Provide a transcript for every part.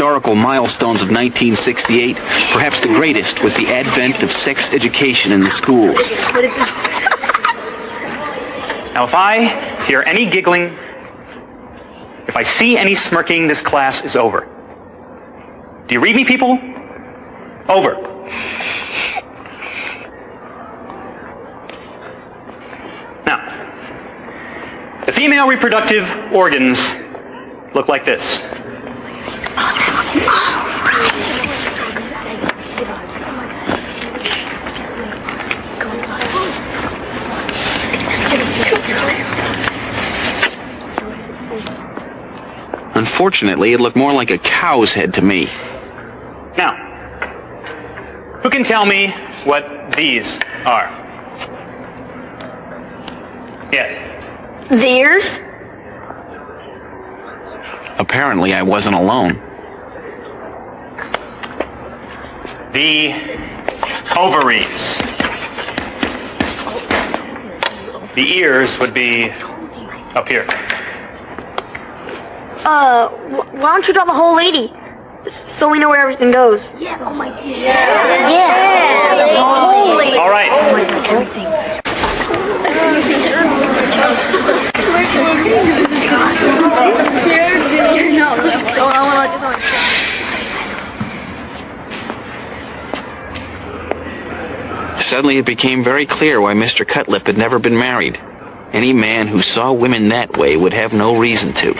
historical milestones of 1968, perhaps the greatest was the advent of sex education in the schools. Now, if I hear any giggling, if I see any smirking, this class is over. Do you read me, people? Over. Now, the female reproductive organs look like this. Unfortunately, it looked more like a cow's head to me. Now, who can tell me what these are? Yes. The ears? Apparently, I wasn't alone. The ovaries. The ears would be up here. Why don't you drop a whole lady? So we know where everything goes. Yeah, oh my god. Yeah. The whole lady. All right. Oh my god, everything. No, let's go. I want to let Suddenly, it became very clear why Mr. Cutlip had never been married. Any man who saw women that way would have no reason to.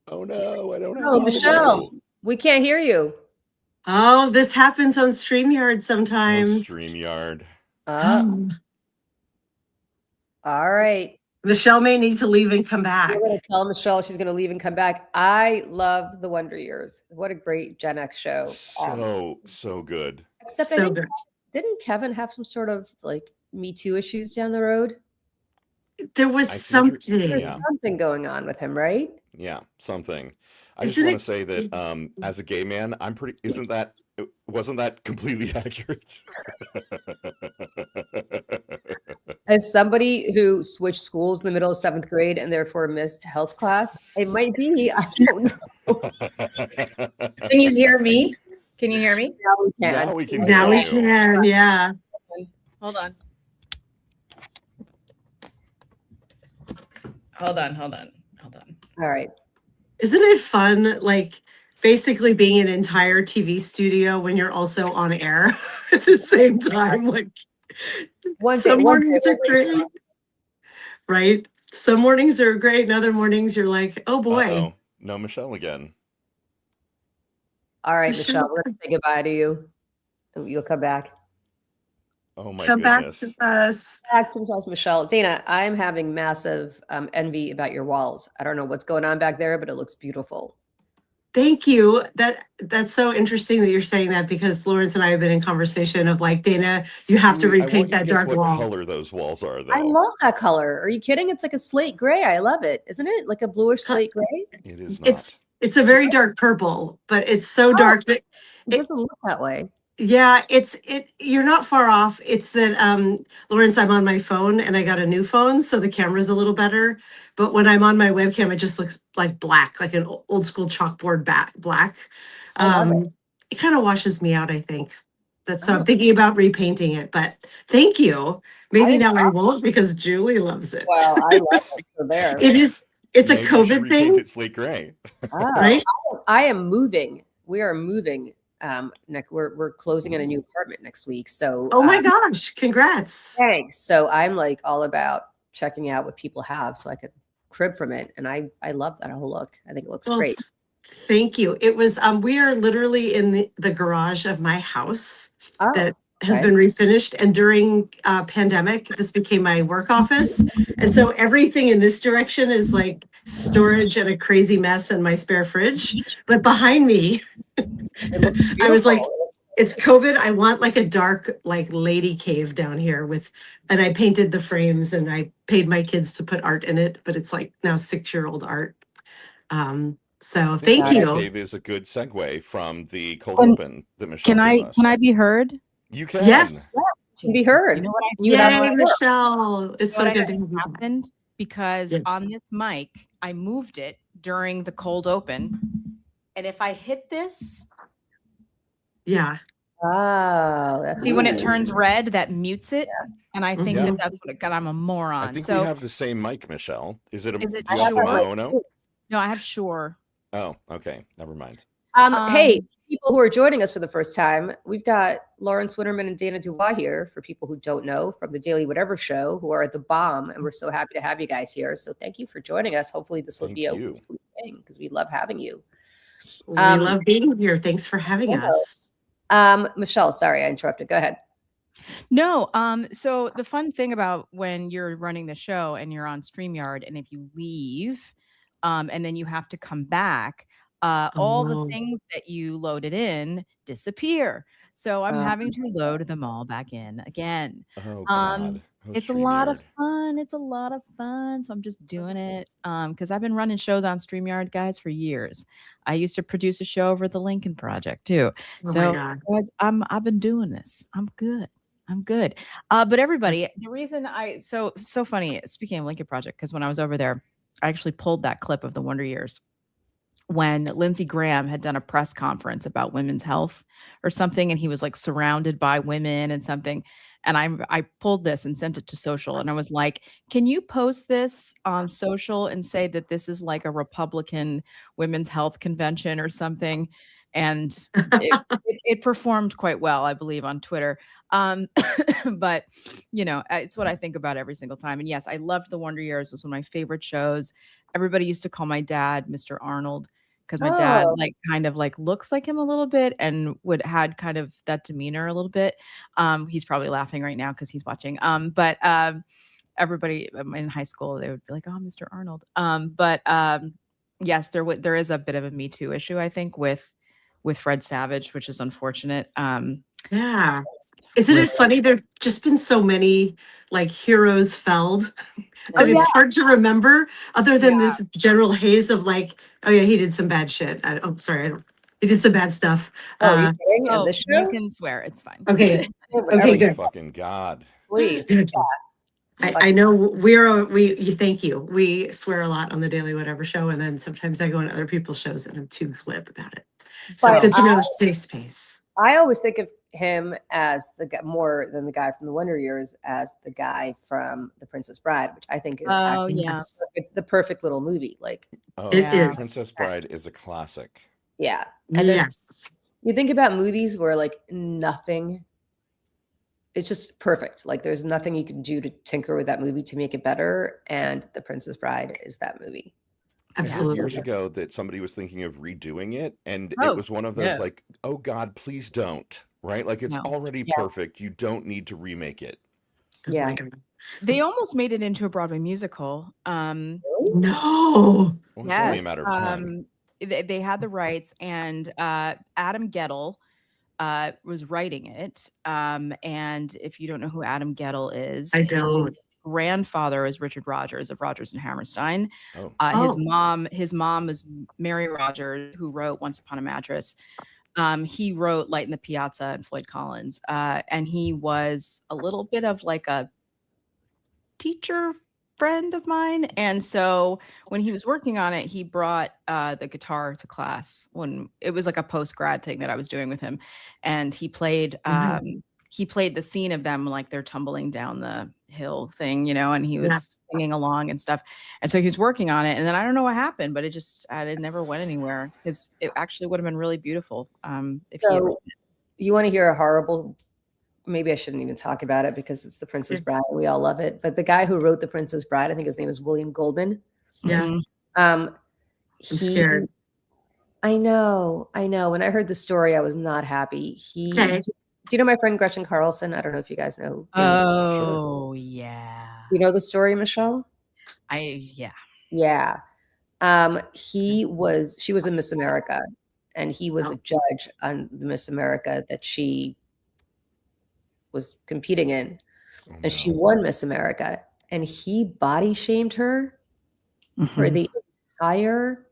Oh no, I don't have. Oh, Michelle, we can't hear you. Oh, this happens on StreamYard sometimes. StreamYard. Oh. All right. Michelle may need to leave and come back. We're going to tell Michelle she's going to leave and come back. I love the Wonder Years. What a great Gen X show. So good. Except So I think, good. didn't Kevin have some sort of like Me Too issues down the road? There was I think something. There's Yeah. something going on with him, right? Yeah, something. I just Isn't want it- to say that as a gay man, wasn't that completely accurate? As somebody who switched schools in the middle of 7th grade and therefore missed health class, it might be. I don't know. Can you hear me? Can you hear me? Now we can. Now we can Now hear we you. can, yeah. Hold on. Hold on. All right. Isn't it fun, like, basically being an entire TV studio when you're also on air at the same time? Like, some mornings are great, right? Some mornings are great, and other mornings you're like, oh boy. Uh-oh. No, Michelle again. All right, Michelle- Michelle, we're going to say goodbye to you. You'll come back. Oh my Come goodness. back to us. Back to us, Michelle. Dana, I'm having massive envy about your walls. I don't know what's going on back there, but it looks beautiful. Thank you. That's so interesting that you're saying that, because Lawrence and I have been in conversation of like, Dana, you have to I want repaint you to that guess dark what wall. color those walls are, though. I love that color. Are you kidding? It's like a slate gray. I love it. Isn't it? Like a bluish slate gray? It is not. It's a very dark purple, but it's so dark that It doesn't look that way. yeah, you're not far off. It's that Lawrence, I'm on my phone and I got a new phone, so the camera's a little better. But when I'm on my webcam, it just looks like black, like an old school chalkboard black. I love It kind of washes me out, I think. So I'm thinking about repainting it, but thank you. Maybe now I won't, because Julie loves it. Well, I love it. So there. It's a Maybe you should COVID repaint thing, it slate gray. Ah, right? I am moving. We are moving. We're closing on a new apartment next week. So Oh my gosh, congrats. thanks. So I'm like all about checking out what people have so I could crib from it. And I love that whole look. I think it looks Well, great. Thank you. It was, we are literally in the garage of my house that has been refinished. And during pandemic, this became my work office. And so everything in this direction is like storage and a crazy mess in my spare fridge. But behind me, I was like, It's COVID. I want like a dark, like lady cave down here and I painted the frames and I paid my kids to put art in it, but it's like now 6-year-old art. So thank Lady you. Cave is a good segue from the cold open that Michelle gave us. Can I be heard? You can. Yes. Can be heard. You know what Yay, Michelle. It's so what good to have you. happened? Because Yes. on this mic, I moved it during the cold open. And if I hit this, Yeah. Oh, that's see when it neat. turns red, that mutes it. And I think Yeah. that's what it got. I'm a moron. I think so we have the same mic, Michelle. Is it? Is it do you have the Shure? mono? No, I have Shure. Oh, okay. Never mind. Hey, people who are joining us for the first time, we've got Lawrence Winterman and Dana Dubois here, for people who don't know, from the Daily Whatever Show, who are at the bomb, and we're so happy to have you guys here. So thank you for joining us. Hopefully this will be a weekly thing, because we love having you. We love being here. Thanks for having us. Michelle, sorry I interrupted. Go ahead. No, so the fun thing about when you're running the show and you're on StreamYard, and if you leave, and then you have to come back, all the things that you loaded in disappear. So I'm having to load them all back in again. Oh God. It's a lot of fun. It's a lot of fun. So I'm just doing it because I've been running shows on StreamYard, guys, for years. I used to produce a show over the Lincoln Project too. So guys, I've been doing this. I'm good. I'm good. But everybody, the reason so funny, speaking of Lincoln Project, because when I was over there, I actually pulled that clip of the Wonder Years when Lindsey Graham had done a press conference about women's health or something, and he was like surrounded by women and something. And I pulled this and sent it to social, and I was like, can you post this on social and say that this is like a Republican women's health convention or something? And it performed quite well, I believe, on Twitter. But it's what I think about every single time. And yes, I loved The Wonder Years. It was one of my favorite shows. Everybody used to call my dad Mr. Arnold, because my dad kind of looks like him a little bit and had kind of that demeanor a little bit. He's probably laughing right now because he's watching. But everybody in high school, they would be like, "Oh, Mr. Arnold." Yes, there is a bit of a Me Too issue, I think, with Fred Savage, which is unfortunate. Yeah. Isn't it funny? There've just been so many heroes felled that it's hard to remember, other than this general haze of oh yeah, he did some bad shit. He did some bad stuff. You can swear, it's fine. Okay. Okay, good. Fucking God. Please. I know we thank you. We swear a lot on the Daily Whatever Show, and then sometimes I go on other people's shows and I'm too flip about it. So good to know a safe space. I always think of him as the guy, more than the guy from the Wonder Years, as the guy from The Princess Bride, which I think is the perfect little movie. It is. Princess Bride is a classic. Yeah. And you think about movies where nothing, it's just perfect. There's nothing you can do to tinker with that movie to make it better. And The Princess Bride is that movie. Absolutely. Years ago that somebody was thinking of redoing it, and it was one of those oh God, please don't. Right? It's already perfect. You don't need to remake it. Yeah. They almost made it into a Broadway musical. No. Well, it's only a matter of time. They had the rights, and Adam Gettle was writing it. And if you don't know who Adam Gettle is, I don't. His grandfather is Richard Rodgers of Rodgers and Hammerstein. His mom is Mary Rodgers, who wrote Once Upon a Mattress. He wrote Light in the Piazza and Floyd Collins. And he was a little bit of a teacher friend of mine. And so when he was working on it, he brought the guitar to class when it was a post-grad thing that I was doing with him. And he played the scene of them they're tumbling down the hill thing, and he was singing along and stuff. And so he was working on it, and then I don't know what happened, but it never went anywhere, because it actually would have been really beautiful. You want to hear a horrible, maybe I shouldn't even talk about it because it's The Princess Bride. We all love it. But the guy who wrote The Princess Bride, I think his name is William Goldman. Yeah. I'm scared. I know. When I heard the story, I was not happy. Do you know my friend Gretchen Carlson? I don't know if you guys know. Oh, yeah. You know the story, Michelle? Yeah. Yeah. She was a Miss America, and he was a judge on Miss America that she was competing in, and she won Miss America, and he body shamed her for the entire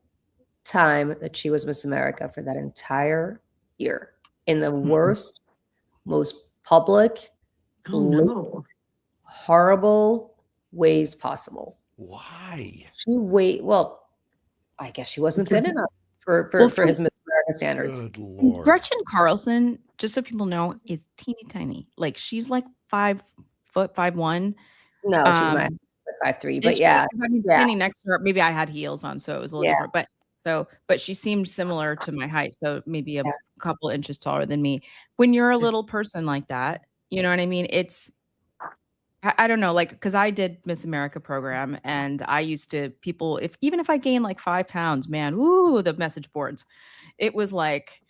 time that she was Miss America, for that entire year, in the worst, most public, horrible ways possible. Why? Well, I guess she wasn't thin enough for his Miss America standards. Good Lord. Gretchen Carlson, just so people know, is teeny tiny. Like, she's like 5 foot 5'1". No, she's my 5'3", but I mean, standing next to her, maybe I had heels on, so it was a little different. But she seemed similar to my height, so maybe a couple inches taller than me. When you're a little person like that, you know what I mean? It's, I don't know, like, because I did Miss America program, and I used to, even if I gained like 5 pounds, man, ooh, the message boards. It was like,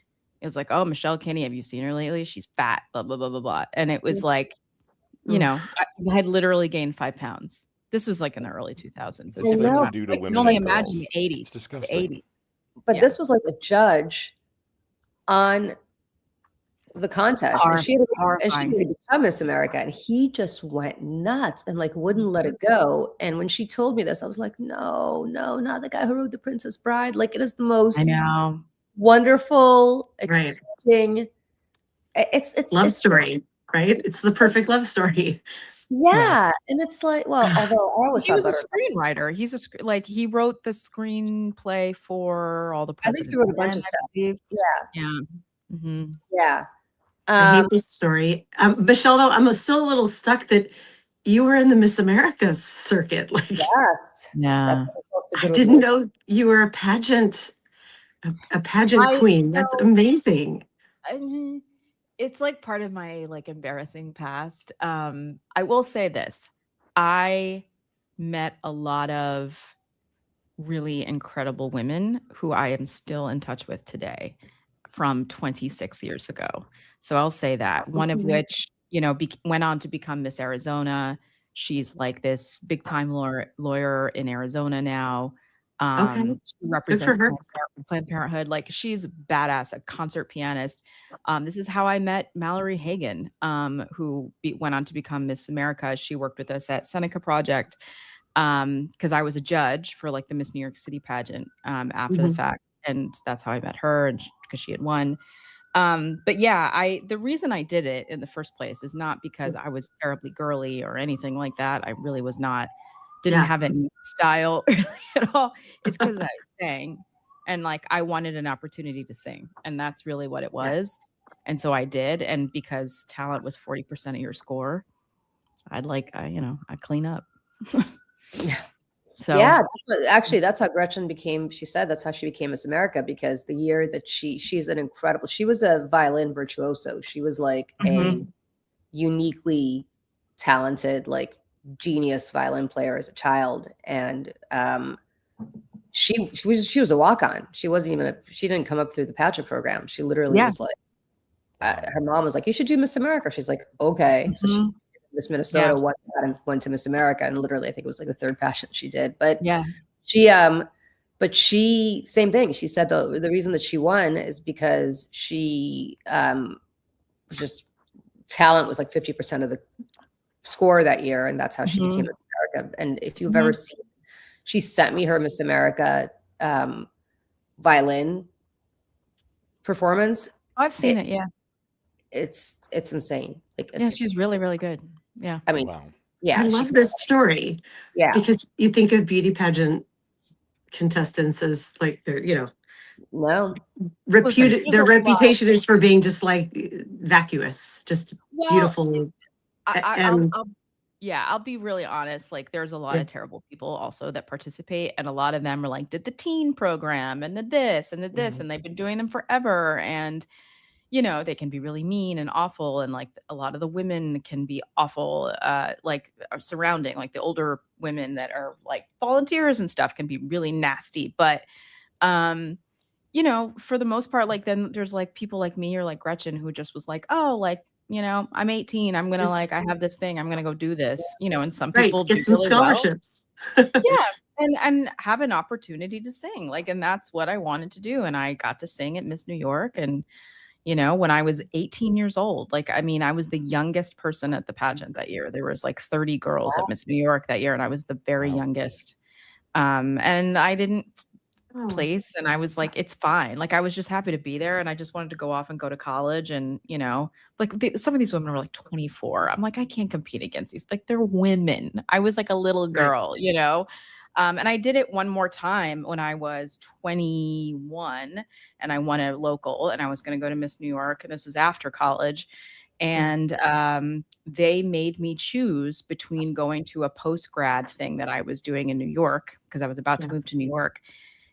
oh, Michelle Kinney, have you seen her lately? She's fat, blah, blah, blah, blah, blah. And it was like, you know, I had literally gained 5 pounds. This was like in the early 2000s. I can only imagine the 80s. It's disgusting. The 80s. But this was like a judge on the contest, and she had become Miss America, and he just went nuts and like wouldn't let it go. And when she told me this, I was like, no, not the guy who wrote The Princess Bride. Like, it is the most wonderful, accepting. It's love story, right? It's the perfect love story. Yeah, and it's like, well, although I always he was a screenwriter. He wrote the screenplay for All the President's I think he wrote a bunch of stuff. Yeah. I hate this story. Michelle, though, I'm still a little stuck that you were in the Miss America circuit. Like, yes. Yeah. I didn't know you were a pageant queen. That's amazing. It's like part of my like embarrassing past. I will say this. I met a lot of really incredible women who I am still in touch with today from 26 years ago. So I'll say that. One of which, you know, went on to become Miss Arizona. She's like this big time lawyer in Arizona now. She represents Planned Parenthood. Like, she's badass, a concert pianist. This is how I met Mallory Hagan, who went on to become Miss America. She worked with us at Seneca Project because I was a judge for like the Miss New York City pageant after the fact, and that's how I met her, and because she had won. But yeah, the reason I did it in the first place is not because I was terribly girly or anything like that. I really was not. Didn't have any style at all. It's because I sang, and like I wanted an opportunity to sing, and that's really what it was. And so I did, and because talent was 40% of your score, I clean up. So yeah, that's how Gretchen became. She said that's how she became Miss America, because the year that she was a violin virtuoso. She was like a uniquely talented, like genius violin player as a child, and she was a walk-on. She didn't come up through the pageant program. She literally was like, her mom was like, you should do Miss America. She's like, okay. So she Miss Minnesota went to Miss America, and literally I think it was like the third pageant she did. But she same thing. She said the reason that she won is because she just talent was like 50% of the score that year, and that's how she became Miss America. And if you've ever seen, she sent me her Miss America violin performance. I've seen it. Yeah, it's insane. Like, she's really, really good. Yeah, I mean, I love this story. Yeah, because you think of beauty pageant contestants as like they're, you know, reputed. Their reputation is for being just like vacuous, just beautiful. I'll be really honest. Like, there's a lot of terrible people also that participate, and a lot of them are like, did the teen program and the this and the this, and they've been doing them forever. And, you know, they can be really mean and awful. And like a lot of the women can be awful, like surrounding, like the older women that are like volunteers and stuff can be really nasty. But, you know, for the most part, like then there's like people like me or like Gretchen who just was like, oh, like, you know, I'm 18. I'm going to I have this thing. I'm going to go do this, you know, and some people get some scholarships. Yeah. and have an opportunity to sing. Like, and that's what I wanted to do. And I got to sing at Miss New York. And, you know, when I was 18 years old, like, I mean, I was the youngest person at the pageant that year. There was like 30 girls at Miss New York that year, and I was the very youngest. And I didn't place, and I was like, it's fine. Like, I was just happy to be there, and I just wanted to go off and go to college. And, you know, like some of these women were like 24. I'm like, I can't compete against these. Like, they're women. I was like a little girl, you know? And I did it one more time when I was 21, and I won a local, and I was going to go to Miss New York, and this was after college. And they made me choose between going to a post-grad thing that I was doing in New York, because I was about to move to New York,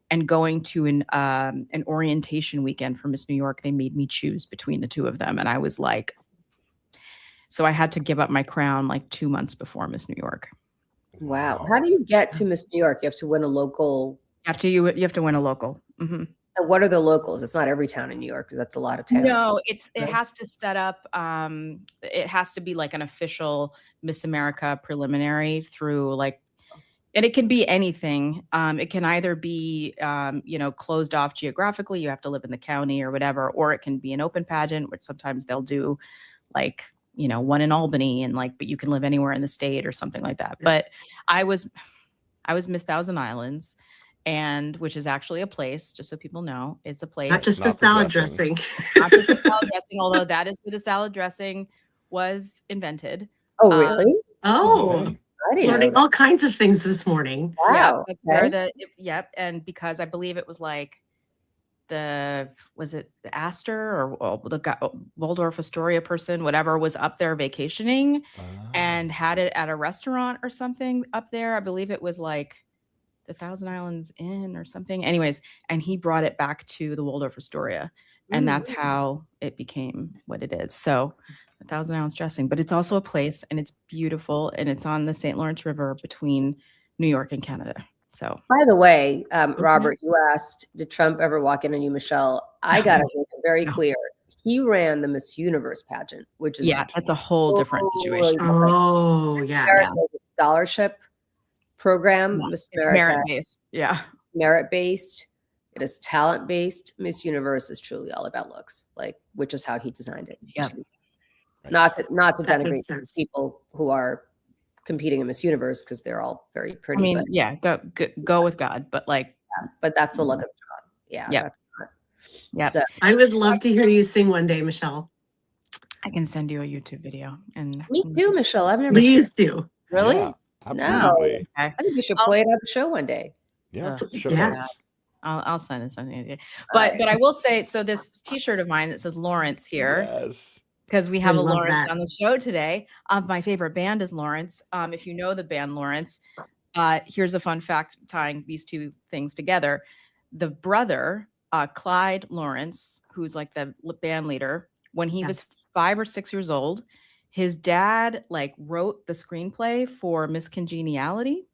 and going to an orientation weekend for Miss New York. They made me choose between the two of them. And I was like, so I had to give up my crown like 2 months before Miss New York. Wow. How do you get to Miss New York? You have to win a local. You have to win a local. Mm-hmm. And what are the locals? It's not every town in New York, because that's a lot of towns. No, it has to set up. It has to be like an official Miss America preliminary through like, and it can be anything. It can either be, you know, closed off geographically. You have to live in the county or whatever, or it can be an open pageant, which sometimes they'll do like, you know, one in Albany, and like, but you can live anywhere in the state or something like that. But I was Miss Thousand Islands, and which is actually a place, just so people know, it's a place. Not just a salad dressing. Not just a salad dressing, although that is where the salad dressing was invented. Oh, really? Learning all kinds of things this morning. Wow. Yeah, and because I believe it was like was it the Astor or the Waldorf Astoria person, whatever, was up there vacationing and had it at a restaurant or something up there. I believe it was like the Thousand Islands Inn or something. Anyways, and he brought it back to the Waldorf Astoria, and that's how it became what it is. So the Thousand Islands dressing, but it's also a place, and it's beautiful, and it's on the St. Lawrence River between New York and Canada. So, by the way, Robert, you asked, did Trump ever walk in on you, Michelle? I got to make it very clear. He ran the Miss Universe pageant, which is that's a whole different situation. Oh, yeah. Scholarship program. It's merit-based. Yeah. Merit-based. It is talent-based. Miss Universe is truly all about looks, like, which is how he designed it. Yeah. Not to denigrate people who are competing in Miss Universe, because they're all very pretty. I mean, go with God, but like, but that's the look of the job. Yeah. That's not, yeah. So, I would love to hear you sing one day, Michelle. I can send you a YouTube video. And me too, Michelle. I've never. Please do. Really? Yeah, absolutely. No. I think we should play it at the show one day. Yeah. I'll send it something. But I will say, so this T-shirt of mine that says Lawrence here. Yes. Because we have a Lawrence on the show today. My favorite band is Lawrence. If you know the band Lawrence, here's a fun fact tying these two things together. The brother, Clyde Lawrence, who's like the band leader, when he was 5 or 6 years old, his dad like wrote the screenplay for Miss Congeniality.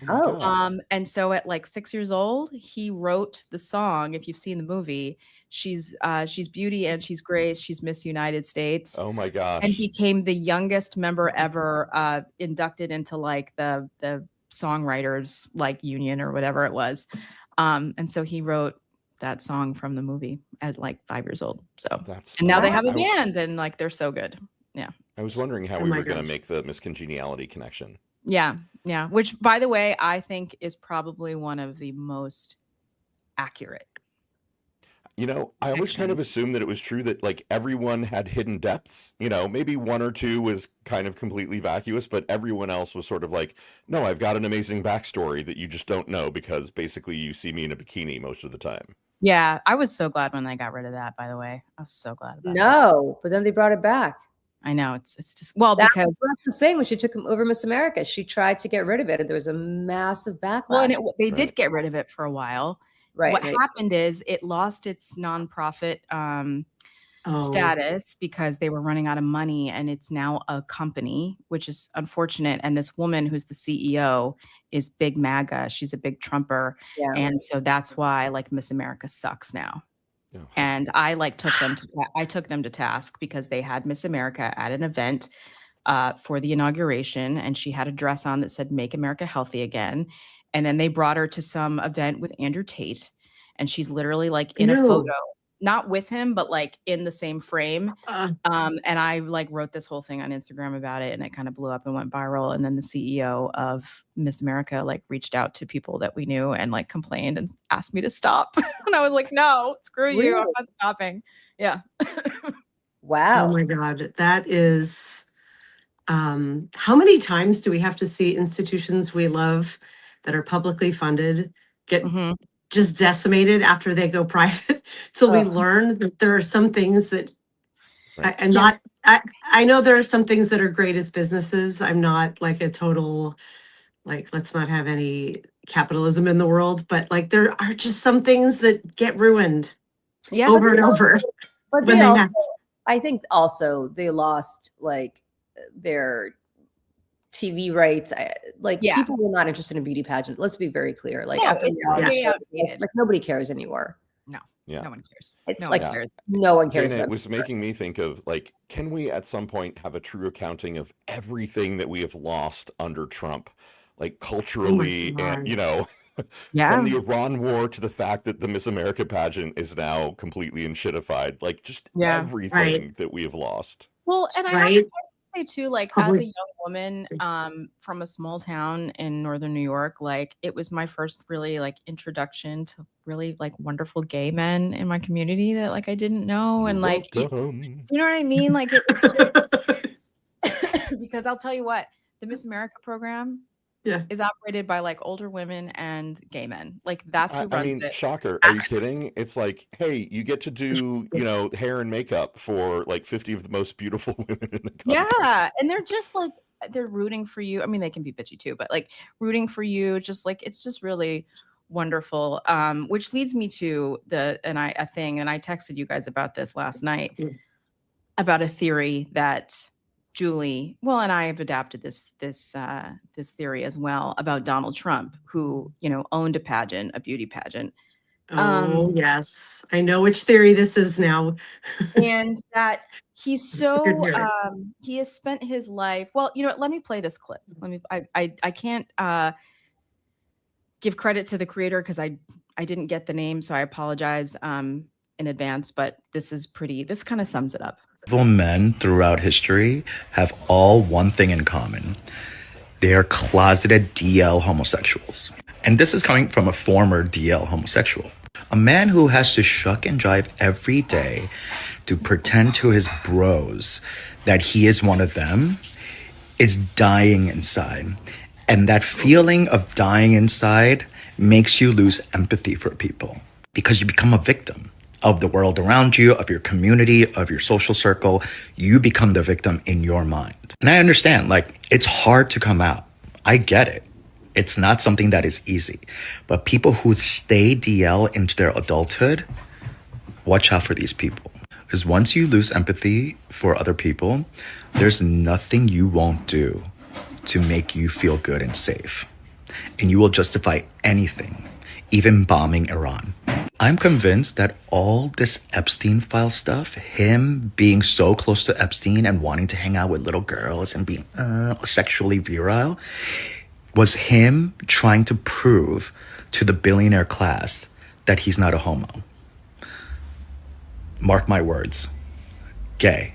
And so at like 6 years old, he wrote the song. If you've seen the movie, she's beauty and she's great. She's Miss United States. Oh my gosh. And became the youngest member ever inducted into like the songwriters like union or whatever it was. And so he wrote that song from the movie at like 5 years old. So and now they have a band, and like they're so good. Yeah. I was wondering how we were going to make the Miss Congeniality connection. Yeah. Which, by the way, I think is probably one of the most accurate. You know, I always kind of assumed that it was true that like everyone had hidden depths. You know, maybe one or two was kind of completely vacuous, but everyone else was sort of like, no, I've got an amazing backstory that you just don't know, because basically you see me in a bikini most of the time. Yeah, I was so glad when they got rid of that, by the way. I was so glad about that. But then they brought it back. I know, it's just, well, because what I'm saying, when she took him over Miss America, she tried to get rid of it, and there was a massive backlash. Well, and they did get rid of it for a while. Right. What happened is it lost its nonprofit status because they were running out of money, and it's now a company, which is unfortunate. And this woman who's the CEO is big MAGA. She's a big Trumper. Yeah. And so that's why like Miss America sucks now. Oh. And I like took them to task because they had Miss America at an event for the inauguration, and she had a dress on that said "Make America Healthy Again." And then they brought her to some event with Andrew Tate, and she's literally like in a photo, not with him, but like in the same frame. And I like wrote this whole thing on Instagram about it, and it kind of blew up and went viral. And then the CEO of Miss America like reached out to people that we knew and like complained and asked me to stop. And I was like, no, screw you. I'm not stopping. Yeah. Wow. Oh my God. That is, how many times do we have to see institutions we love that are publicly funded get just decimated after they go private? So we learn that there are some things that I'm not, I know there are some things that are great as businesses. I'm not like a total, like, let's not have any capitalism in the world, but like there are just some things that get ruined over and over. But when they also, have, I think also they lost like their TV rights. People were not interested in beauty pageant. Let's be very clear. Like, after like nobody cares anymore. No. Yeah. No one cares. It's no like one cares. No one cares. Dana, it was making me think of like, can we at some point have a true accounting of everything that we have lost under Trump, like culturally, and you know, from the Iran war to the fact that the Miss America pageant is now completely enshittified, like just everything that we have lost. Well, and I have to say too, like as a young woman from a small town in northern New York, like it was my first really like introduction to really like wonderful gay men in my community that like I didn't know. And like you know what I mean? Like it was just because I'll tell you what, the Miss America program is operated by like older women and gay men. Like that's who runs it. Shocker. Are you kidding? It's like, hey, you get to do, you know, hair and makeup for like 50 of the most beautiful women in the country. Yeah. And they're just like, they're rooting for you. I mean, they can be bitchy too, but like rooting for you, just like, it's just really wonderful. Which leads me to a thing, and I texted you guys about this last night, about a theory that Julie, and I have adapted this theory as well about Donald Trump, who, you know, owned a beauty pageant. Oh, yes. I know which theory this is now. And that he's so, he has spent his life, well, you know what, let me play this clip. I can't give credit to the creator because I didn't get the name, so I apologize in advance, but this kind of sums it up. Men throughout history have all one thing in common. They are closeted DL homosexuals. And this is coming from a former DL homosexual. A man who has to shuck and jive every day to pretend to his bros that he is one of them is dying inside. And that feeling of dying inside makes you lose empathy for people because you become a victim of the world around you, of your community, of your social circle. You become the victim in your mind. And I understand, like, it's hard to come out. I get it. It's not something that is easy. But people who stay DL into their adulthood, watch out for these people. Because once you lose empathy for other people, there's nothing you won't do to make you feel good and safe. And you will justify anything, even bombing Iran. I'm convinced that all this Epstein file stuff, him being so close to Epstein and wanting to hang out with little girls and being sexually virile, was him trying to prove to the billionaire class that he's not a homo. Mark my words. Gay.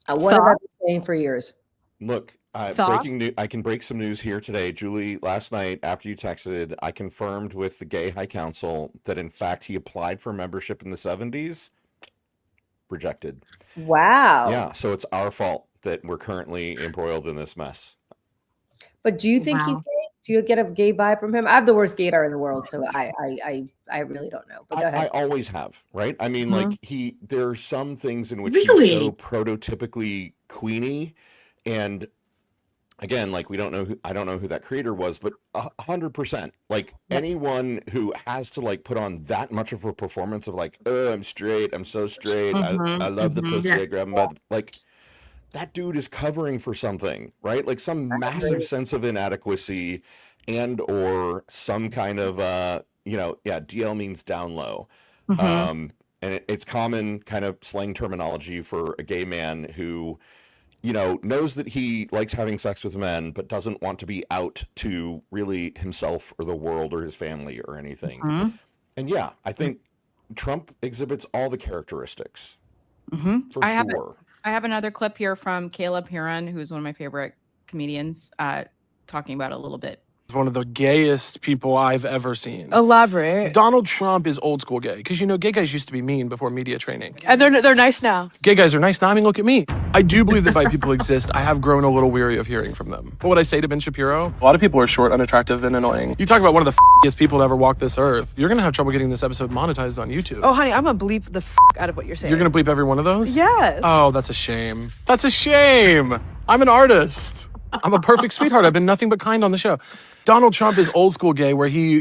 What have I been saying for years? Look, breaking news. I can break some news here today. Julie, last night after you texted, I confirmed with the Gay High Council that in fact he applied for membership in the 70s. Rejected. Wow. Yeah, so it's our fault that we're currently embroiled in this mess. But do you think he's gay? Do you get a gay vibe from him? I have the worst gaydar in the world, so I really don't know. But go ahead. I always have, right? I mean, like there are some things in which he's so prototypically queenie, and again, like I don't know who that creator was, but 100%, like anyone who has to like put on that much of a performance of like, oh, I'm straight, I'm so straight, I love the pussy, I grab him by like. That dude is covering for something, right? Like some massive sense of inadequacy and or some kind of, DL means down low. And it's common kind of slang terminology for a gay man who, knows that he likes having sex with men, but doesn't want to be out to really himself or the world or his family or anything. Mm-hmm. And yeah, I think Trump exhibits all the characteristics. Mm-hmm. For sure. I have another clip here from Caleb Huron, who's one of my favorite comedians, talking about it a little bit. One of the gayest people I've ever seen. Elaborate. Donald Trump is old school gay because gay guys used to be mean before media training. And they're nice now. Gay guys are nice now. I mean, look at me. I do believe that bi people exist. I have grown a little weary of hearing from them. What would I say to Ben Shapiro? A lot of people are short, unattractive, and annoying. You talk about one of the f***iest people to ever walk this earth. You're gonna have trouble getting this episode monetized on YouTube. Oh, honey, I'm gonna bleep the out of what you're saying. You're gonna bleep every one of those? Yes. Oh, that's a shame. That's a shame. I'm an artist. I'm a perfect sweetheart. I've been nothing but kind on the show. Donald Trump is old school gay where he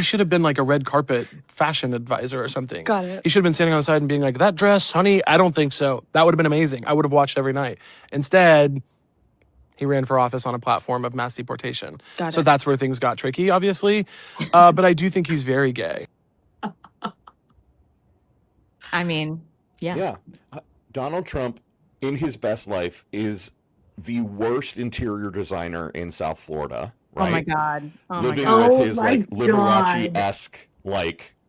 should have been like a red carpet fashion advisor or something. Got it. He should have been standing on the side and being like, that dress, honey, I don't think so. That would have been amazing. I would have watched every night. Instead, he ran for office on a platform of mass deportation. So that's where things got tricky, obviously. But I do think he's very gay. I mean, yeah. Yeah. Donald Trump, in his best life, is the worst interior designer in South Florida. Right? Oh my God. Living with his Liberace-esque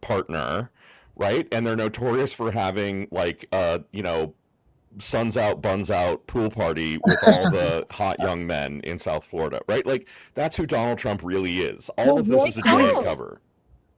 partner, right? And they're notorious for having suns out, buns out pool party with all the hot young men in South Florida, right? Like that's who Donald Trump really is. All of this is a giant cover.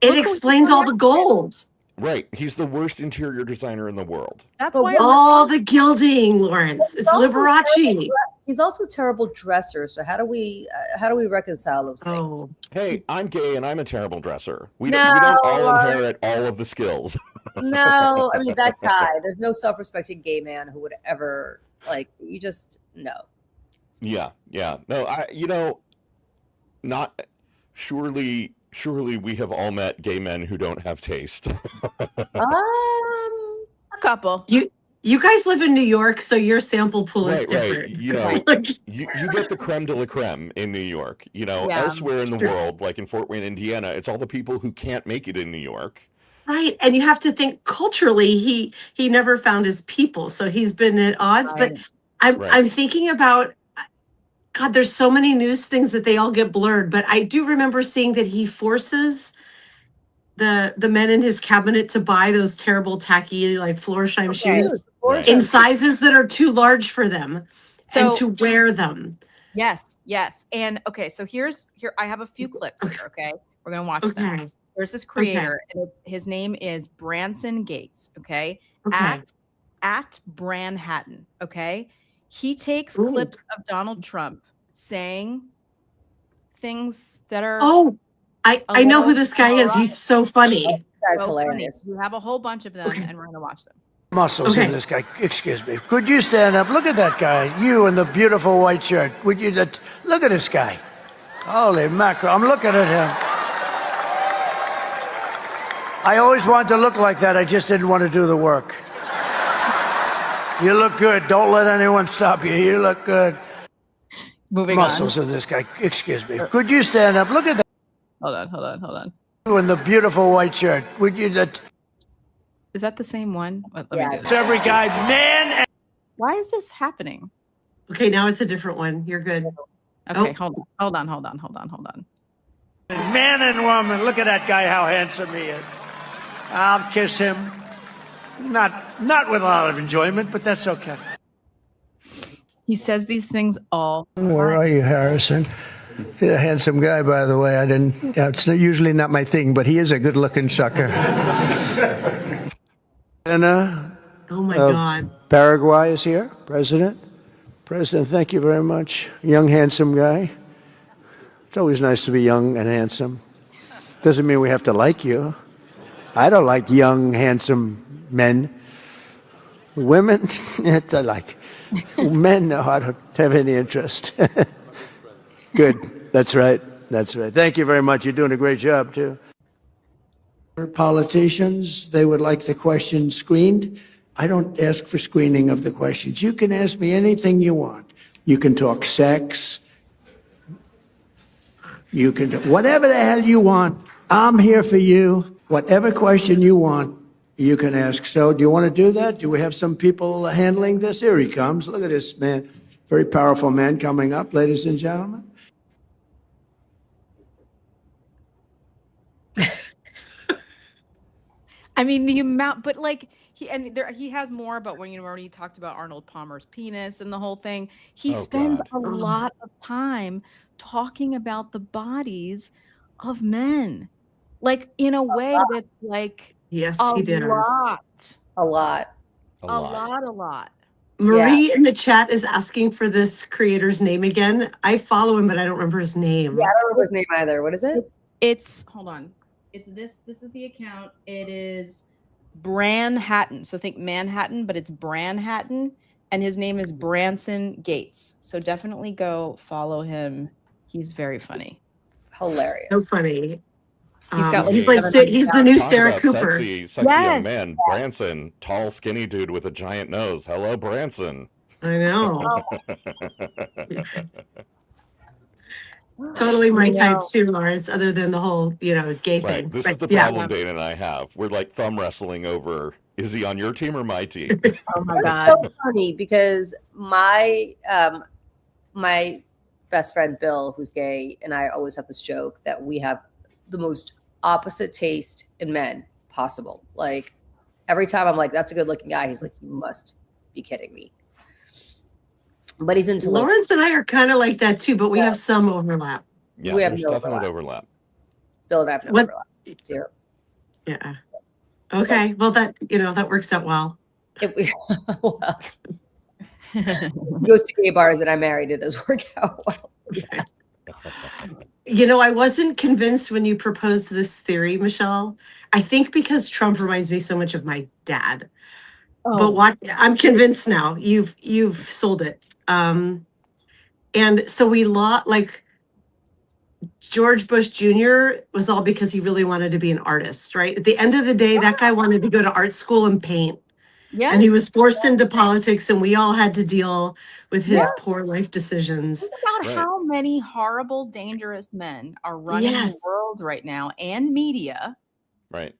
It explains all the gold. Right. He's the worst interior designer in the world. That's why all the gilding, Lawrence. It's Liberace. He's also a terrible dresser. So how do we reconcile those things? Oh. Hey, I'm gay and I'm a terrible dresser. We don't all inherit all of the skills. No, I mean that's high. There's no self-respecting gay man who would ever you just no. Yeah. No, surely we have all met gay men who don't have taste. A couple. You guys live in New York, so your sample pool is different. Right. You get the creme de la creme in New York. Elsewhere in the world, like in Fort Wayne, Indiana, it's all the people who can't make it in New York. Right. And you have to think culturally, he never found his people. So he's been at odds. Right. But I'm thinking about, God, there's so many news things that they all get blurred. But I do remember seeing that he forces the men in his cabinet to buy those terrible tacky Florsheim shoes in sizes that are too large for them and to wear them. Yes. And okay, so here I have a few clips here, okay? We're gonna watch them. There's this creator, and his name is Branson Gates, okay? At Branhattan, okay? He takes clips of Donald Trump saying things that are I know who this guy is. He's so funny. That's hilarious. You have a whole bunch of them, and we're gonna watch them. Muscles in this guy. Excuse me. Could you stand up? Look at that guy. You in the beautiful white shirt. Would you look at this guy? Holy mackerel! I'm looking at him. I always wanted to look like that. I just didn't want to do the work. You look good. Don't let anyone stop you. You look good. Moving Muscles in this guy. Excuse me. Could you stand up? Look at that. Hold on. You in the beautiful white shirt. Would you? Is that the same one? Let me do It's every guy, man. Why is this happening? Okay, now it's a different one. You're good. Okay, hold on. Man and woman. Look at that guy. How handsome he is. I'll kiss him. Not with a lot of enjoyment, but that's okay. He says these things all. Where are you, Harrison? He's a handsome guy, by the way. It's usually not my thing, but he is a good-looking sucker. Anna. Oh my God. Paraguay is here. President, thank you very much. Young, handsome guy. It's always nice to be young and handsome. Doesn't mean we have to like you. I don't like young, handsome men. Women, I like. Men, no, I don't have any interest. Good. That's right. Thank you very much. You're doing a great job, too. Politicians, they would like the questions screened. I don't ask for screening of the questions. You can ask me anything you want. You can talk sex. You can do whatever the hell you want. I'm here for you. Whatever question you want, you can ask. So do you want to do that? Do we have some people handling this? Here he comes. Look at this man. Very powerful man coming up, ladies and gentlemen. I mean, the amount, but like he has more. But when you already talked about Arnold Palmer's penis and the whole thing, he spends a lot of time talking about the bodies of men, like in a way that's like Yes, a he does. lot. A lot. A lot. Marie in the chat is asking for this creator's name again. I follow him, but I don't remember his name. Yeah, I don't remember his name either. What is it? It's hold on. It's this. This is the account. It is Branhattan. So think Manhattan, but it's Branhattan, and his name is Branson Gates. So definitely go follow him. He's very funny. Hilarious. So funny. He's got he's like he's the new Sarah Cooper. Sexy young man. Branson, tall, skinny dude with a giant nose. Hello, Branson. I know. Totally my type too, Lawrence, other than the whole, gay thing. This is the problem Dana and I have. We're like thumb wrestling over, is he on your team or my team? Oh my God. It's so funny because my best friend Bill, who's gay, and I always have this joke that we have the most opposite taste in men possible. Like every time I'm like, that's a good looking guy, he's like, you must be kidding me. But he's into Lawrence and I are kind of like that too, but we have some overlap. Yeah, we have there's no definite overlap. Bill and I have no overlap. Zero. Yeah. Okay. Well, that works out well. Well, he goes to gay bars and I'm married. It does work out well. Yeah. I wasn't convinced when you proposed this theory, Michelle. I think because Trump reminds me so much of my dad. But I'm convinced now. You've sold it. And so like George Bush Jr. was all because he really wanted to be an artist, right? At the end of the day, that guy wanted to go to art school and paint. Yeah. And he was forced into politics, and we all had to deal with his poor life decisions. Think about how many horrible, dangerous men are running the world right now and media. Right.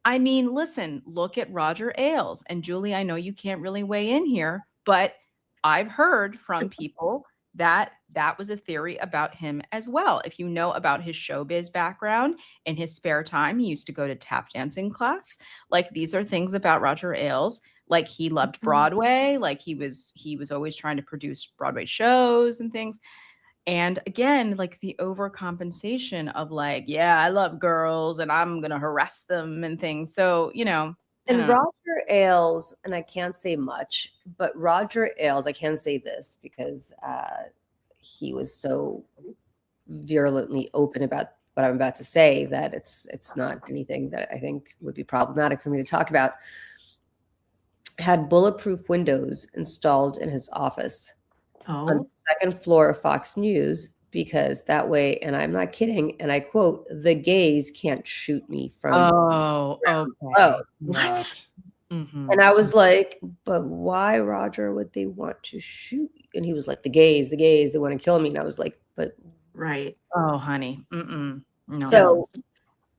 I mean, listen, look at Roger Ailes. And Julie, I know you can't really weigh in here, but I've heard from people that was a theory about him as well. If you know about his showbiz background, in his spare time, he used to go to tap dancing class. Like these are things about Roger Ailes. Like he loved Broadway. Like he was always trying to produce Broadway shows and things. And again, like the overcompensation of like, yeah, I love girls and I'm going to harass them and things. So, And Roger Ailes, and I can't say much, but Roger Ailes, I can say this because he was so virulently open about what I'm about to say that it's not anything that I think would be problematic for me to talk about. Had bulletproof windows installed in his office on the second floor of Fox News because that way, and I'm not kidding, and I quote, the gays can't shoot me from. Oh, What? And I was like, but why, Roger, would they want to shoot you? And he was like, the gays, they want to kill me. And I was like, but. Right. Oh, honey. No. So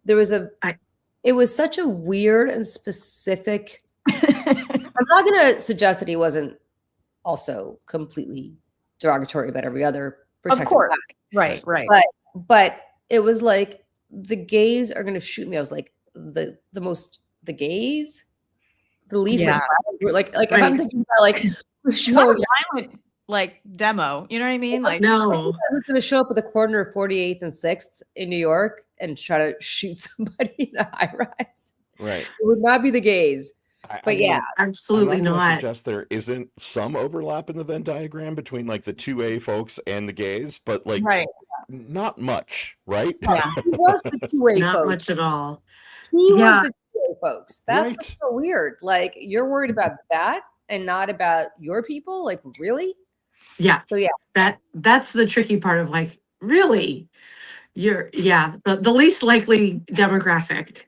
there was it was such a weird and specific. I'm not going to suggest that he wasn't also completely derogatory about every other protected class. Right. But it was like the gays are going to shoot me. I was like the gays, the least like if I'm thinking about like show violent like demo, you know what I mean? Like no, I was going to show up at the corner of 48th and 6th in New York and try to shoot somebody in a high rise. Right. It would not be the gays. But yeah, absolutely I'm not. not. Suggest there isn't some overlap in the Venn diagram between like the 2A folks and the gays, but like not much, right? Yeah, he was the 2A not folks. much at all. He was the 2A folks. That's what's so weird. Like you're worried about that and not about your people. Like really? Yeah. So yeah, that's the tricky part of like really. You're the least likely demographic.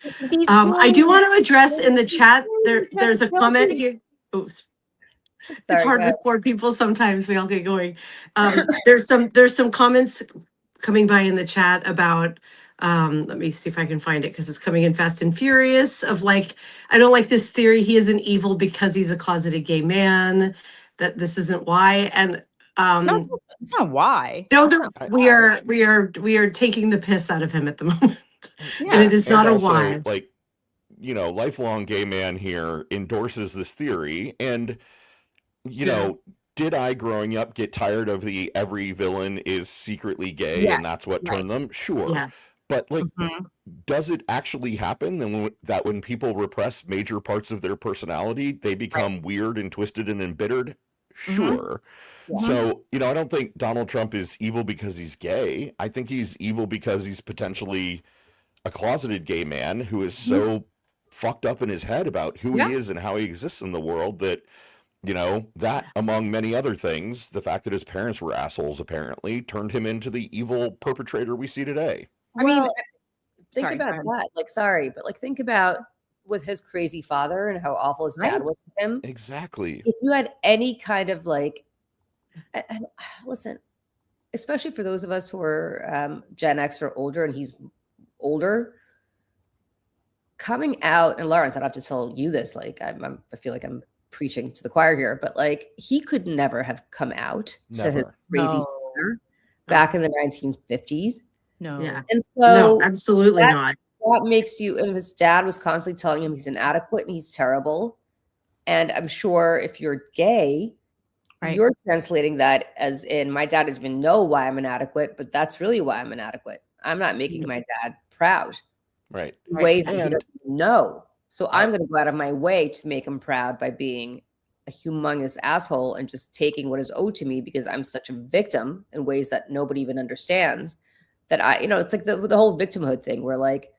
I do want to address in the chat there's a comment here. Oops. Sorry, it's hard with 4 people sometimes. We all get going. There's some comments coming by in the chat about let me see if I can find it because it's coming in fast and furious of like, I don't like this theory. He isn't evil because he's a closeted gay man, that this isn't why. And No, it's not why. No, That's not we why. we are taking the piss out of him at the moment. Yeah. And it is not a also, why. like, lifelong gay man here endorses this theory. And, did I growing up get tired of the every villain is secretly gay and that's what turned them? Sure. Yes. But like, does it actually happen that when people repress major parts of their personality, they become weird and twisted and embittered? Sure. So, I don't think Donald Trump is evil because he's gay. I think he's evil because he's potentially a closeted gay man who is so fucked up in his head about who he is and how he exists in the world that, that among many other things, the fact that his parents were assholes apparently turned him into the evil perpetrator we see today. Well, think about that. Like, sorry, but like, think about with his crazy father and how awful his dad was to him. Exactly. If you had any kind of like, and listen, especially for those of us who are Gen X or older, and he's older, coming out, and Lawrence, I don't have to tell you this, like, I feel like I'm preaching to the choir here, but like, he could never have come out to his crazy father back in the 1950s. No. Yeah. And so no, absolutely not. That makes you, and his dad was constantly telling him he's inadequate and he's terrible. And I'm sure if you're gay, you're translating that as in, my dad doesn't even know why I'm inadequate, but that's really why I'm inadequate. I'm not making my dad proud. Right. In ways that he doesn't know. So I'm going to go out of my way to make him proud by being a humongous asshole and just taking what is owed to me because I'm such a victim in ways that nobody even understands. That it's like the whole victimhood thing where like,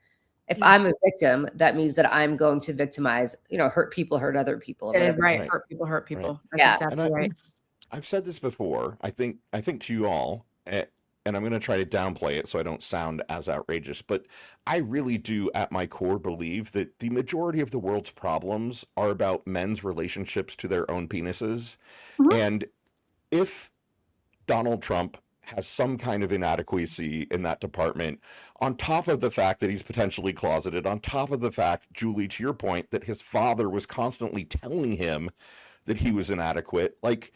if I'm a victim, that means that I'm going to victimize, hurt people, hurt other people. Right. Hurt people, hurt people. Right. That's exactly right. I've said this before. I think to you all, and I'm going to try to downplay it so I don't sound as outrageous, but I really do at my core believe that the majority of the world's problems are about men's relationships to their own penises. And if Donald Trump has some kind of inadequacy in that department, on top of the fact that he's potentially closeted, on top of the fact, Julie, to your point, that his father was constantly telling him that he was inadequate, like,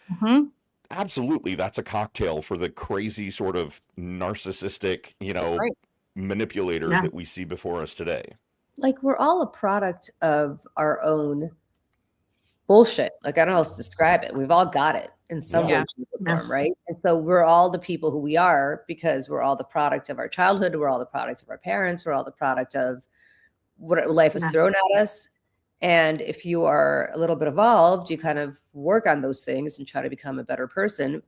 absolutely, that's a cocktail for the crazy sort of narcissistic, manipulator that we see before us today. Like, we're all a product of our own bullshit. Like, I don't know how else to describe it. We've all got it in some way, shape, or form, right? And so we're all the people who we are because we're all the product of our childhood. We're all the product of our parents. We're all the product of what life has thrown at us. And if you are a little bit evolved, you kind of work on those things and try to become a better person.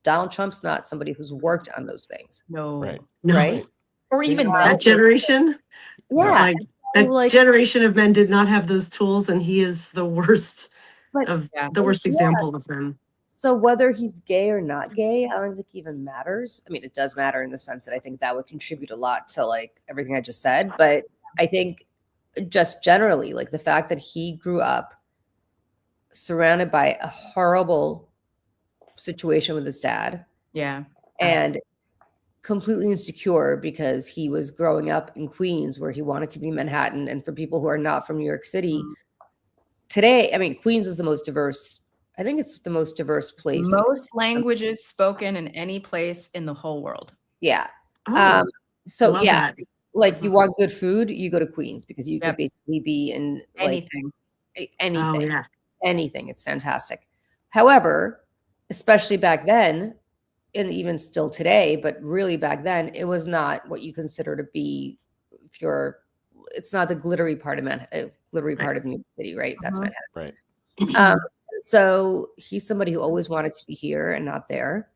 Donald Trump's not somebody who's worked on those things. No. Right? Or even that generation. Yeah. That generation of men did not have those tools, and he is the worst example of them. So whether he's gay or not gay, I don't think even matters. I mean, it does matter in the sense that I think that would contribute a lot to like everything I just said. But I think just generally, like the fact that he grew up surrounded by a horrible situation with his dad. Yeah. And completely insecure because he was growing up in Queens where he wanted to be Manhattan. And for people who are not from New York City, today, I mean, Queens is the most diverse. I think it's the most diverse place. Most languages spoken in any place in the whole world. Yeah. So yeah, like you want good food, you go to Queens because you could basically be in anything. Anything. It's fantastic. However, especially back then, and even still today, but really back then, it was not what you consider to be it's not the glittery part of part of New York City, right? That's Manhattan. Right. So he's somebody who always wanted to be here and not there,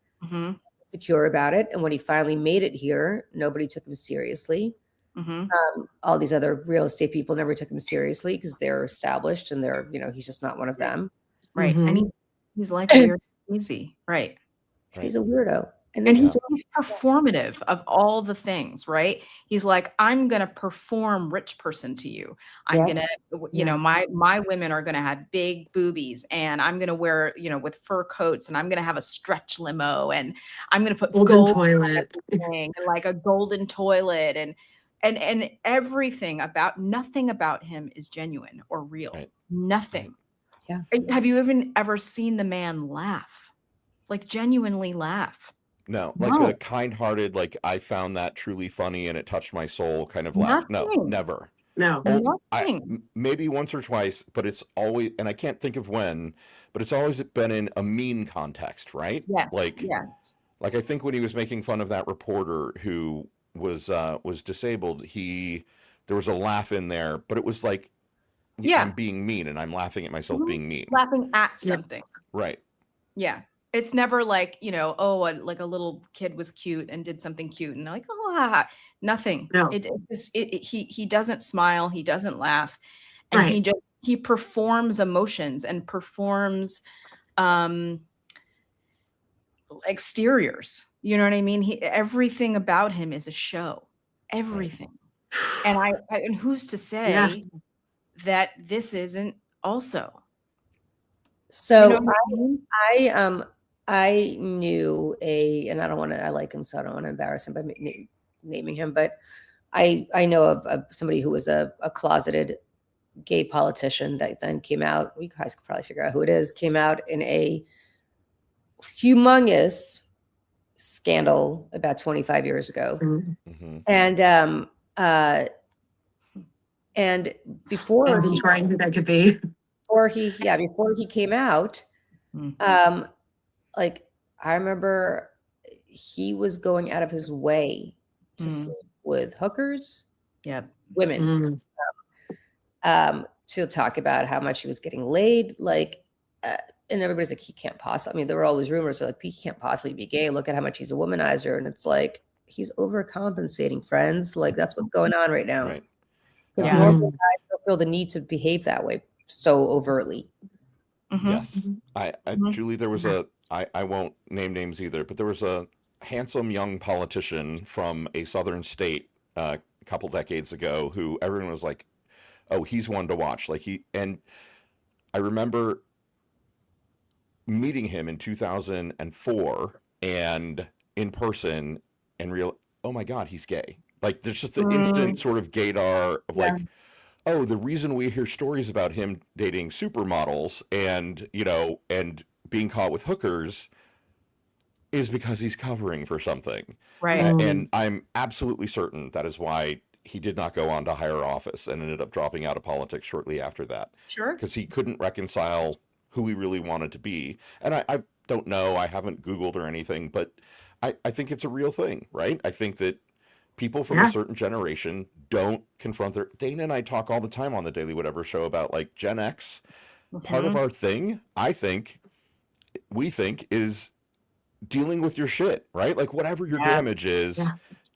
secure about it. And when he finally made it here, nobody took him seriously. All these other real estate people never took him seriously because they're established and they're, he's just not one of them. Right. And he's like weird, easy. Right. He's a weirdo. And he's performative of all the things, right? He's like, I'm going to perform rich person to you. I'm going to, my women are going to have big boobies and I'm going to wear, with fur coats and I'm going to have a stretch limo and I'm going to put golden toilet and like a golden toilet and everything nothing about him is genuine or real. Nothing. Yeah. Have you ever seen the man laugh? like genuinely laugh. No, like a kind-hearted, like I found that truly funny and it touched my soul kind of laugh. No, never. No. Maybe once or twice, but it's always, and I can't think of when, but it's always been in a mean context, right? Yes. Like I think when he was making fun of that reporter who was disabled, there was a laugh in there, but it was like, I'm being mean and I'm laughing at myself being mean. Laughing at something. Right. Yeah. It's never like, like a little kid was cute and did something cute and like, nothing. No. He doesn't smile. He doesn't laugh. And he performs emotions and performs exteriors. You know what I mean? Everything about him is a show. Everything. And who's to say that this isn't also? So I knew and I don't want to, I like him, so I don't want to embarrass him by naming him, but I know of somebody who was a closeted gay politician that then came out, you guys could probably figure out who it is, came out in a humongous scandal about 25 years ago. Mm-hmm. And before he came out, like I remember he was going out of his way to sleep with hookers, women, to talk about how much he was getting laid, and everybody's like, he can't possibly. I mean, there were all these rumors like he can't possibly be gay. Look at how much he's a womanizer, and it's like he's overcompensating, friends. Like that's what's going on right now. Right. Because normal guys don't feel the need to behave that way so overtly. Yes. Julie, there was I won't name names either, but there was a handsome young politician from a southern state a couple decades ago who everyone was like, oh, he's one to watch. And I remember meeting him in 2004 and in person and oh my God, he's gay. Like there's just the instant sort of gaydar of like, oh, the reason we hear stories about him dating supermodels and being caught with hookers is because he's covering for something. Right. And I'm absolutely certain that is why he did not go on to higher office and ended up dropping out of politics shortly after that. Sure. Because he couldn't reconcile who he really wanted to be. And I don't know, I haven't Googled or anything, but I think it's a real thing, right? I think that people from a certain generation don't confront Dana and I talk all the time on the Daily Whatever show about like Gen X. Part of our thing, we think is dealing with your shit, right? Like whatever your damage is,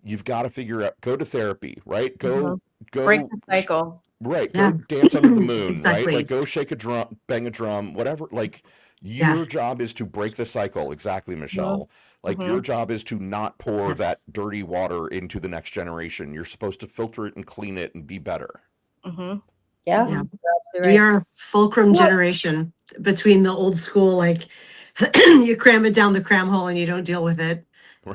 you've got to figure out, go to therapy, right? Go break the cycle. Right. Go dance under the moon, right? Like go shake a drum, bang a drum, whatever. Like your job is to break the cycle. Exactly, Michelle. Like your job is to not pour that dirty water into the next generation. You're supposed to filter it and clean it and be better. Yeah. We are a fulcrum generation between the old school, like you cram it down the cram hole and you don't deal with it.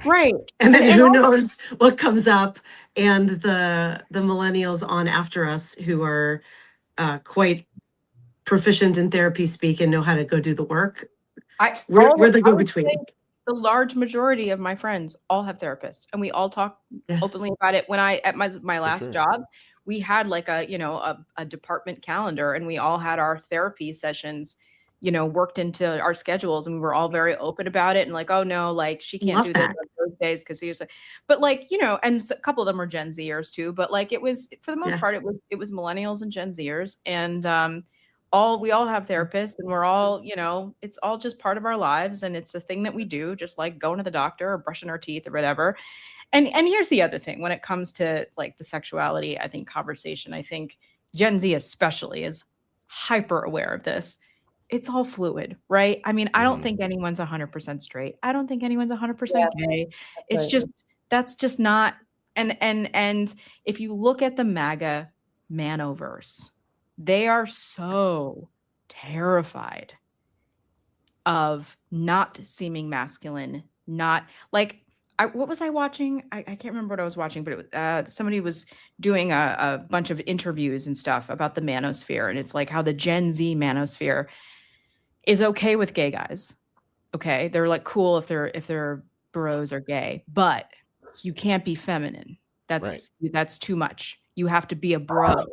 Right. And then who knows what comes up, and the millennials on after us who are quite proficient in therapy speak and know how to go do the work. We're the go-between. The large majority of my friends all have therapists, and we all talk openly about it. When at my last job, we had like a department calendar, and we all had our therapy sessions, worked into our schedules, and we were all very open about it. And like, oh no, like she can't do this on those days because he was like, but like, and a couple of them were Gen Zers too, but like it was, for the most part, it was millennials and Gen Zers. And we all have therapists, and we're all, it's all just part of our lives. And it's a thing that we do, just like going to the doctor or brushing our teeth or whatever. And here's the other thing, when it comes to like the sexuality, I think conversation, I think Gen Z especially is hyper aware of this. It's all fluid, right? I mean, I don't think anyone's 100% straight. I don't think anyone's 100% gay. It's just, that's just not, and if you look at the MAGA manoverse, they are so terrified of not seeming masculine, not like, what was I watching? I can't remember what I was watching, but it was, somebody was doing a bunch of interviews and stuff about the manosphere. And it's like how the Gen Z manosphere is okay with gay guys, Okay, they're like cool if they're bros or gay, but you can't be feminine. That's too much. You have to be a bro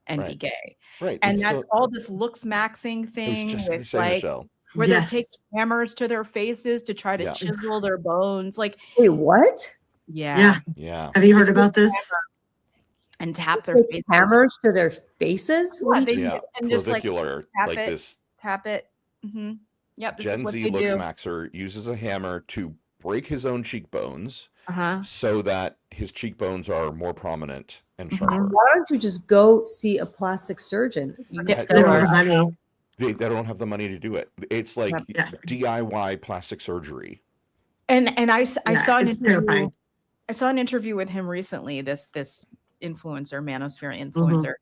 and be gay. Right. And that's all this looks maxing thing with say, like Michelle. where they're taking hammers to their faces to try to chisel their bones. Like, wait, what? Yeah. Have you heard about this? And tap their faces. Hammers to their faces? What do you and just like clavicular, tap like it, this. Tap it. Yep. This is Gen what Z they looks do. maxer uses a hammer to break his own cheekbones so that his cheekbones are more prominent and sharper. Why don't you just go see a plastic surgeon? They don't have the money to do it. It's like DIY plastic surgery. And I saw an interview. I saw an interview with him recently. This influencer, manosphere influencer,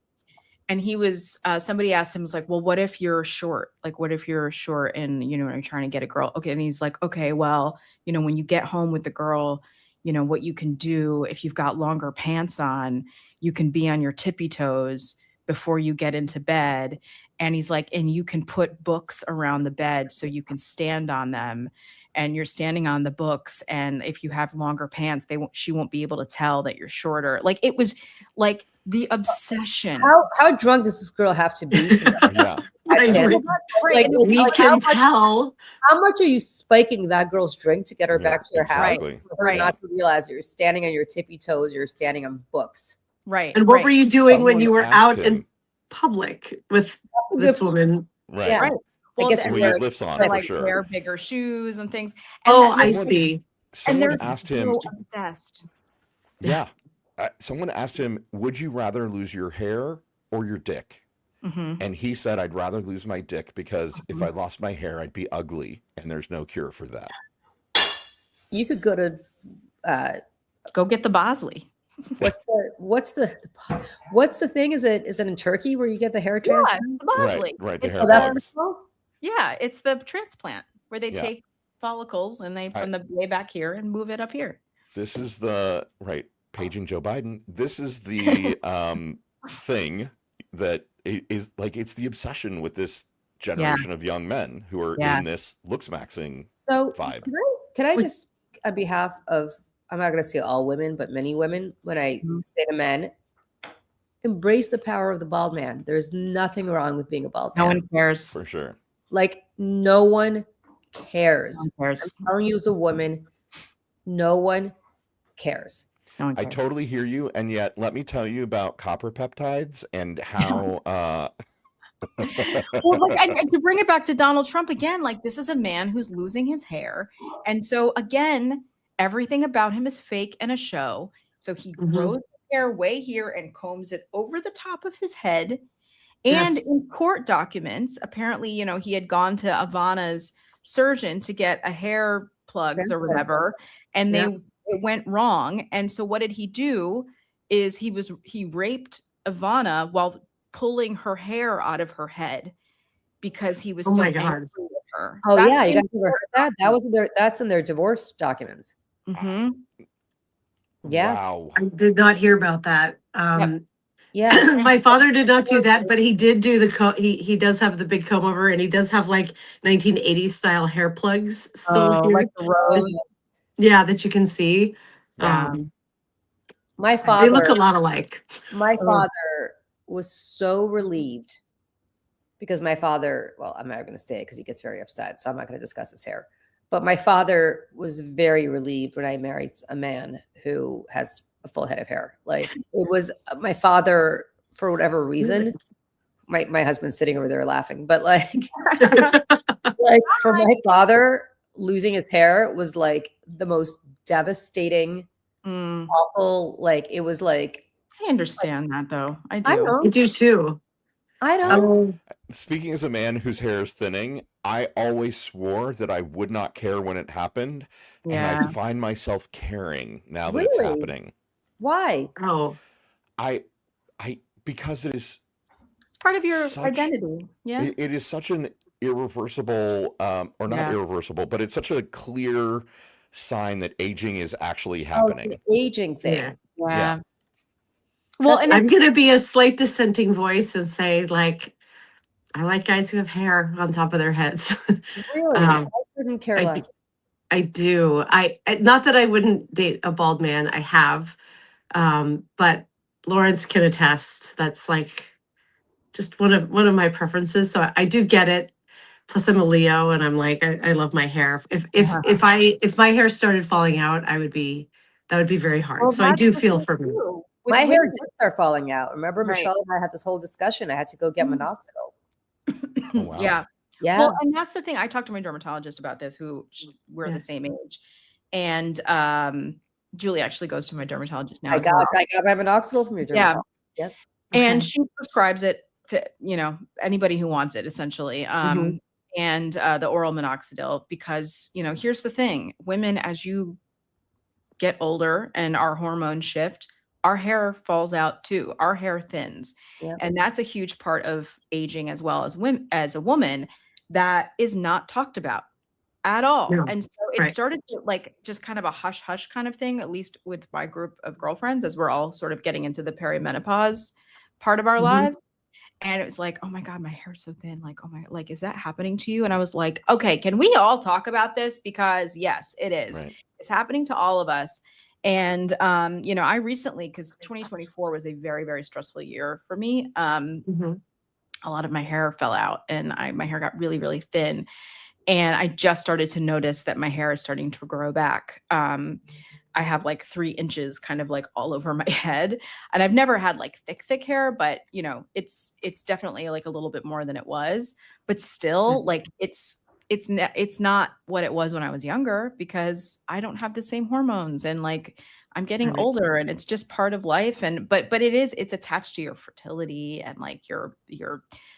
and he was somebody asked him, was like, well, what if you're short? Like, what if you're short and you're trying to get a girl? Okay, and he's like, okay, well, when you get home with the girl, what you can do if you've got longer pants on, you can be on your tippy toes before you get into bed. And he's like, and you can put books around the bed so you can stand on them. And you're standing on the books, and if you have longer pants, she won't be able to tell that you're shorter. Like, it was like the obsession. How drunk does this girl have to be? We can tell. How much are you spiking that girl's drink to get her back to your house? For her not to realize that you're standing on your tippy toes, you're standing on books. Right. And what were you doing when you were out in public with this woman? Right. Yeah. Right. Well, I guess we had lifts on for sure. Wear bigger shoes and things. And I see. Someone asked him. Obsessed. Yeah. Someone asked him, would you rather lose your hair or your dick? And he said, I'd rather lose my dick because if I lost my hair, I'd be ugly, and there's no cure for that. You could go to go get the Bosley. What's the thing? Is it in Turkey where you get the hair transplant? Yeah, the Bosley. Right. The hair plugs. Yeah, it's the transplant where they take follicles and they from the way back here and move it up here. This is the paging Joe Biden. This is the thing that is like, it's the obsession with this generation of young men who are in this looks maxing vibe. Can I just, on behalf of, I'm not going to say all women, but many women, when I say to men, embrace the power of the bald man. There's nothing wrong with being a bald man. No one cares. For sure. Like, no one cares. No one cares. I'm telling you as a woman, no one cares. No one cares. I totally hear you. And yet, let me tell you about copper peptides and how... Well, and to bring it back to Donald Trump again, like, this is a man who's losing his hair. And so, again, everything about him is fake and a show. So he grows his hair way here and combs it over the top of his head. And in court documents, apparently, he had gone to Ivana's surgeon to get a hair plugs or whatever, and it went wrong. And so what did he do is he raped Ivana while pulling her hair out of her head because he was so angry with her. Oh, that's you guys ever heard that? That's in their divorce documents. Mm-hmm. Yeah. Wow. I did not hear about that. Yeah. My father did not do that, but he did do he does have the big comb over, and he does have like 1980s style hair plugs still here. Like the rose. That you can see. My father, they look a lot alike. My father was so relieved because my father, well, I'm not going to say it because he gets very upset, so I'm not going to discuss his hair. But my father was very relieved when I married a man who has a full head of hair. Like, it was my father, for whatever reason. My husband's sitting over there laughing, but like for my father, losing his hair was like the most devastating, awful. Like, it was like, I understand that though. I do. I do too. I don't. Speaking as a man whose hair is thinning, I always swore that I would not care when it happened. And I find myself caring now that it's happening. Why? Because it is, it's part of your identity. Yeah. It is such an irreversible, or not irreversible, but it's such a clear sign that aging is actually happening. Oh, the aging thing. Yeah. Well, and I'm going to be a slight dissenting voice and say, like, I like guys who have hair on top of their heads. Really? couldn't care less. I do. Not that I wouldn't date a bald man. I have, but Lawrence can attest. That's like just one of my preferences. So I do get it. Plus, I'm a Leo, and I'm like I love my hair. If my hair started falling out, that would be very hard. Well, so I that's do the feel thing, for me. too. With My hair women- did start falling out. Remember, Right. Michelle and I had this whole discussion. I had to go get minoxidil. Oh, wow. Yeah. Yeah. Well, and that's the thing. I talked to my dermatologist about this, we're the same age. And Julie actually goes to my dermatologist now. I as well. got my minoxidil from your dermatologist. Yep. And she prescribes it to, anybody who wants it, essentially. And the oral minoxidil, because, here's the thing. Women, as you get older and our hormones shift, our hair falls out too. Our hair thins. Yeah. And that's a huge part of aging as well as women, as a woman, that is not talked about at all. No. And so it started to like just kind of a hush hush kind of thing, at least with my group of girlfriends, as we're all sort of getting into the perimenopause part of our lives. And it was like, oh my God, my hair's so thin. Like, oh my, like, is that happening to you? And I was like, okay, can we all talk about this? Because yes, it is. Right. It's happening to all of us. And, I recently, because 2024 was a very, very stressful year for me. A lot of my hair fell out and my hair got really, really thin. And I just started to notice that my hair is starting to grow back. I have like 3 inches kind of like all over my head. And I've never had like thick hair, but it's definitely like a little bit more than it was, but still like it's not what it was when I was younger, because I don't have the same hormones, and like I'm getting older, and it's just part of life. And but it's attached to your fertility and like your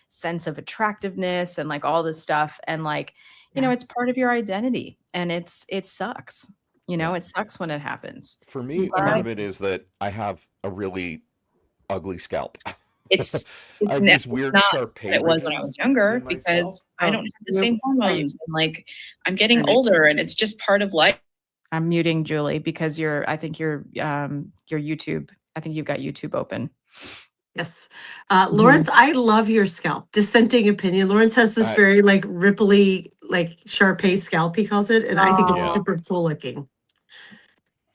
sense of attractiveness and like all this stuff. And like, it's part of your identity, and it sucks. It sucks when it happens. For me, part of it is that I have a really ugly scalp. It's I have these weird not sharp what it was when I was younger, because I don't have the same hormones, and like I'm getting older, and it's just part of life. I'm muting Julie because I think your YouTube, I think you've got YouTube open. Yes. Lawrence, I love your scalp. Dissenting opinion. Lawrence has this very like ripply, like Shar-Pei scalp, he calls it. And I think it's super cool looking.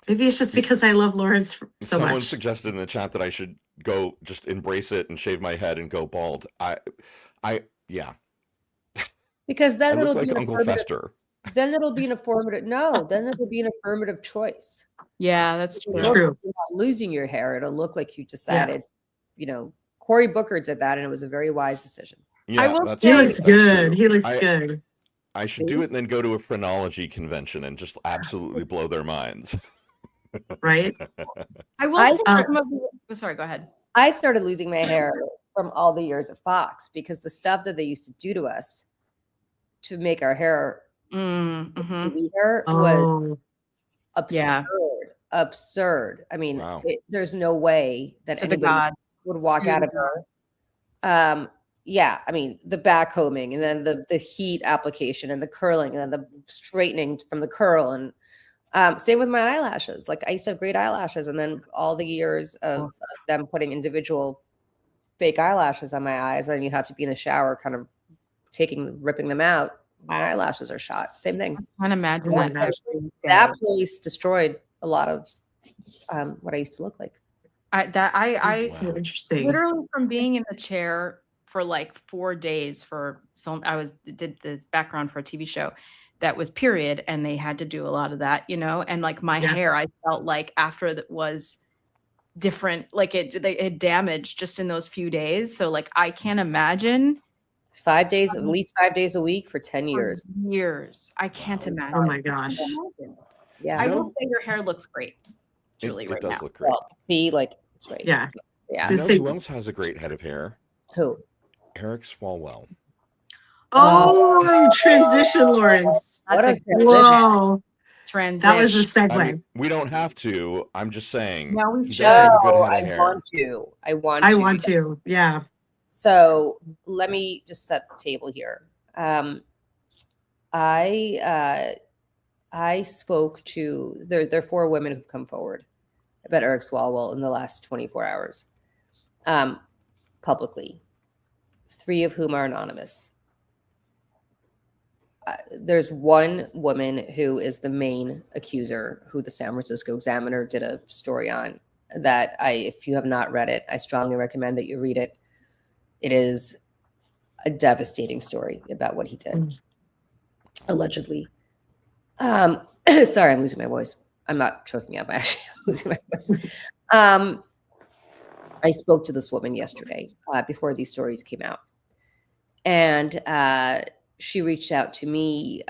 Maybe it's just because I love Lawrence so much. Someone suggested in the chat that I should go just embrace it and shave my head and go bald. Yeah. Because then I it'll look be like Uncle Fester. Then it'll be an affirmative choice. Yeah, that's true. You're not losing your hair. It'll look like you decided, Cory Booker did that, and it was a very wise decision. Yeah, he looks good. He looks good. I should do it and then go to a phrenology convention and just absolutely blow their minds. Right? I will say, sorry, go ahead. I started losing my hair from all the years at Fox, because the stuff that they used to do to us to make our hair TV hair was absurd. I mean, there's no way that anybody would walk out of her. Yeah, I mean, the back combing, and then the heat application, and the curling, and then the straightening from the curl, and same with my eyelashes. Like I used to have great eyelashes, and then all the years of them putting individual fake eyelashes on my eyes, and then you have to be in the shower, kind of ripping them out. My eyelashes are shot. Same thing. I can't imagine that. That place destroyed a lot of what I used to look like. So interesting. Literally from being in the chair for like 4 days for film. Did this background for a TV show that was period, and they had to do a lot of that, and like my hair, I felt like after that was different, like it damaged just in those few days. So like I can't imagine 5 days, at least 5 days a week for 10 years. I can't imagine. Oh my gosh. Yeah. I will say your hair looks great, Julie, it does now. look great. Well, see, like it's great. Yeah. Yeah. You know who else has a great head of hair? Who? Eric Swalwell. Oh, transition, Lawrence. What a transition. Whoa. Transition. That was a segue. I mean, we don't have to. I'm just saying. No, we he should. does have a good head I of hair. want to. I want to. Yeah. So let me just set the table here. I spoke to there are 4 women who've come forward about Eric Swalwell in the last 24 hours, publicly, 3 of whom are anonymous. there's one woman who is the main accuser, who the San Francisco Examiner did a story on. That if you have not read it, I strongly recommend that you read it. It is a devastating story about what he did, allegedly. Sorry, I'm losing my voice. I'm not choking up. I'm actually losing my voice. I spoke to this woman yesterday before these stories came out. And she reached out to me.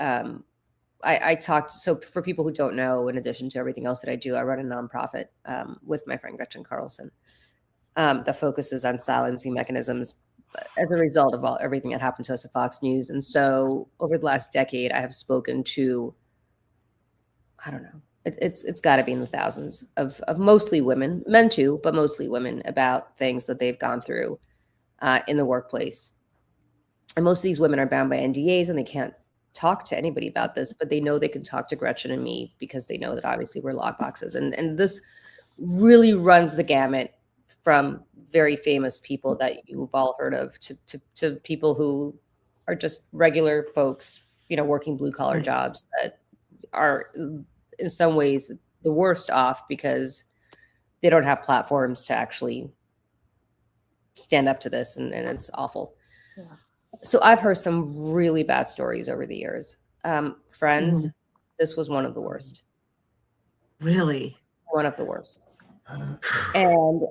I talked, so for people who don't know, in addition to everything else that I do, I run a nonprofit with my friend Gretchen Carlson that focuses on silencing mechanisms as a result of everything that happened to us at Fox News. And so over the last decade, I have spoken to, I don't know, it's got to be in the thousands of mostly women, men too, but mostly women, about things that they've gone through in the workplace. And most of these women are bound by NDAs and they can't talk to anybody about this, but they know they can talk to Gretchen and me because they know that obviously we're lockboxes. And this really runs the gamut from very famous people that you've all heard of to people who are just regular folks, working blue collar jobs that are in some ways the worst off because they don't have platforms to actually stand up to this. And it's awful. Yeah. So I've heard some really bad stories over the years. Friends, this was one of the worst. Really? One of the worst. And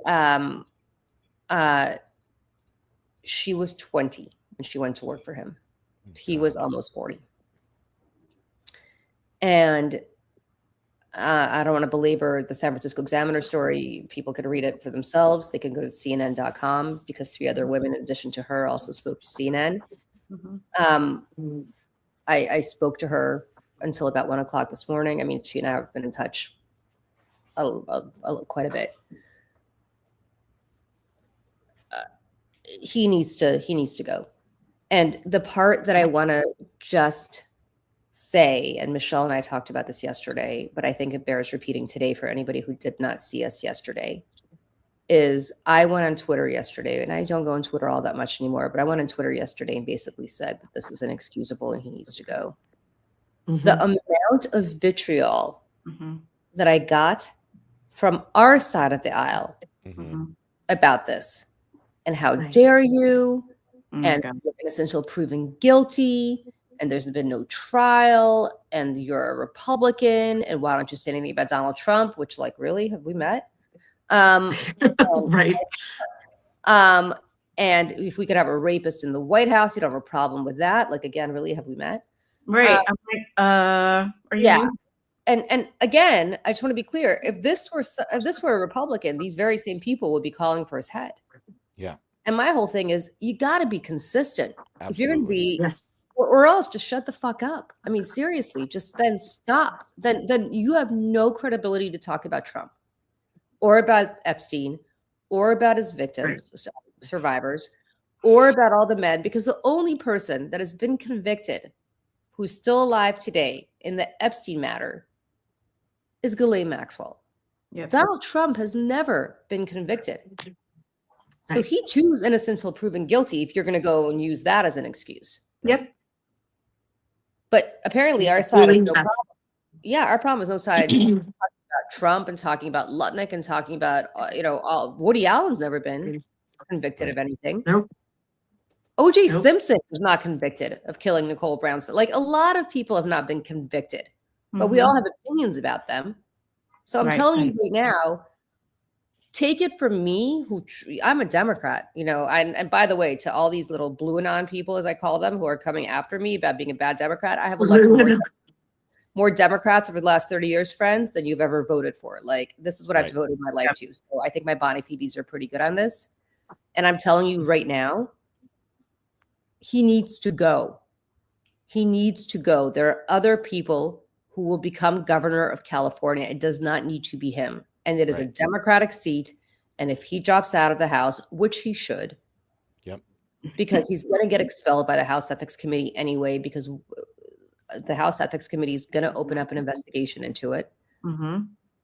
she was 20 when she went to work for him. He was almost 40. And I don't want to belabor the San Francisco Examiner story. People could read it for themselves. They can go to CNN.com because 3 other women, in addition to her, also spoke to CNN. I spoke to her until about 1 o'clock this morning. I mean, she and I have been in touch quite a bit. He needs to go. And the part that I want to just say, and Michelle and I talked about this yesterday, but I think it bears repeating today for anybody who did not see us yesterday, is I went on Twitter yesterday, and I don't go on Twitter all that much anymore, but I went on Twitter yesterday and basically said that this is inexcusable and he needs to go. The amount of vitriol that I got from our side of the aisle about this, and how dare you, and you're innocent until proven guilty, and there's been no trial, and you're a Republican, and why don't you say anything about Donald Trump? Which, like, really, have we met? Right. And if we could have a rapist in the White House, you don't have a problem with that. Like, again, really, have we met? Right. I'm like, are you? Yeah. And again, I just want to be clear. If this were a Republican, these very same people would be calling for his head. Yeah. And my whole thing is, you got to be consistent. Absolutely. If you're going to be, or else just shut the fuck up. I mean, seriously, just then stop. Then you have no credibility to talk about Trump or about Epstein or about his victims, survivors, or about all the men, because the only person that has been convicted who's still alive today in the Epstein matter is Ghislaine Maxwell. Yep. Donald Trump has never been convicted. So he too is innocent until proven guilty, if you're going to go and use that as an excuse. Yep. But apparently our side is no problem. Yeah, our problem is no side talking about Trump and talking about Lutnick and talking about, Woody Allen's never been convicted of anything. Nope. O.J. Simpson was not convicted of killing Nicole Brown. Like, a lot of people have not been convicted, but we all have opinions about them. So I'm telling you right now, take it from me, I'm a Democrat, and by the way, to all these little blue anon people, as I call them, who are coming after me about being a bad Democrat, I have elected more Democrats over the last 30 years, friends, than you've ever voted for. Like, this is what I've devoted my life to. So I think my bona fides are pretty good on this. And I'm telling you right now, he needs to go. He needs to go. There are other people who will become governor of California. It does not need to be him. And it is a Democratic seat. And if he drops out of the House, which he should, because he's going to get expelled by the House Ethics Committee anyway, because the House Ethics Committee is going to open up an investigation into it.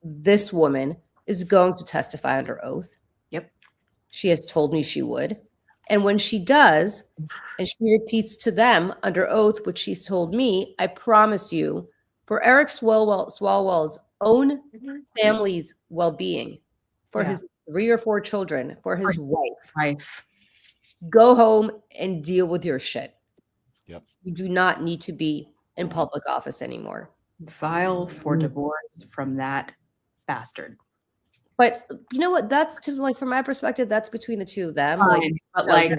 This woman is going to testify under oath. Yep. She has told me she would. And when she does, and she repeats to them under oath, which she's told me, I promise you, for Eric Swalwell's own family's well-being, for his 3 or 4 children, for his wife, go home and deal with your shit. Yep. You do not need to be in public office anymore. File for divorce from that bastard. But you know what? That's from my perspective, that's between the two of them. Fine, but like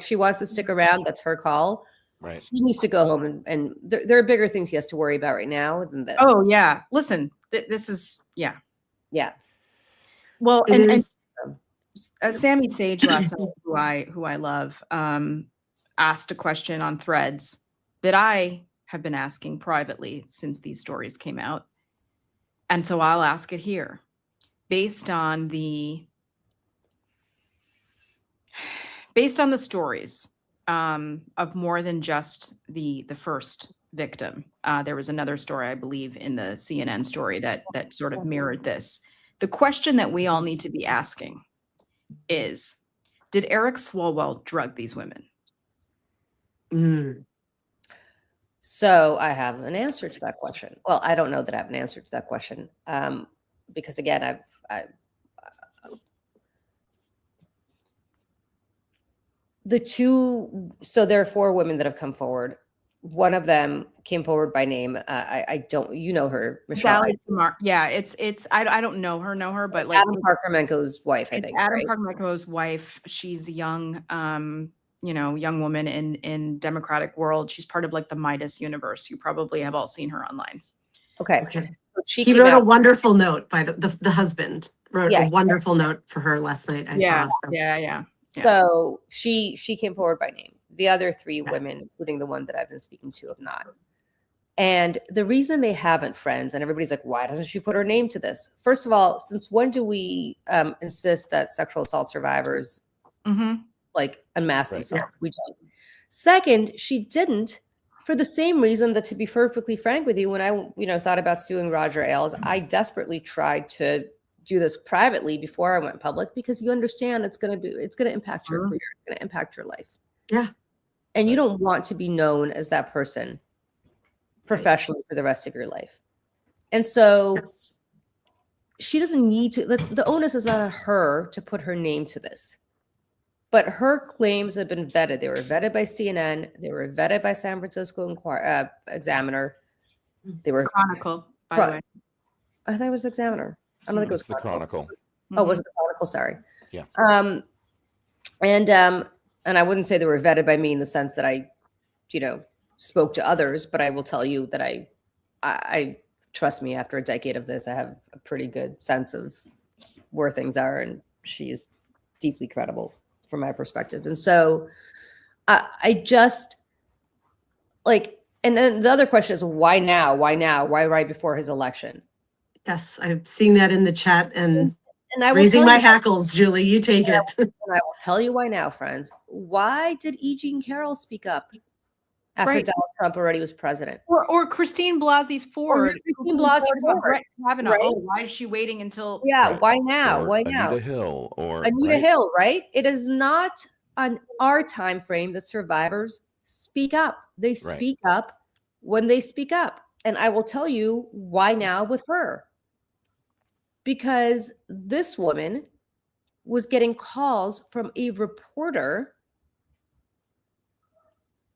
she wants to stick around. That's her call. Right. He needs to go home, and there are bigger things he has to worry about right now than this. Oh yeah, listen, this is yeah. Well, and Sammy Sage last night, who I love, asked a question on Threads that I have been asking privately since these stories came out, and so I'll ask it here. Based on the stories of more than just the first victim, there was another story, I believe, in the CNN story that sort of mirrored this. The question that we all need to be asking is, did Eric Swalwell drug these women? So I have an answer to that question. Well, I don't know that I have an answer to that question because again, there are 4 women that have come forward. One of them came forward by name. I don't, you know her, Michelle. Yeah, it's I don't know her, but like Adam Parker-Menko's wife, I think. Adam Parker-Menko's wife. She's a young, young woman in Democratic world. She's part of like the Midas universe. You probably have all seen her online. Okay. He wrote a wonderful note by the husband wrote a wonderful note for her last night. I saw. So. Yeah. So she came forward by name. The other 3 women, including the one that I've been speaking to, have not. And the reason they haven't, friends, and everybody's like, why doesn't she put her name to this? First of all, since when do we insist that sexual assault survivors unmask themselves? We don't. Second, she didn't, for the same reason that, to be perfectly frank with you, when I thought about suing Roger Ailes, I desperately tried to do this privately before I went public, because you understand it's going to impact your career, it's going to impact your life. Yeah. And you don't want to be known as that person professionally for the rest of your life. And so she doesn't need to, the onus is not on her to put her name to this. But her claims have been vetted. They were vetted by CNN. They were vetted by San Francisco Examiner. They were Chronicle, by the way. I thought it was Examiner. I don't think it was the Chronicle. Oh, was it the Chronicle? Sorry. Yeah. And I wouldn't say they were vetted by me in the sense that I, spoke to others, but I will tell you that I trust me, after a decade of this, I have a pretty good sense of where things are, and she's deeply credible from my perspective. And so I just and then the other question is, why now? Why now? Why right before his election? Yes, I'm seeing that in the chat and I will raising my hackles, Julie. You take it. And I will tell you why now, friends. Why did E. Jean Carroll speak up after Donald Trump already was president? Or Christine Blasey Ford. Brett Kavanaugh. Right? Oh, why is she waiting until? Yeah, why now? Or Why now? Anita Hill or Anita Hill, right? It is not on our time frame that survivors speak up. They speak up when they speak up. And I will tell you why now with her. Because this woman was getting calls from a reporter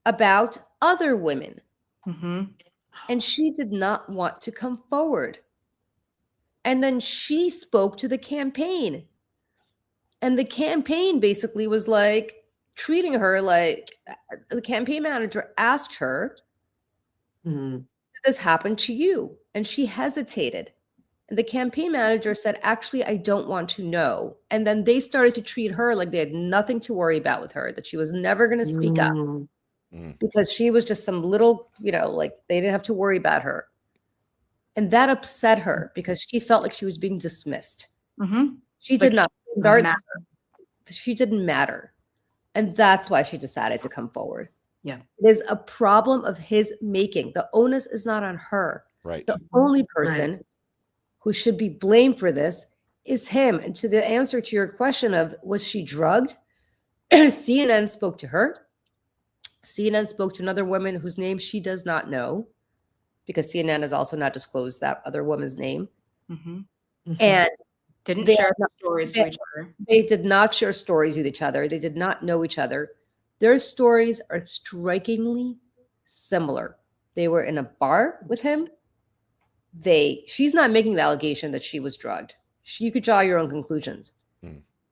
about other women. And she did not want to come forward. And then she spoke to the campaign. And the campaign basically was like treating her like, the campaign manager asked her, did this happen to you? And she hesitated. And the campaign manager said, actually, I don't want to know. And then they started to treat her like they had nothing to worry about with her, that she was never going to speak up because she was just some little, like they didn't have to worry about her. And that upset her because she felt like she was being dismissed. She did not matter. She didn't matter. And that's why she decided to come forward. Yeah. It is a problem of his making. The onus is not on her. Right. The only person who should be blamed for this is him. And to the answer to your question of, was she drugged? CNN spoke to her. CNN spoke to another woman whose name she does not know, because CNN has also not disclosed that other woman's name. And Didn't they share are not- stories to each other. They did not share stories with each other. They did not know each other. Their stories are strikingly similar. They were in a bar with him. She's not making the allegation that she was drugged. You could draw your own conclusions.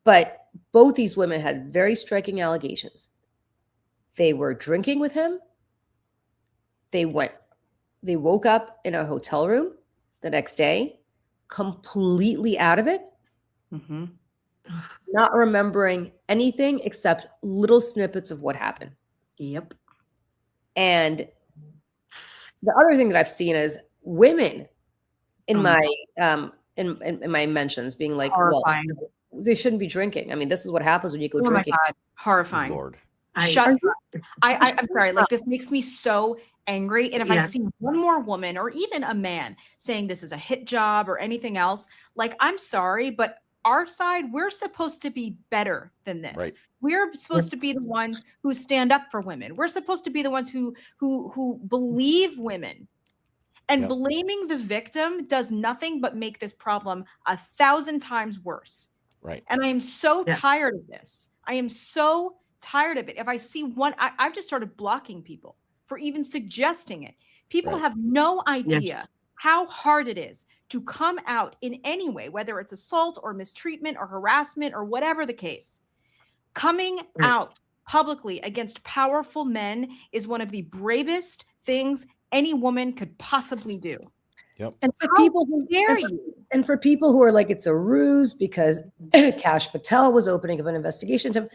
But both these women had very striking allegations. They were drinking with him. They woke up in a hotel room the next day, completely out of it, not remembering anything except little snippets of what happened. Yep. And the other thing that I've seen is women in my in my mentions being like, horrifying. well, they shouldn't be drinking. I mean, this is what happens when you go Oh drinking. my God, horrifying. Lord. Shut up. I'm sorry. Like, this makes me so angry. And if I Yeah. see one more woman or even a man saying this is a hit job or anything else, like, I'm sorry, but our side, we're supposed to be better than this. Right. We're supposed to be the ones who stand up for women. We're supposed to be the ones who believe women. And Yep. blaming the victim does nothing but make this problem 1,000 times worse. Right. And I am so Yes. tired of this. I am so tired of it. If I see one, I've just started blocking people for even suggesting it. People Right. have no idea Yes. how hard it is to come out in any way, whether it's assault or mistreatment or harassment or whatever the case. Coming out publicly against powerful men is one of the bravest things any woman could possibly do. Yep. And for How people who dare you? And for people who are like, it's a ruse because Kash Patel was opening up an investigation to him.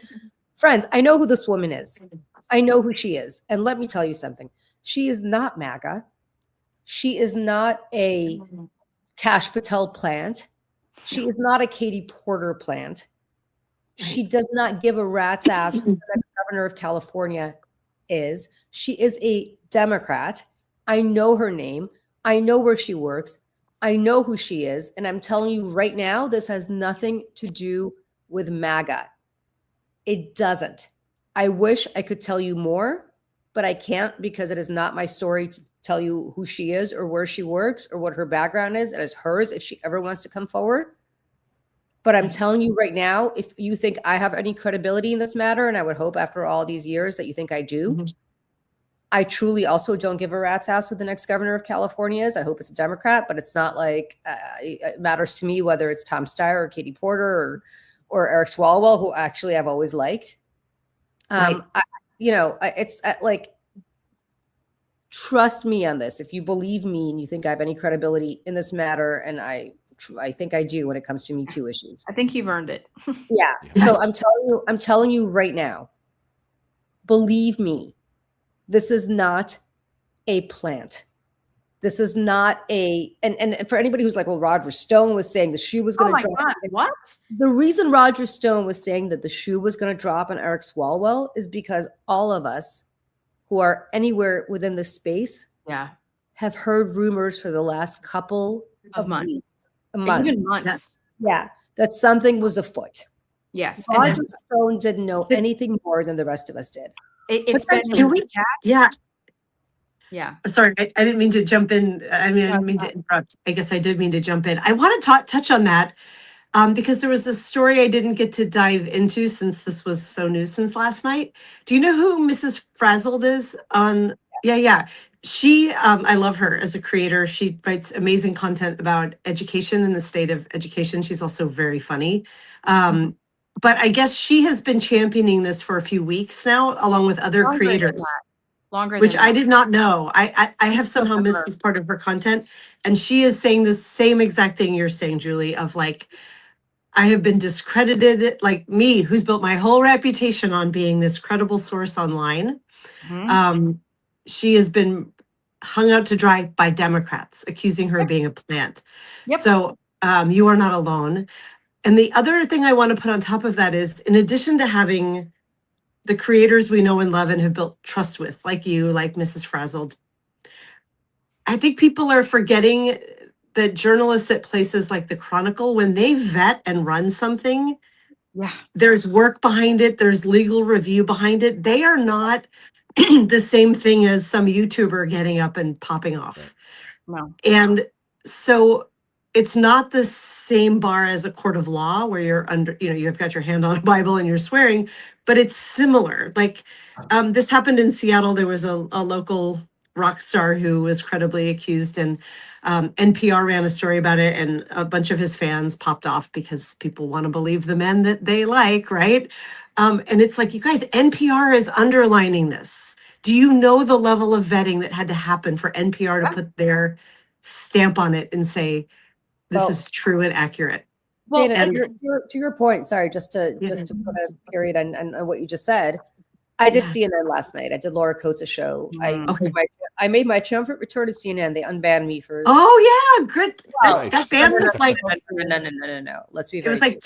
Friends, I know who this woman is. I know who she is. And let me tell you something. She is not MAGA. She is not a Kash Patel plant. She is not a Katie Porter plant. She does not give a rat's ass who the next governor of California is. She is a Democrat. I know her name. I know where she works. I know who she is. And I'm telling you right now, this has nothing to do with MAGA. It doesn't. I wish I could tell you more, but I can't because it is not my story to tell you who she is or where she works or what her background is. It is hers if she ever wants to come forward. But I'm telling you right now, if you think I have any credibility in this matter, and I would hope after all these years that you think I do, I truly also don't give a rat's ass who the next governor of California is. I hope it's a Democrat, but it's not like it matters to me whether it's Tom Steyer or Katie Porter or Eric Swalwell, who actually I've always liked. It's like, trust me on this. If you believe me and you think I have any credibility in this matter, and I think I do when it comes to Me Too issues. I think you've earned it. Yeah. Yes. So I'm telling you right now, believe me, this is not a plant. This is not and for anybody who's like, well, Roger Stone was saying the shoe was going to drop. God, what? The reason Roger Stone was saying that the shoe was going to drop on Eric Swalwell is because all of us who are anywhere within the space have heard rumors for the last couple of months. weeks, a month. Even months. Yeah, that something was afoot. Yes. Roger Stone didn't know anything more than the rest of us did. It's been Yeah. Yeah. Sorry, I didn't mean to jump in. I didn't mean to interrupt. I guess I did mean to jump in. I want to touch on that because there was a story I didn't get to dive into since this was so new since last night. Do you know who Mrs. Frazzled is on? Yeah. She, I love her as a creator. She writes amazing content about education and the state of education. She's also very funny. But I guess she has been championing this for a few weeks now, along with other creators. Which I did not know. I have somehow missed this part of her content. And she is saying the same exact thing you're saying, Julie, of like, I have been discredited, like me, who's built my whole reputation on being this credible source online. She has been hung out to dry by Democrats, accusing her of being a plant. So you are not alone. And the other thing I want to put on top of that is, in addition to having the creators we know and love and have built trust with, like you, like Mrs. Frazzled, I think people are forgetting that journalists at places like the Chronicle, when they vet and run something, Yeah. There's work behind it. There's legal review behind it. They are not the same thing as some YouTuber getting up and popping off. No. And so it's not the same bar as a court of law where you're under, you've got your hand on a Bible and you're swearing, but it's similar. Like this happened in Seattle. There was a local rock star who was credibly accused, and NPR ran a story about it, and a bunch of his fans popped off because people want to believe the men that they like, right? And it's like, you guys, NPR is underlining this. Do you know the level of vetting that had to happen for NPR to put their stamp on it and say this is true and accurate? Well, Dana, to your point, sorry, just to put a period on what you just said. I did CNN last night. I did Laura Coates' show. I made my triumphant return to CNN. They unbanned me for. Oh yeah, good. That ban was like no. Let's be. It was like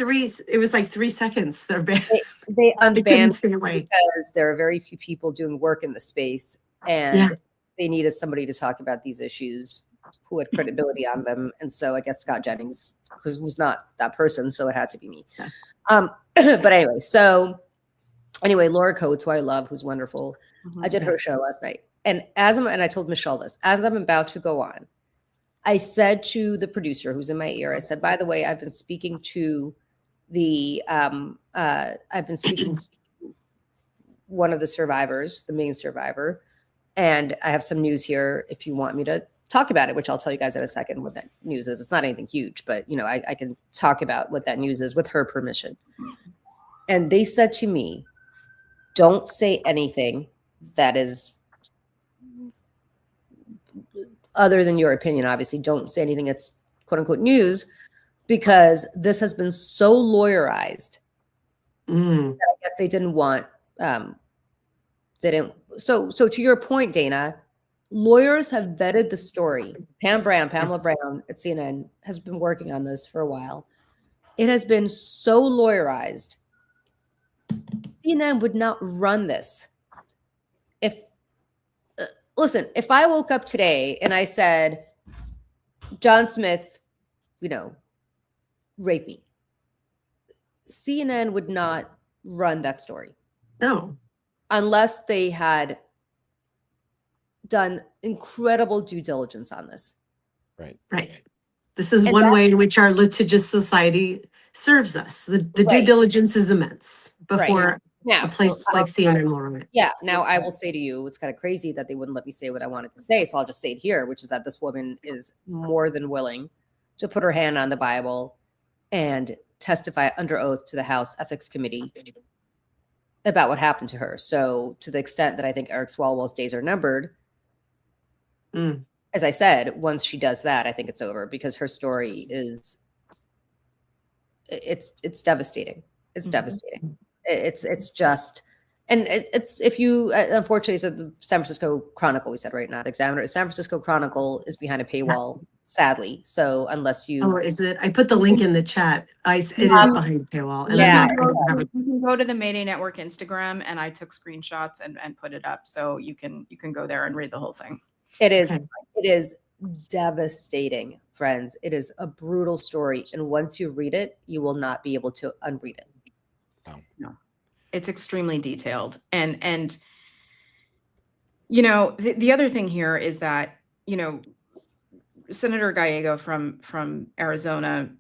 3 seconds. They're banned. They unbanned because there are very few people doing work in the space, and they needed somebody to talk about these issues who had credibility on them. And so I guess Scott Jennings was not that person, so it had to be me. But anyway, Laura Coates, who I love, who's wonderful. I did her show last night. And and I told Michelle this, as I'm about to go on, I said to the producer who's in my ear, I said, by the way, I've been speaking to one of the survivors, the main survivor, and I have some news here if you want me to talk about it, which I'll tell you guys in a second what that news is. It's not anything huge, but I can talk about what that news is with her permission. And they said to me, don't say anything that is other than your opinion. Obviously, don't say anything that's quote unquote news, because this has been so lawyerized that I guess they didn't want, So to your point, Dana, lawyers have vetted the story. Pamela Brown at CNN has been working on this for a while. It has been so lawyerized. CNN would not run this. Listen, if I woke up today and I said, John Smith, raped me, CNN would not run that story. No. Unless they had done incredible due diligence on this. Right. This is one way in which our litigious society serves us. The due diligence is immense before a place like CNN will run it. Yeah. Now I will say to you, it's kind of crazy that they wouldn't let me say what I wanted to say. So I'll just say it here, which is that this woman is more than willing to put her hand on the Bible and testify under oath to the House Ethics Committee about what happened to her. So to the extent that I think Eric Swalwell's days are numbered, as I said, once she does that, I think it's over, because her story is, it's devastating. It's devastating. It's just, and it's, if you, unfortunately, it's the San Francisco Chronicle, we said right now, the Examiner, San Francisco Chronicle is behind a paywall, sadly. So unless you. Oh, is it? I put the link in the chat. It is behind paywall. And you can go to the Mayday Network Instagram, and I took screenshots and put it up. So you can go there and read the whole thing. It is devastating, friends. It is a brutal story. And once you read it, you will not be able to unread it. No, it's extremely detailed. And the other thing here is that, Senator Gallego from Arizona,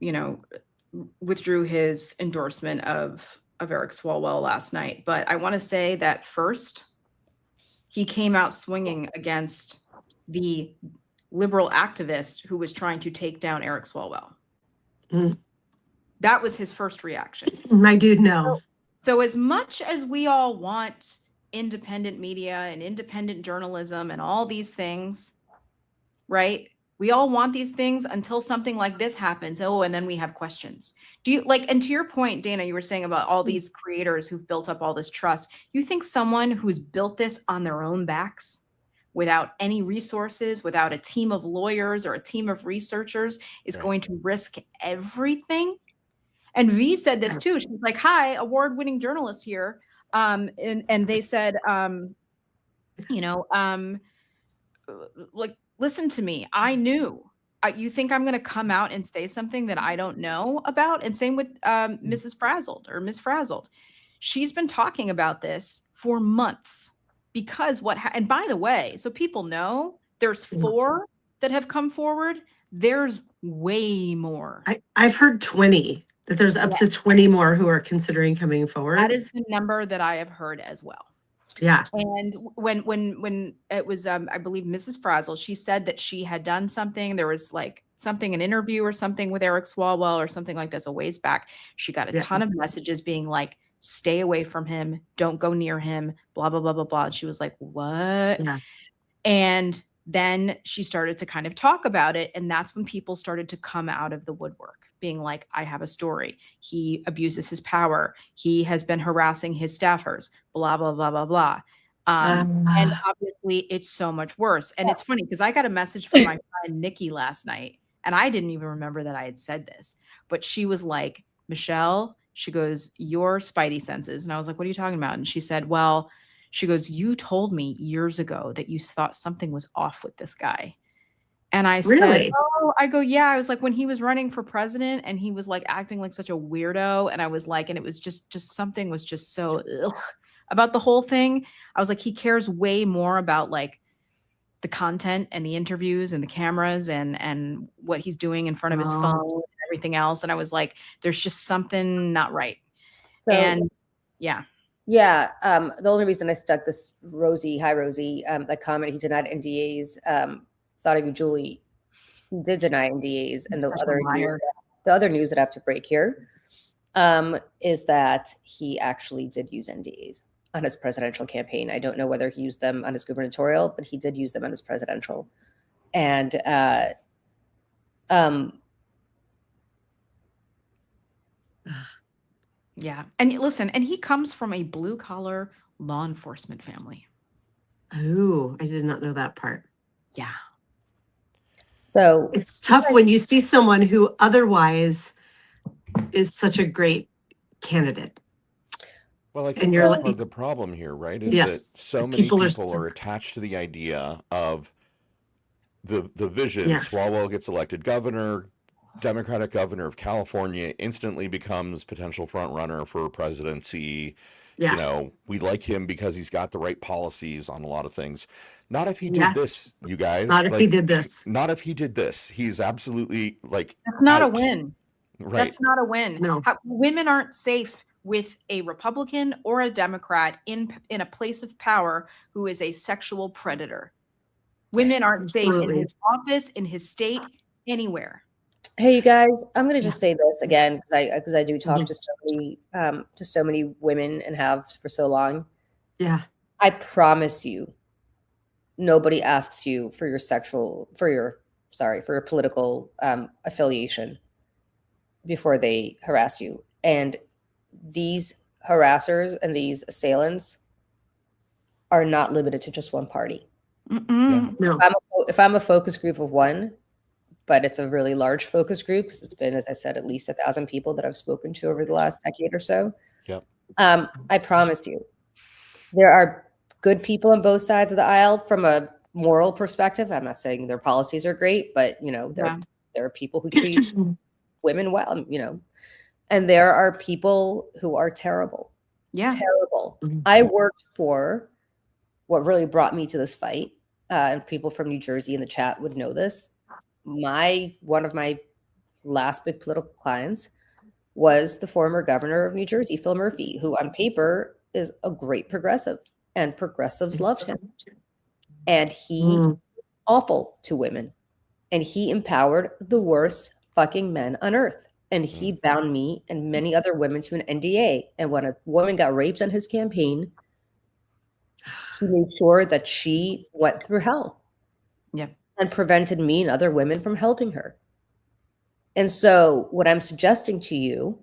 withdrew his endorsement of Eric Swalwell last night. But I want to say that first, he came out swinging against the liberal activist who was trying to take down Eric Swalwell. That was his first reaction. My dude, no. So as much as we all want independent media and independent journalism and all these things, right? We all want these things until something like this happens. Oh, and then we have questions. Do you and to your point, Dana, you were saying about all these creators who've built up all this trust. You think someone who's built this on their own backs, without any resources, without a team of lawyers or a team of researchers, is going to risk everything? And V said this too. She's like, hi, award-winning journalist here. And they said, listen to me. I knew you think I'm going to come out and say something that I don't know about? And same with Mrs. Frazzled or Miss Frazzled. She's been talking about this for months because and by the way, so people know there's 4 that have come forward. There's way more. I've heard 20, that there's up to 20 more who are considering coming forward. That is the number that I have heard as well. Yeah. And when it was, I believe Mrs. Frazzle, she said that she had done something. There was like something, an interview or something with Eric Swalwell or something like this a ways back. She got a ton of messages being like, stay away from him. Don't go near him, blah, blah, blah, blah, blah. And she was like, what? Yeah. And then she started to kind of talk about it. And that's when people started to come out of the woodwork being like, I have a story. He abuses his power. He has been harassing his staffers, blah, blah, blah, blah, blah. And obviously it's so much worse. And it's funny because I got a message from my friend Nikki last night and I didn't even remember that I had said this, but she was like, Michelle, she goes, your spidey senses. And I was like, what are you talking about? And she said, well, she goes, you told me years ago that you thought something was off with this guy. And I said, oh, I go, yeah. I was like, when he was running for president and he was like acting like such a weirdo. And I was like, and it was just something was just so about the whole thing. I was like, he cares way more about like the content and the interviews and the cameras and what he's doing in front of his phone and everything else. And I was like, there's just something not right. So, and yeah. Yeah. The only reason I stuck this Rosie, that comment, he denied NDAs, thought of you, Julie. He did deny NDAs. And the other news that I have to break here is that he actually did use NDAs on his presidential campaign. I don't know whether he used them on his gubernatorial, but he did use them on his presidential. And yeah. And listen, and he comes from a blue collar law enforcement family. Oh, I did not know that part. Yeah. So it's tough when you see someone who otherwise is such a great candidate. Well, I think that's part of the problem here, right? Is that so many people are attached to the idea of the vision. Swalwell gets elected governor, Democratic governor of California, instantly becomes potential front runner for presidency. You know, we like him because he's got the right policies on a lot of things. Not if he did this, you guys. Not if he did this. Not if he did this. He's absolutely like that's not a win. Right. That's not a win. No. Women aren't safe with a Republican or a Democrat in a place of power who is a sexual predator. Women aren't safe in his office, in his state, anywhere. Hey, you guys, I'm going to just say this again because I do talk to so many women and have for so long. Yeah. I promise you, nobody asks you for your political affiliation before they harass you. And these harassers and these assailants are not limited to just one party. No. If I'm a focus group of one, but it's a really large focus group, it's been, as I said, at least 1,000 people that I've spoken to over the last decade or so. Yep. I promise you, there are good people on both sides of the aisle from a moral perspective. I'm not saying their policies are great, but you know, there are people who treat women well, you know, and there are people who are terrible. Yeah. Terrible. I worked for what really brought me to this fight, and people from New Jersey in the chat would know this. One of my last big political clients was the former governor of New Jersey, Phil Murphy, who on paper is a great progressive, and progressives loved him. And he was awful to women, and he empowered the worst fucking men on earth. And he bound me and many other women to an NDA. And when a woman got raped on his campaign, he made sure that she went through hell. Yep. And prevented me and other women from helping her. And so what I'm suggesting to you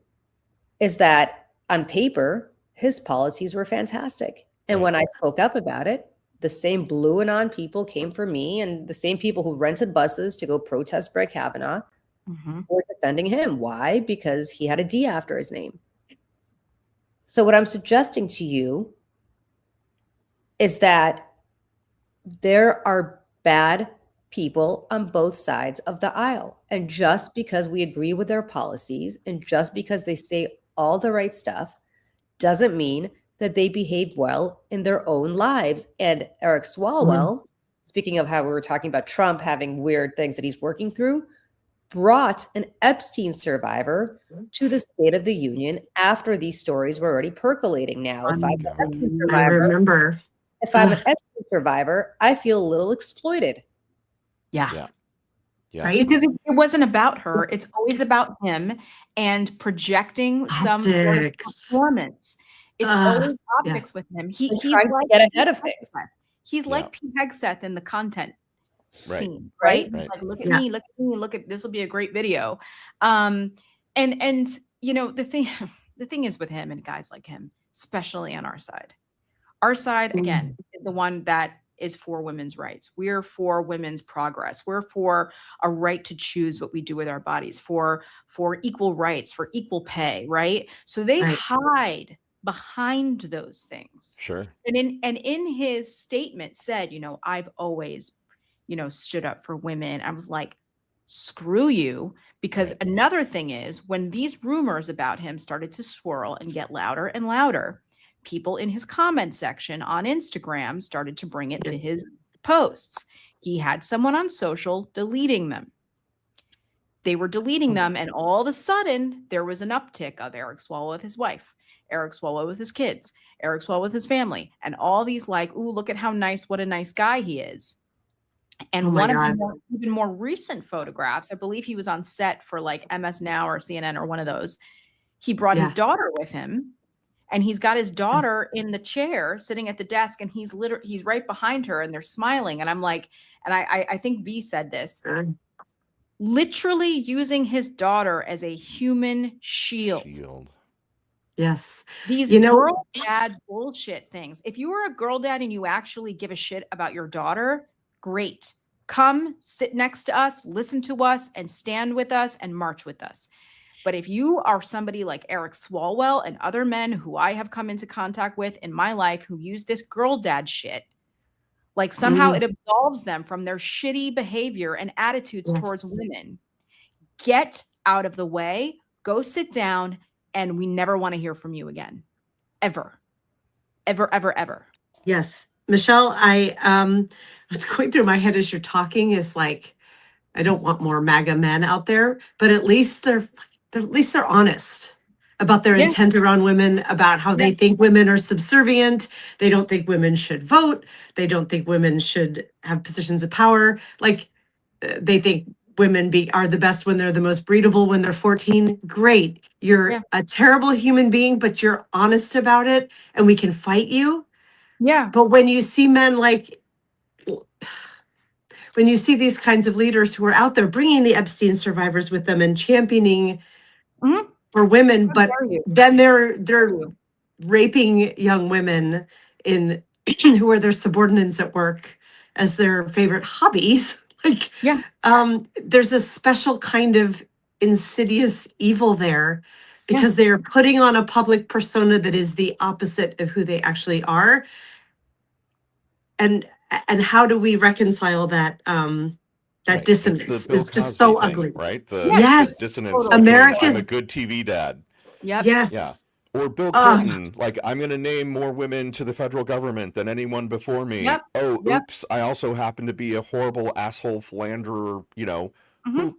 is that on paper, his policies were fantastic. And when I spoke up about it, the same blue and on people came for me, and the same people who rented buses to go protest Brett Kavanaugh were defending him. Why? Because he had a D after his name. So what I'm suggesting to you is that there are bad people on both sides of the aisle. And just because we agree with their policies and just because they say all the right stuff doesn't mean that they behave well in their own lives. And Eric Swalwell, speaking of how we were talking about Trump having weird things that he's working through, brought an Epstein survivor to the State of the Union after these stories were already percolating. Now, if I'm an Epstein survivor, I remember. if I'm an Epstein survivor, I feel a little exploited. Yeah. Right? Because it wasn't about her. It's always about him and projecting some sort of performance. It's always optics with him. He's trying like to get ahead of things. He's like Pete Hegseth in the content scene, Right. He's like, look at me, look at me, look at this will be a great video. And you know, the thing is with him and guys like him, especially on our side. Our side, again, is the one that is for women's rights. We're for women's progress. We're for a right to choose what we do with our bodies, for equal rights, for equal pay, right? So they hide behind those things. Sure. And in his statement said, you know, I've always, you know, stood up for women. I was like, screw you. Because another thing is, when these rumors about him started to swirl and get louder and louder, people in his comment section on Instagram started to bring it to his posts. He had someone on social deleting them. They were deleting them, and all of a sudden, there was an uptick of Eric Swalwell with his wife, Eric Swalwell with his kids, Eric Swalwell with his family, and all these like, ooh, look at how nice, what a nice guy he is. And one of the even more recent photographs, I believe he was on set for like MS Now or CNN or one of those. He brought his daughter with him. And he's got his daughter in the chair sitting at the desk, and he's right behind her, and they're smiling. And I'm like, and I think V said this, literally using his daughter as a human shield. Yes. These girl dad bullshit things. If you are a girl dad and you actually give a shit about your daughter, great. Come sit next to us, listen to us, and stand with us and march with us. But if you are somebody like Eric Swalwell and other men who I have come into contact with in my life who use this girl dad shit, like somehow it absolves them from their shitty behavior and attitudes towards women, get out of the way, go sit down, and we never want to hear from you again. Ever. Ever, ever, ever. Yes. Michelle, what's going through my head as you're talking is like, I don't want more MAGA men out there, but at least they're honest about their intent around women, about how they think women are subservient. They don't think women should vote. They don't think women should have positions of power. Like they think women are the best when they're the most breedable when they're 14. Great. You're a terrible human being, but you're honest about it and we can fight you. Yeah. But when you see men like, when you see these kinds of leaders who are out there bringing the Epstein survivors with them and championing for women, but then they're raping young women who are their subordinates at work as their favorite hobbies. Like, there's a special kind of insidious evil there because they are putting on a public persona that is the opposite of who they actually are. And how do we reconcile that? That dissonance is just so ugly, right? The dissonance. America's I'm a good TV dad. Yes. Yeah. Or Bill Clinton, like, I'm going to name more women to the federal government than anyone before me. Oops, I also happen to be a horrible asshole philanderer, you know. I'm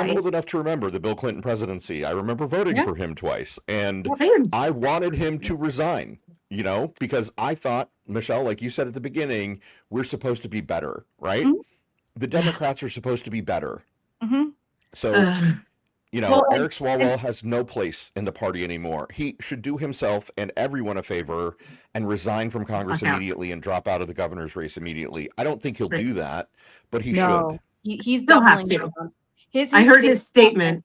old enough to remember the Bill Clinton presidency. I remember voting for him twice. And I wanted him to resign, you know, because I thought, Michelle, like you said at the beginning, we're supposed to be better, right? The Democrats are supposed to be better. So, you know, Eric Swalwell has no place in the party anymore. He should do himself and everyone a favor and resign from Congress immediately and drop out of the governor's race immediately. I don't think he'll do that, but he should. He's doubling down. I heard his statement.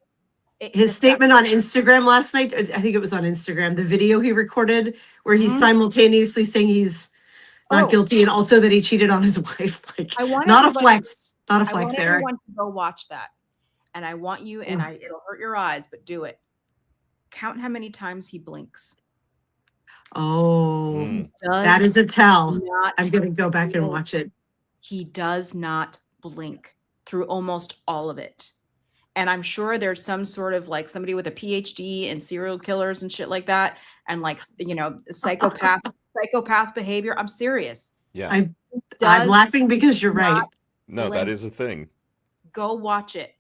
His statement on Instagram last night. I think it was on Instagram. The video he recorded where he's simultaneously saying he's not guilty and also that he cheated on his wife. Like, not a flex. Not a flex, Eric. I want everyone to go watch that. And I want you, and it'll hurt your eyes, but do it. Count how many times he blinks. Oh, that is a tell. I'm going to go back and watch it. he does not blink through almost all of it. And I'm sure there's some sort of like somebody with a PhD in serial killers and shit like that, and like, you know, psychopath behavior. I'm serious. Yeah. I'm laughing because you're right. No, that is a thing. Go watch it.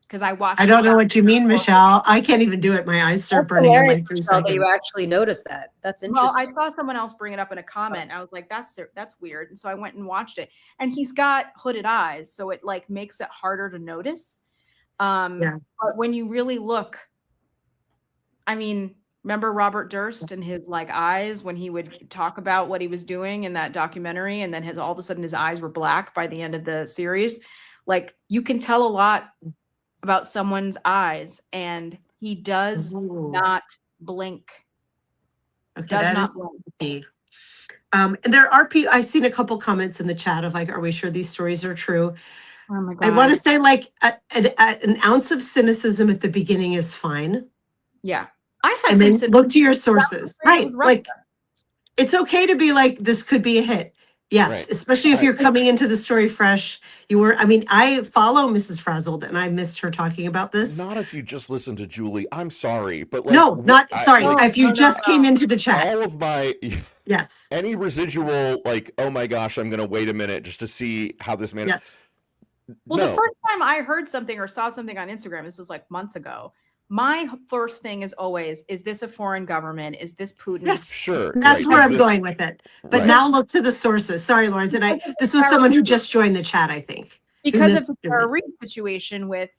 Because I watched. I don't know what you mean, Michelle. I can't even do it. My eyes start burning in like 3 Michelle, that you seconds. actually noticed that. That's interesting. Well, I saw someone else bring it up in a comment. I was like, that's weird. And so I went and watched it. And he's got hooded eyes, so it like makes it harder to notice. But when you really look, I mean, remember Robert Durst and his like eyes when he would talk about what he was doing in that documentary, and then all of a sudden his eyes were black by the end of the series. Like, you can tell a lot about someone's eyes, and he does not blink. Okay, Does that not is blink. key. And there are people, I've seen a couple comments in the chat of like, are we sure these stories are true? Oh my God. I want to say like an ounce of cynicism at the beginning is fine. Yeah. I had and then some look to your sources. Right. Right. Like, it's okay to be like, this could be a hit. Yes, Right. especially if you're coming into the story fresh. I follow Mrs. Frazzled, and I missed her talking about this. Not if you just listen to Julie. I'm sorry, but like, No, sorry. like, If you just came into the chat. all of my Yes. any residual like, oh my gosh, I'm gonna wait a minute just to see how this man. Yes. Well, the first time I heard something or saw something on Instagram, this was like months ago. My first thing is always, is this a foreign government? Is this Putin? Yes, sure. That's right. where Is I'm this- going with it. But right. now look to the sources. Sorry, Lawrence. And this was someone who just joined the chat, I think. Because of the Tara Reid situation with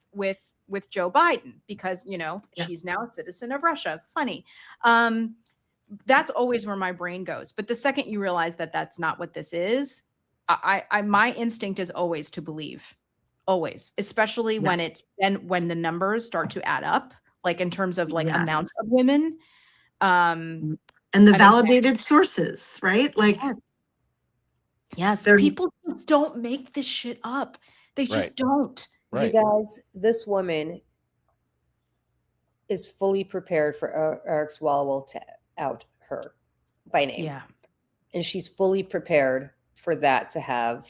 Joe Biden, because, you know, she's now a citizen of Russia. Funny. That's always where my brain goes. But the second you realize that that's not what this is, my instinct is always to believe. Always, especially when when the numbers start to add up, like in terms of like amount of women. And the validated sources, right? Like, yes, people just don't make this shit up. They just don't. Right. You guys, this woman is fully prepared for Eric Swalwell to out her by name. Yeah. And she's fully prepared for that to have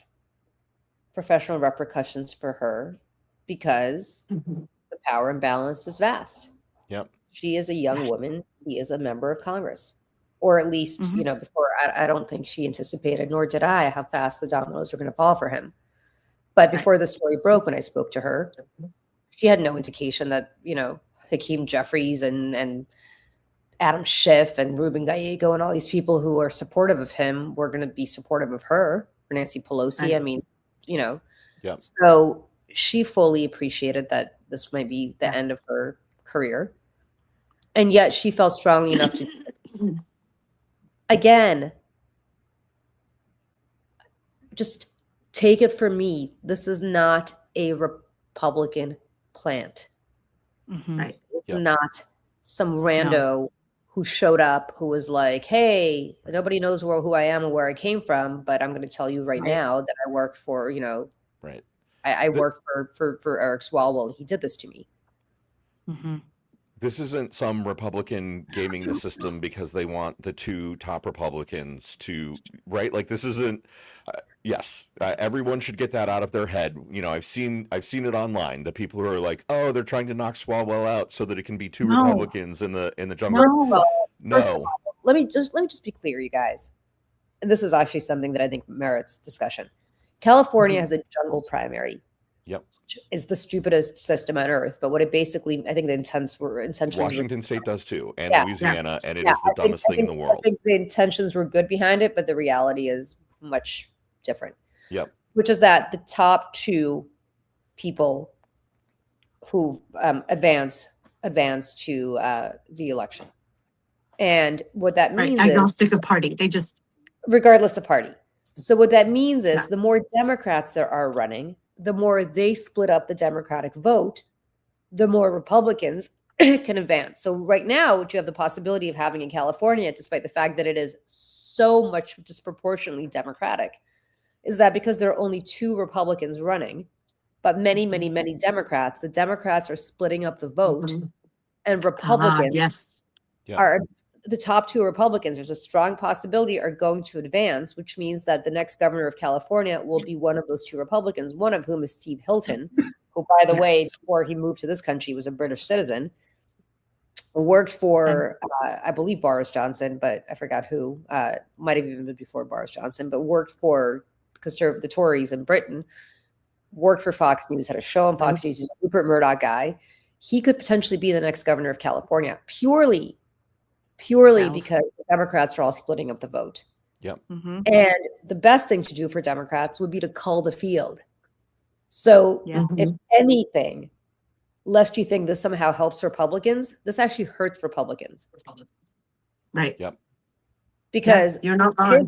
professional repercussions for her because the power imbalance is vast. Yep. She is a young woman. He is a member of Congress. Or at least, you know, before, I don't think she anticipated, nor did I, how fast the dominoes were going to fall for him. But before the story broke, when I spoke to her, she had no indication that, you know, Hakeem Jeffries and Adam Schiff and Ruben Gallego and all these people who are supportive of him were going to be supportive of her, or Nancy Pelosi. I mean, you know, so she fully appreciated that this might be the end of her career. And yet she felt strongly enough to do this. Again, just take it from me. This is not a Republican plant. Right. It's not some rando who showed up who was like, hey, nobody knows who I am and where I came from, but I'm going to tell you right now that I work for, you know, I work for Eric Swalwell, and he did this to me. This isn't some Republican gaming the system because they want the two top Republicans to, right? Like, this isn't. Everyone should get that out of their head. You know, I've seen it online. The people who are like, oh, they're trying to knock Swalwell out so that it can be two Republicans in the jungle. First of all, let me just be clear, you guys. And this is actually something that I think merits discussion. California has a jungle primary. Yep. Which is the stupidest system on earth. But what it basically, I think the intentions Washington State does too, and Louisiana, and it is the dumbest thing in the world. I think the intentions were good behind it, but the reality is much different. Yep. Which is that the top two people who advance to the election. And what that means is agnostic of party. They just regardless of party. So what that means is the more Democrats there are running, the more they split up the Democratic vote, the more Republicans can advance. So right now, what you have the possibility of having in California, despite the fact that it is so much disproportionately Democratic, is that because there are only two Republicans running, but many, many, many Democrats, the Democrats are splitting up the vote, and Republicans are the top two Republicans, there's a strong possibility, are going to advance, which means that the next governor of California will be one of those two Republicans, one of whom is Steve Hilton, who, by the way, before he moved to this country, was a British citizen, worked for, I believe, Boris Johnson, but I forgot who, might have even been before Boris Johnson, but worked for the Tories in Britain, worked for Fox News, had a show on Fox News, he's a Rupert Murdoch guy. He could potentially be the next governor of California, purely because the Democrats are all splitting up the vote. Yep. And the best thing to do for Democrats would be to cull the field. So if anything, lest you think this somehow helps Republicans, this actually hurts Republicans. Right. Yep. Because you're not wrong.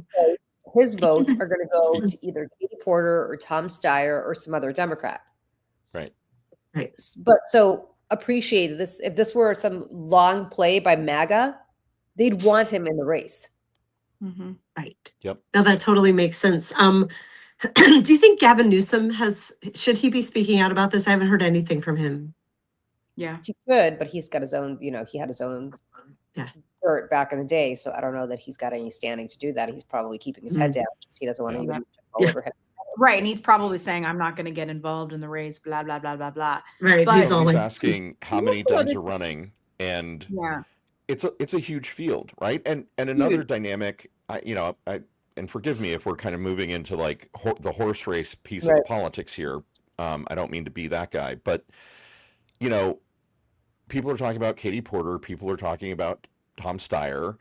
His votes are going to go to either Katie Porter or Tom Steyer or some other Democrat. Right. Right. But so appreciate this. If this were some long play by MAGA, they'd want him in the race. Right. Yep. Now that totally makes sense. Do you think Gavin Newsom should he be speaking out about this? I haven't heard anything from him. Yeah. He could, but he's got his own, he had his own dirt back in the day. So I don't know that he's got any standing to do that. He's probably keeping his head down because he doesn't want anybody to jump all over him. Right. And he's probably saying, I'm not going to get involved in the race, blah, blah, blah, blah, blah. Right. But He's He's asking how many Dems are running, and yeah, it's a huge field, right? And another dynamic, and forgive me if we're kind of moving into like the horse race piece of politics here. I don't mean to be that guy, but people are talking about Katie Porter. People are talking about Tom Steyer.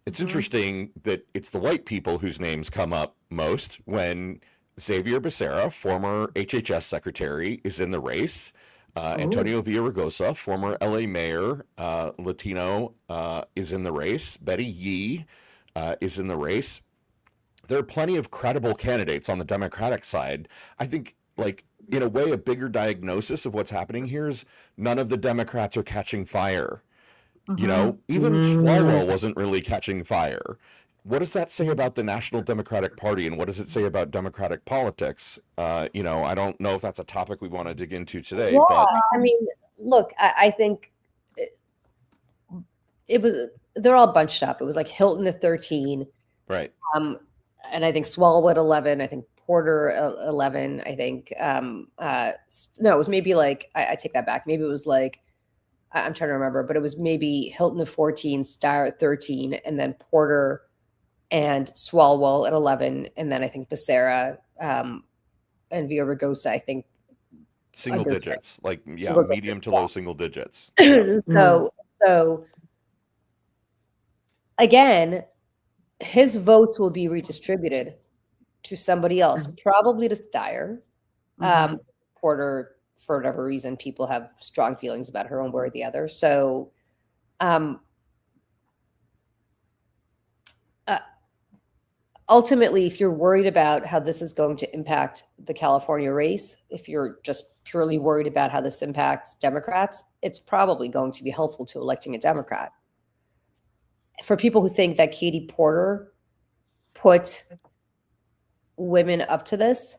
It's interesting that it's the white people whose names come up most when Xavier Becerra, former HHS secretary, is in the race. Antonio Villaraigosa, former LA mayor, Latino, is in the race. Betty Yee is in the race. There are plenty of credible candidates on the Democratic side. I think, in a way, a bigger diagnosis of what's happening here is none of the Democrats are catching fire. Even Swalwell wasn't really catching fire. What does that say about the National Democratic Party, and what does it say about Democratic politics? I don't know if that's a topic we want to dig into today. Yeah, but I mean, look, I think they're all bunched up. It was like Hilton at 13. Right. And I think Swalwell at 11. I think Porter at 11. I think, no, it was maybe like, I take that back. Maybe it was like, I'm trying to remember, but it was maybe Hilton at 14, Steyer at 13, and then Porter and Swalwell at 11. And then I think Becerra and Villaraigosa, I think. Single digits, medium to low single digits. So again, his votes will be redistributed to somebody else, probably to Steyer. Porter, for whatever reason, people have strong feelings about her one way or the other. So ultimately, if you're worried about how this is going to impact the California race, if you're just purely worried about how this impacts Democrats, it's probably going to be helpful to electing a Democrat. For people who think that Katie Porter put women up to this,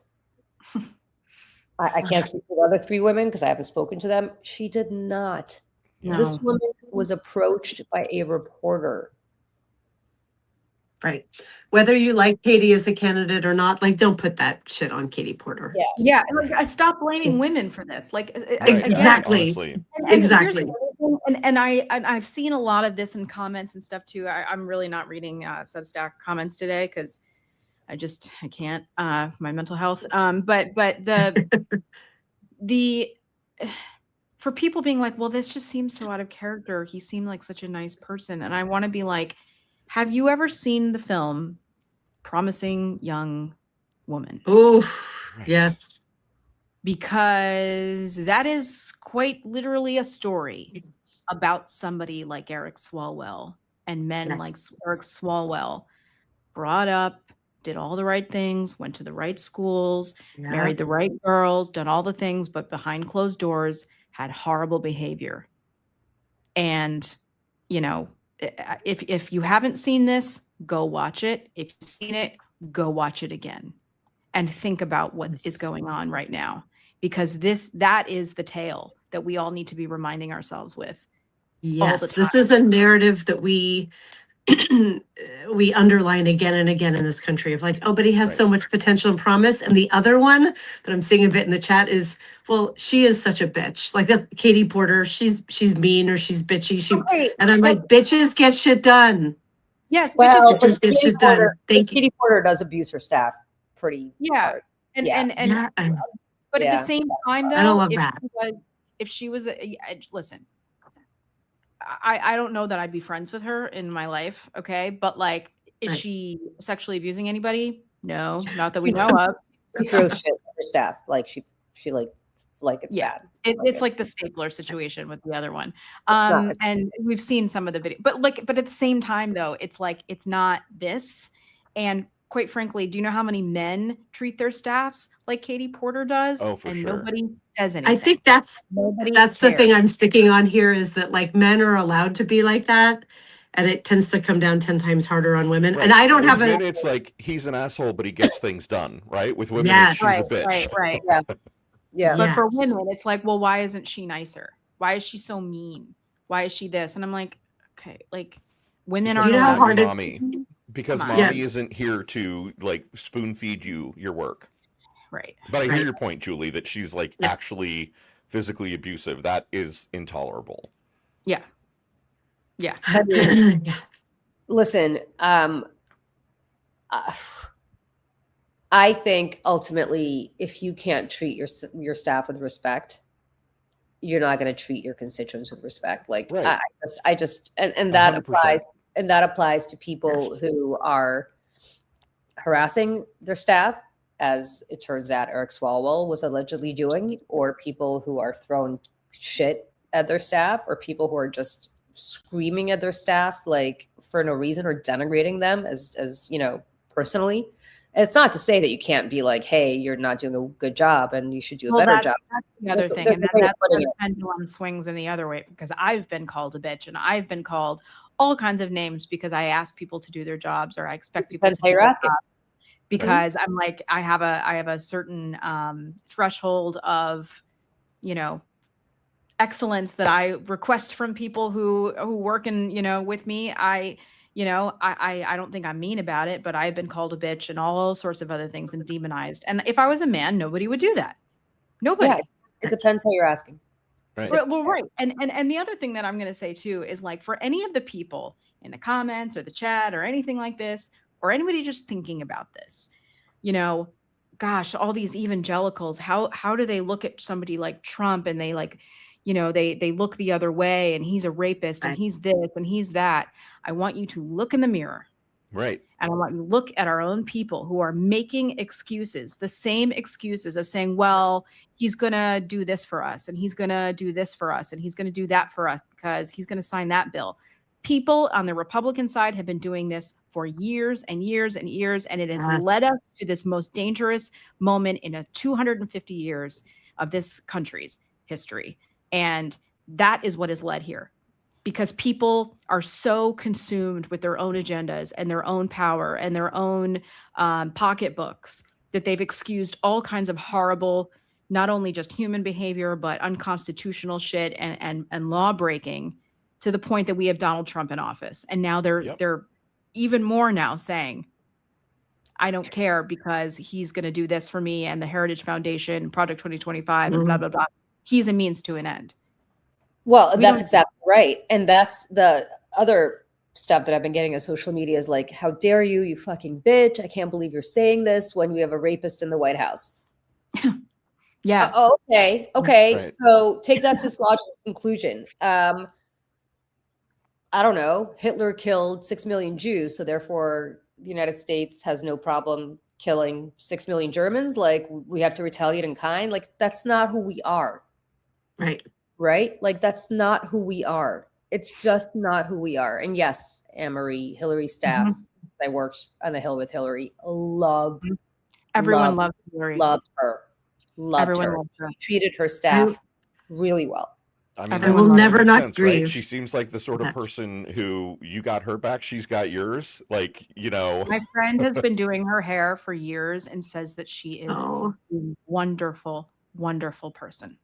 I can't speak for the other three women because I haven't spoken to them. She did not. No. This woman was approached by a reporter. Right. Whether you like Katie as a candidate or not, don't put that shit on Katie Porter. Yeah. I stop blaming women for this. Exactly. Exactly. And I've seen a lot of this in comments and stuff too. I'm really not reading Substack comments today because I can't, my mental health. But the for people being like, well, this just seems so out of character. He seemed like such a nice person. And I want to be like, have you ever seen the film Promising Young Woman? Oh, yes. Because that is quite literally a story about somebody like Eric Swalwell and men like Eric Swalwell, brought up, did all the right things, went to the right schools, married the right girls, done all the things, but behind closed doors had horrible behavior. And, if you haven't seen this, go watch it. If you've seen it, go watch it again and think about what is going on right now, because that is the tale that we all need to be reminding ourselves with. Yes, this is a narrative that we we underline again and again in this country of like, oh, but he has so much potential and promise. And the other one that I'm seeing a bit in the chat is, well, she is such a bitch. Like that's Katie Porter, she's mean or she's bitchy. And I'm like, bitches get shit done. Yes, well, bitches get shit done. Thank you. Katie Porter does abuse her staff pretty hard. And Yeah. but at the same time, though, I don't love that. If she was listen, I don't know that I'd be friends with her in my life, okay? But like, is she sexually abusing anybody? No, not that we know of. She throws shit at her staff, like she like it's bad. It's like the stapler situation with the other one. And we've seen some of the video, but at the same time, though, it's like it's not this. And quite frankly, do you know how many men treat their staffs like Katie Porter does? Oh, for and sure. Nobody says anything. I think that's the thing I'm sticking on here is that like men are allowed to be like that. And it tends to come down 10 times harder on women. Right. And I don't With have men, it's like he's an asshole, but he gets things done, right? With women, Yes. it's she's a bitch. Right. Yeah. But for women, it's like, well, why isn't she nicer? Why is she so mean? Why is she this? And I'm like, okay, like women are allowed mommy. Because Come on. mommy isn't here to like spoon feed you your work. Right. But I hear your point, Julie, that she's like actually physically abusive. That is intolerable. Yeah. Yeah. I mean, listen, I think ultimately, if you can't treat your staff with respect, you're not going to treat your constituents with respect. Like I just and that 100%. applies to people who are harassing their staff, as it turns out Eric Swalwell was allegedly doing, or people who are throwing shit at their staff, or people who are just screaming at their staff like for no reason or denigrating them as you know, personally. And it's not to say that you can't be like, hey, you're not doing a good job and you should do a better job. That's the other thing. And that's where the pendulum swings in the other way, because I've been called a bitch and I've been called all kinds of names because I ask people to do their jobs, or I expect people to do their jobs. Because I'm like, I have a certain threshold of, you know, excellence that I request from people who work in, you know, with me. I don't think I'm mean about it, but I've been called a bitch and all sorts of other things and demonized. And if I was a man, nobody would do that. Nobody. Yeah, it depends how you're asking. Right. Well, right. And the other thing that I'm going to say too is like, for any of the people in the comments or the chat or anything like this, or anybody just thinking about this, you know, gosh, all these evangelicals, how do they look at somebody like Trump and they like, you know, they look the other way and he's a rapist and he's this and he's that. I want you to look in the mirror. Right. And I want you to look at our own people who are making excuses, the same excuses of saying, well, he's going to do this for us and he's going to do this for us and he's going to do that for us because he's going to sign that bill. People on the Republican side have been doing this for years and years and years, and it has led us to this most dangerous moment in 250 years of this country's history. And that is what has led here, because people are so consumed with their own agendas and their own power and their own pocketbooks that they've excused all kinds of horrible, not only just human behavior, but unconstitutional shit and law breaking, to the point that we have Donald Trump in office. And now they're even more now saying, I don't care because he's going to do this for me and the Heritage Foundation, Project 2025, and blah, blah, blah. He's a means to an end. Well, that's exactly right. And that's the other stuff that I've been getting on social media is like, how dare you, you fucking bitch. I can't believe you're saying this when we have a rapist in the White House. Yeah. Okay. Right. So take that to its logical conclusion. I don't know. Hitler killed 6 million Jews. So therefore the United States has no problem killing 6 million Germans. Like we have to retaliate in kind. Like that's not who we are. Right? Like that's not who we are. It's just not who we are. And yes, Anne-Marie, Hillary's staff, I worked on the Hill with Hillary, loved loves Hillary. Loved her. Everyone loves her. She treated her staff really well. I mean, I will never not sense, grieve. right? She seems like the sort of person who you got her back, she's got yours. Like, you know. My friend has been doing her hair for years and says that she is a wonderful, wonderful person.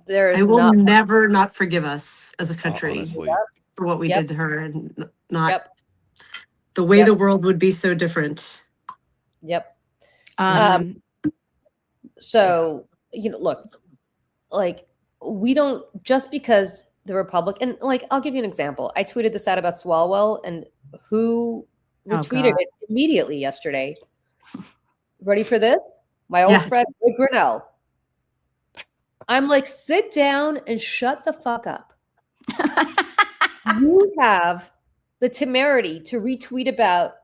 I will never not forgive us as a country honestly. for what we did to her, and not the way Yep. the world would be so different. Yep. Um, So, look, like, we don't, just because the Republican, like, I'll give you an example. I tweeted this out about Swalwell, and who retweeted God. it immediately yesterday? Ready for this? My old friend, Rick Grinnell. I'm like, sit down and shut the fuck up. You have the temerity to retweet about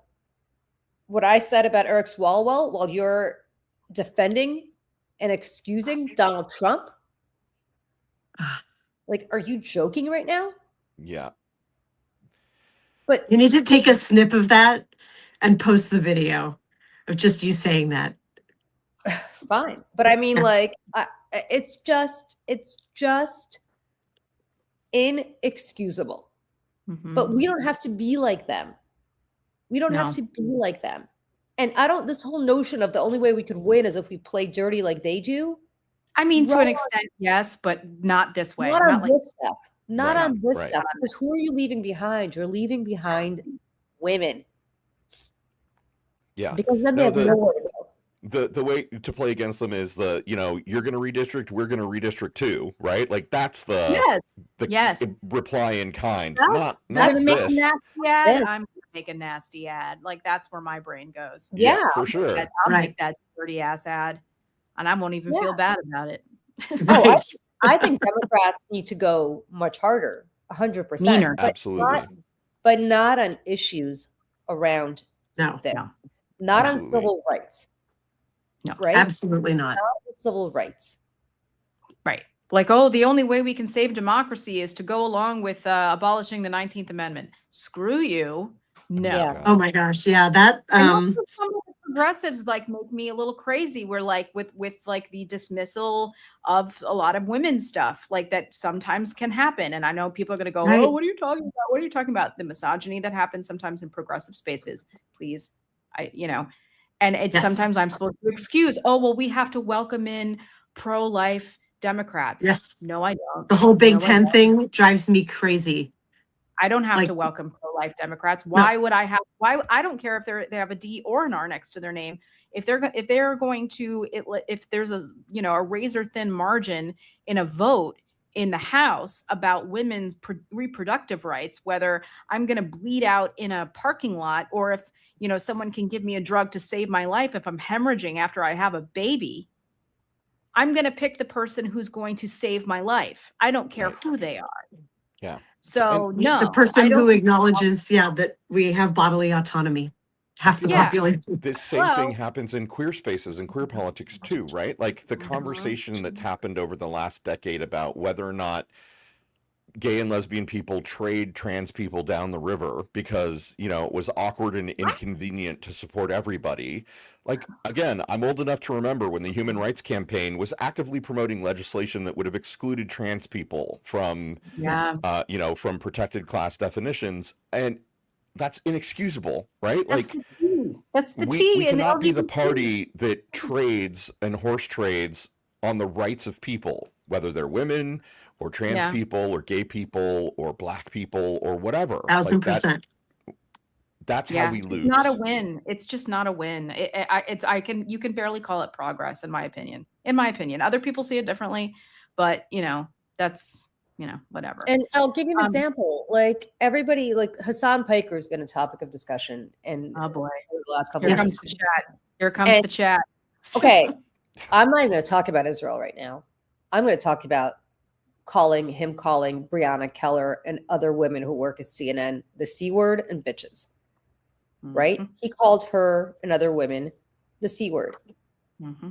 what I said about Eric Swalwell while you're defending and excusing Donald Trump? Like, are you joking right now? Yeah. But you need to take a snip of that and post the video of just you saying that. Fine. But I mean, like, it's just inexcusable. But we don't have to be like them. We don't have to be like them. And this whole notion of the only way we could win is if we play dirty like they do. I mean, to an extent, yes, but not this way. Not on like this stuff. Not on this stuff. Because who are you leaving behind? You're leaving behind women. Yeah. Because then they have nowhere to go. The way to play against them is you're going to redistrict, we're going to redistrict too, right? Like that's the reply in kind. Not that's this. Make a nasty ad. I'm gonna make a nasty ad. Like that's where my brain goes. Yeah, for sure. I'll make that dirty ass ad, and I won't even feel bad about it. I think Democrats need to go much harder, 100%. Meaner. Absolutely. But not on issues around this. Not on civil rights. No, right? Absolutely not. Not on civil rights. Right. Like, the only way we can save democracy is to go along with abolishing the 19th Amendment. Screw you. No. Yeah. Oh my gosh. Yeah. That some of the progressives like make me a little crazy. We're like with like the dismissal of a lot of women's stuff, like that sometimes can happen. And I know people are gonna go, oh, what are you talking about? What are you talking about? The misogyny that happens sometimes in progressive spaces, please. And it's sometimes I'm supposed to excuse, we have to welcome in pro-life Democrats. Yes. No, I don't. The whole Big Ten thing drives me crazy. I don't have to welcome pro-life Democrats. Why would I have? Why? I don't care if they have a D or an R next to their name. If they're going to, if there's a razor thin margin in a vote in the House about women's reproductive rights, whether I'm going to bleed out in a parking lot or if someone can give me a drug to save my life if I'm hemorrhaging after I have a baby, I'm going to pick the person who's going to save my life. I don't care who they are. Yeah. So the person who acknowledges, that we have bodily autonomy. Half the population. This same thing happens in queer spaces and queer politics too, right? Like the conversation that's happened over the last decade about whether or not gay and lesbian people trade trans people down the river because, it was awkward and inconvenient to support everybody. Like, again, I'm old enough to remember when the Human Rights Campaign was actively promoting legislation that would have excluded trans people from, from protected class definitions. And that's inexcusable, right? That's the we T. cannot be the party that trades and horse trades on the rights of people, whether they're women or trans people or gay people or black people or whatever. 1,000%. That's how we lose. It's not a win. It's just not a win. You can barely call it progress, in my opinion. Other people see it differently, but that's whatever. And I'll give you an example. Like everybody, like Hassan Piker has been a topic of discussion, and oh boy, the last couple of years. Here comes the chat. Okay, I'm not even going to talk about Israel right now. I'm going to talk about calling Breonna Keller and other women who work at CNN the C word and bitches. Mm-hmm. Right? He called her and other women the C word. Mm-hmm.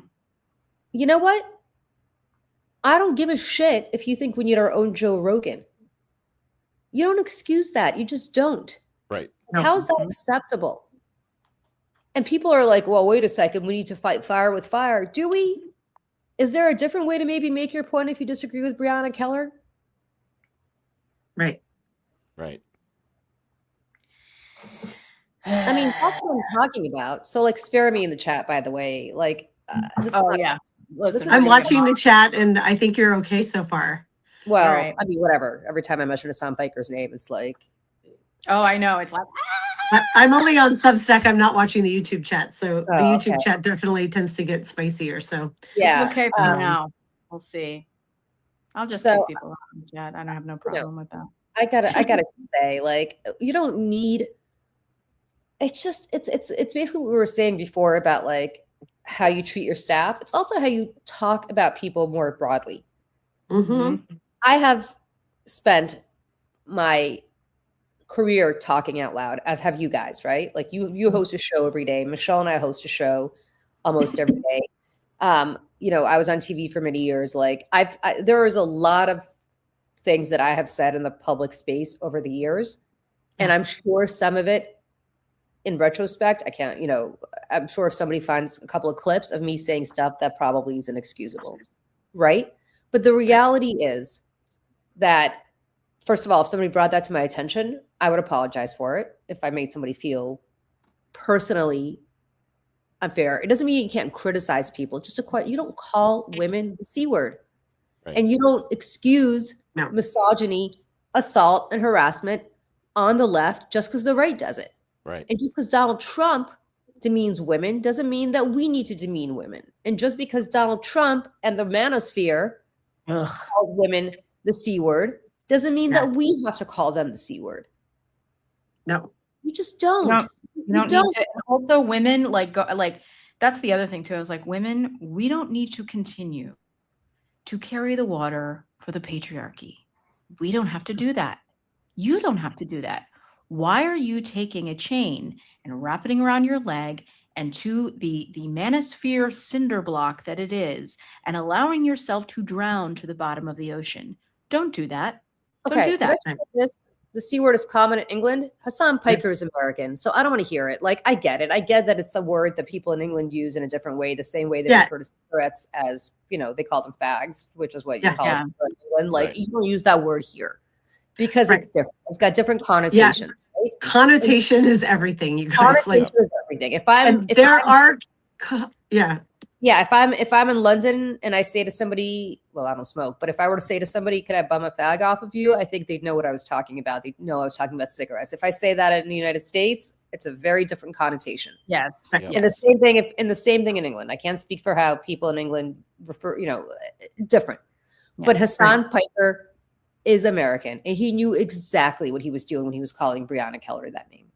You know what? I don't give a shit if you think we need our own Joe Rogan. You don't excuse that. You just don't. Right. How is that acceptable? And people are like, well, wait a second. We need to fight fire with fire. Do we? Is there a different way to maybe make your point if you disagree with Breonna Keller? Right. Right. I mean, that's what I'm talking about. So, like, spare me in the chat, by the way. Like, this Listen, I'm watching the chat, and I think you're okay so far. Well, right. I mean, whatever. Every time I mention Hassan Piker's name, it's like, Oh, I know. It's like, I'm only on Substack. I'm not watching the YouTube chat, so the Oh, YouTube okay. chat definitely tends to get spicier. So yeah. it's okay for now. We'll see. I'll just So, kick people out in the chat. I don't have no problem with that. I gotta say, like, you don't need. It's just it's basically what we were saying before about like how you treat your staff. It's also how you talk about people more broadly. Mm-hmm. I have spent my career talking out loud, as have you guys, right? Like you host a show every day. Michelle and I host a show almost every day. You know, I was on TV for many years. Like there is a lot of things that I have said in the public space over the years. And I'm sure some of it in retrospect, I can't, you know, I'm sure if somebody finds a couple of clips of me saying stuff that probably is inexcusable. Right. But the reality is that, first of all, if somebody brought that to my attention, I would apologize for it. If I made somebody feel personally unfair, it doesn't mean you can't criticize people. Just you don't call women the C word. Right. And you don't excuse misogyny, assault, and harassment on the left just because the right does it. Right. And just because Donald Trump demeans women doesn't mean that we need to demean women. And just because Donald Trump and the manosphere calls women the C word doesn't mean that we have to call them the C word. No. You just don't. You don't need to. Also, women like that's the other thing too. I was like, women, we don't need to continue to carry the water for the patriarchy. We don't have to do that. You don't have to do that. Why are you taking a chain and wrapping it around your leg and to the manosphere cinder block that it is and allowing yourself to drown to the bottom of the ocean? Don't do that. Don't do that. The C word is common in England. Hassan Piker is American, so I don't want to hear it. Like, I get it. I get that it's a word that people in England use in a different way, the same way they refer to cigarettes as, you know, they call them fags, which is what you call us in England. Like, you don't use that word here because it's different. It's got different connotations. Yeah. Right? Connotation is everything, you guys. Connotation is everything. If I'm in London and I say to somebody, well, I don't smoke, but if I were to say to somebody, could I bum a fag off of you? I think they'd know what I was talking about. They'd know I was talking about cigarettes. If I say that in the United States, it's a very different connotation. Yes. And the same thing in England. I can't speak for how people in England refer, you know, different. Yeah. But Hassan Piker is American, and he knew exactly what he was doing when he was calling Breonna Keller that name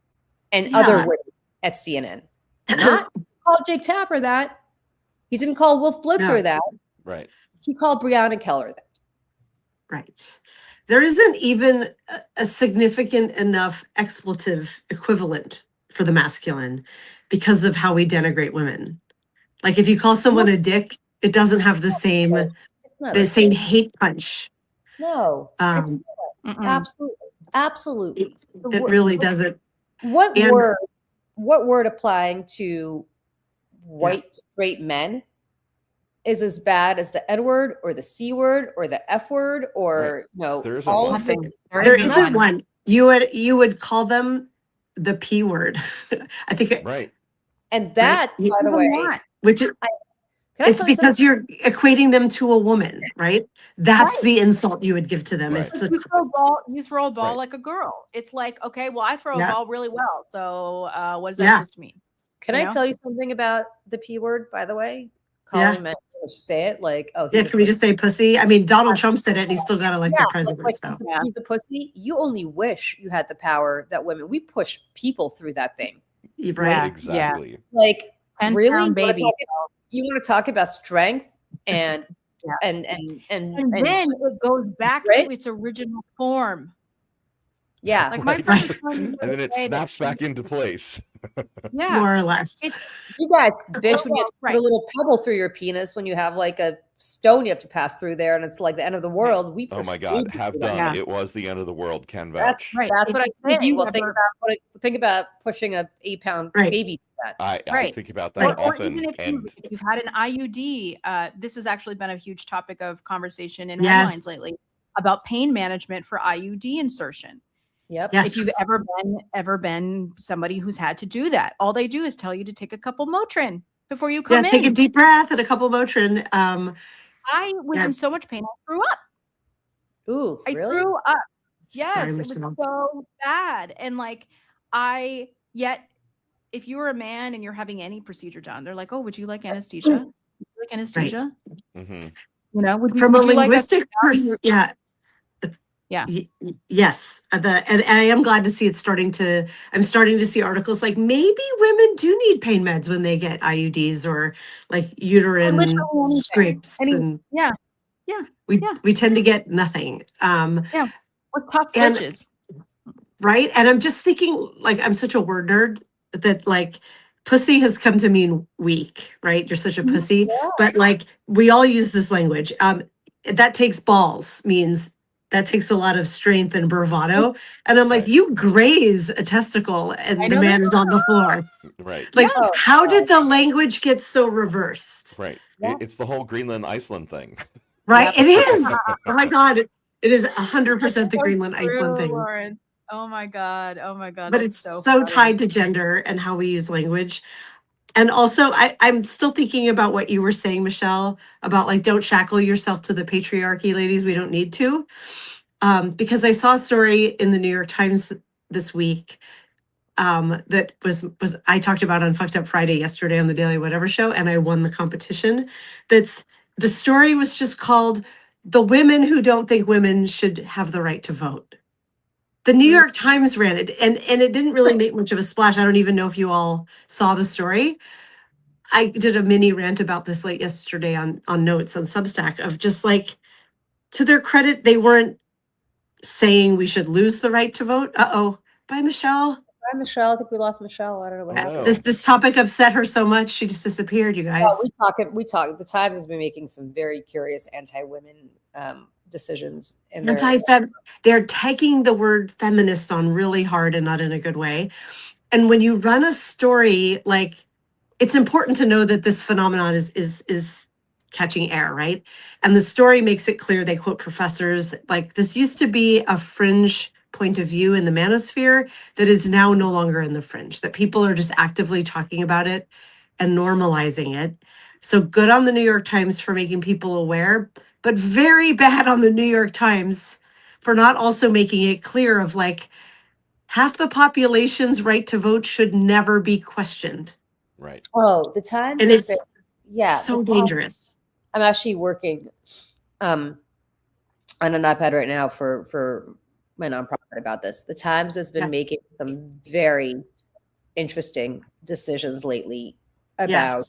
and other women at CNN. Not called Jake Tapper that. He didn't call Wolf Blitzer that. Right. He called Breonna Keller that. Right. There isn't even a significant enough expletive equivalent for the masculine because of how we denigrate women. Like if you call someone a dick, it doesn't have the same hate punch. No, it's not. Absolutely. It really doesn't. What word applying to white straight men is as bad as the N word or the C word or the F word or there isn't one. You would call them the P word. I think and that, by the way, which is it's because you're equating them to a woman, right? That's the insult you would give to them. Is to you throw a ball like a girl. It's like, okay, well, I throw a ball really well. So what does that supposed to mean? Can I tell you something about the P word, by the way? Calling men, say it like, can we just say pussy? I mean, Donald Trump said it and he still got elected president. Like, he's a pussy. You only wish you had the power that women, we push people through that thing. Right. Yeah, exactly. Yeah. Like, really? Baby. You want to talk about strength and and then it goes back to its original form. Yeah. Like my friend and then it snaps back into place. More or less. You guys bitch when you have to put a little pebble through your penis when you have like a stone you have to pass through there and it's like the end of the world. Oh my God, have done. Yeah. It was the end of the world, Ken vouch. That's right. That's what I'm saying. Well, think about pushing a 8-pound baby to that. I think about that often. Or even if you've had an IUD, this has actually been a huge topic of conversation in headlines lately about pain management for IUD insertion. Yep. Yes. If you've ever been somebody who's had to do that, all they do is tell you to take a couple Motrin. before you come in. Take a deep breath and a couple Motrin. I was in so much pain. I threw up. Ooh, I really? threw up. Yes, Sorry, it was Michelle. so bad. And like, yet if you were a man and you're having any procedure done, they're like, oh, would you like anesthesia? Would you like anesthesia? Mm-hmm. You know, From a would you like linguistic yeah. Yeah. Yes. And I am glad to see I'm starting to see articles like maybe women do need pain meds when they get IUDs or like uterine scrapes. And yeah. we tend to get nothing. Yeah. We're tough and bitches. right. And I'm just thinking, like, I'm such a word nerd that like pussy has come to mean weak, right? You're such a pussy. But like we all use this language. That takes balls means that takes a lot of strength and bravado. And I'm like, you graze a testicle and the man is on the floor. Right. Like, how did the language get so reversed? Right. It's the whole Greenland Iceland thing. Right. It is. Oh my God. It is 100% the Greenland Iceland thing. Lawrence. Oh my God. But it's so tied to gender and how we use language. And also, I'm still thinking about what you were saying, Michelle, about like, don't shackle yourself to the patriarchy, ladies. We don't need to. Because I saw a story in the New York Times this week that was I talked about on Fucked Up Friday yesterday on the Daily Whatever show, and I won the competition. The story was just called "The Women Who Don't Think Women Should Have the Right to Vote." The New York Times ran it, and it didn't really make much of a splash. I don't even know if you all saw the story. I did a mini rant about this late yesterday on Notes on Substack of just like, to their credit, they weren't saying we should lose the right to vote. Uh-oh. Bye, Michelle. Bye, Michelle. I think we lost Michelle. I don't know what happened. This topic upset her so much she just disappeared, you guys. Well, we talk. The Times has been making some very curious anti-women decisions. They're taking the word feminist on really hard and not in a good way. And when you run a story, like, it's important to know that this phenomenon is catching air, right? And the story makes it clear. They quote professors like, this used to be a fringe point of view in the manosphere that is now no longer in the fringe, that people are just actively talking about it and normalizing it. So good on the New York Times for making people aware, but very bad on the New York Times for not also making it clear of like, half the population's right to vote should never be questioned. Right. Oh, the Times. And it's so dangerous. I'm actually working on an iPad right now for my nonprofit about this. The Times has been making some very interesting decisions lately about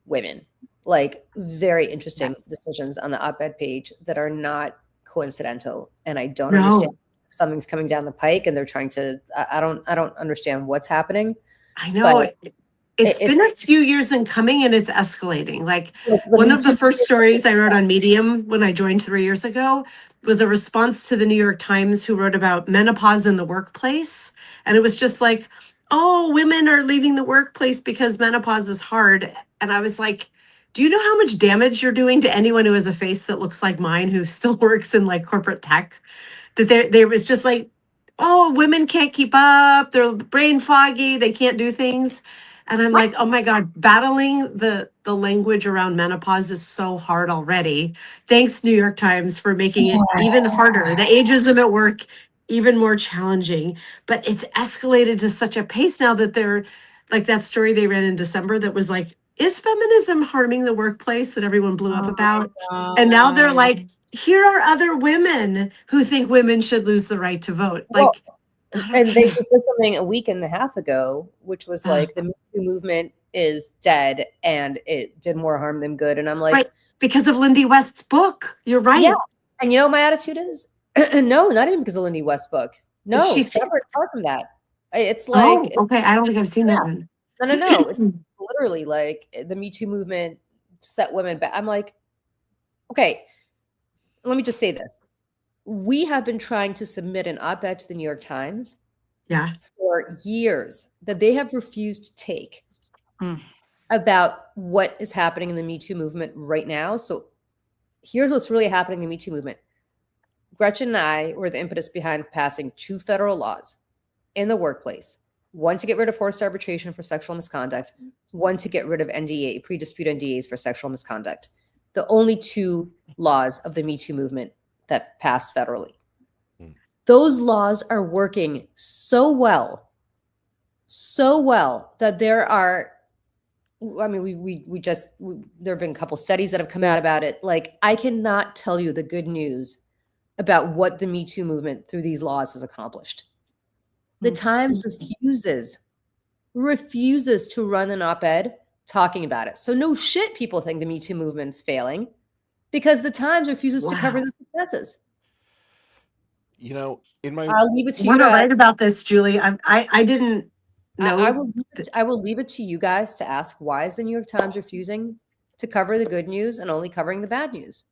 women, like very interesting decisions on the op-ed page that are not coincidental. And I don't understand. Something's coming down the pike and they're trying to, I don't understand what's happening. I know. It's been a few years in coming and it's escalating. Like one of the first stories I wrote on Medium when I joined 3 years ago was a response to the New York Times, who wrote about menopause in the workplace. And it was just like, oh, women are leaving the workplace because menopause is hard. And I was like, do you know how much damage you're doing to anyone who has a face that looks like mine, who still works in like corporate tech? That there was just like, oh, women can't keep up. They're brain foggy. They can't do things. And I'm like, oh my God, battling the language around menopause is so hard already. Thanks, New York Times, for making it even harder. The ageism at work, even more challenging. But it's escalated to such a pace now that they're like that story they ran in December that was like, is feminism harming the workplace, that everyone blew up about? And now they're like, here are other women who think women should lose the right to vote. Like, and they just said something a week and a half ago, which was like the Me Too movement is dead and it did more harm than good. And I'm like, because of Lindy West's book. You're right. Yeah. And you know what my attitude is? No, not even because of Lindy West's book. No, she's separate apart from that. It's like, okay. I don't think I've seen that one. No. It's literally like the Me Too movement set women back. I'm like, okay, let me just say this. We have been trying to submit an op-ed to the New York Times for years that they have refused to take about what is happening in the Me Too movement right now. So here's what's really happening in the Me Too movement. Gretchen and I were the impetus behind passing 2 federal laws in the workplace One, to get rid of forced arbitration for sexual misconduct. One, to get rid of NDA, pre-dispute NDAs for sexual misconduct. The only two laws of the Me Too movement that passed federally. Those laws are working so well that there are, I mean, there have been a couple studies that have come out about it. Like, I cannot tell you the good news about what the Me Too movement through these laws has accomplished. The Times refuses to run an op-ed talking about it. So no shit, people think the Me Too movement's failing because the Times refuses to cover the successes. You know, in my, I'll leave it to you We're guys. right about this, Julie. I didn't know. I will leave it to you guys to ask, why is the New York Times refusing to cover the good news and only covering the bad news?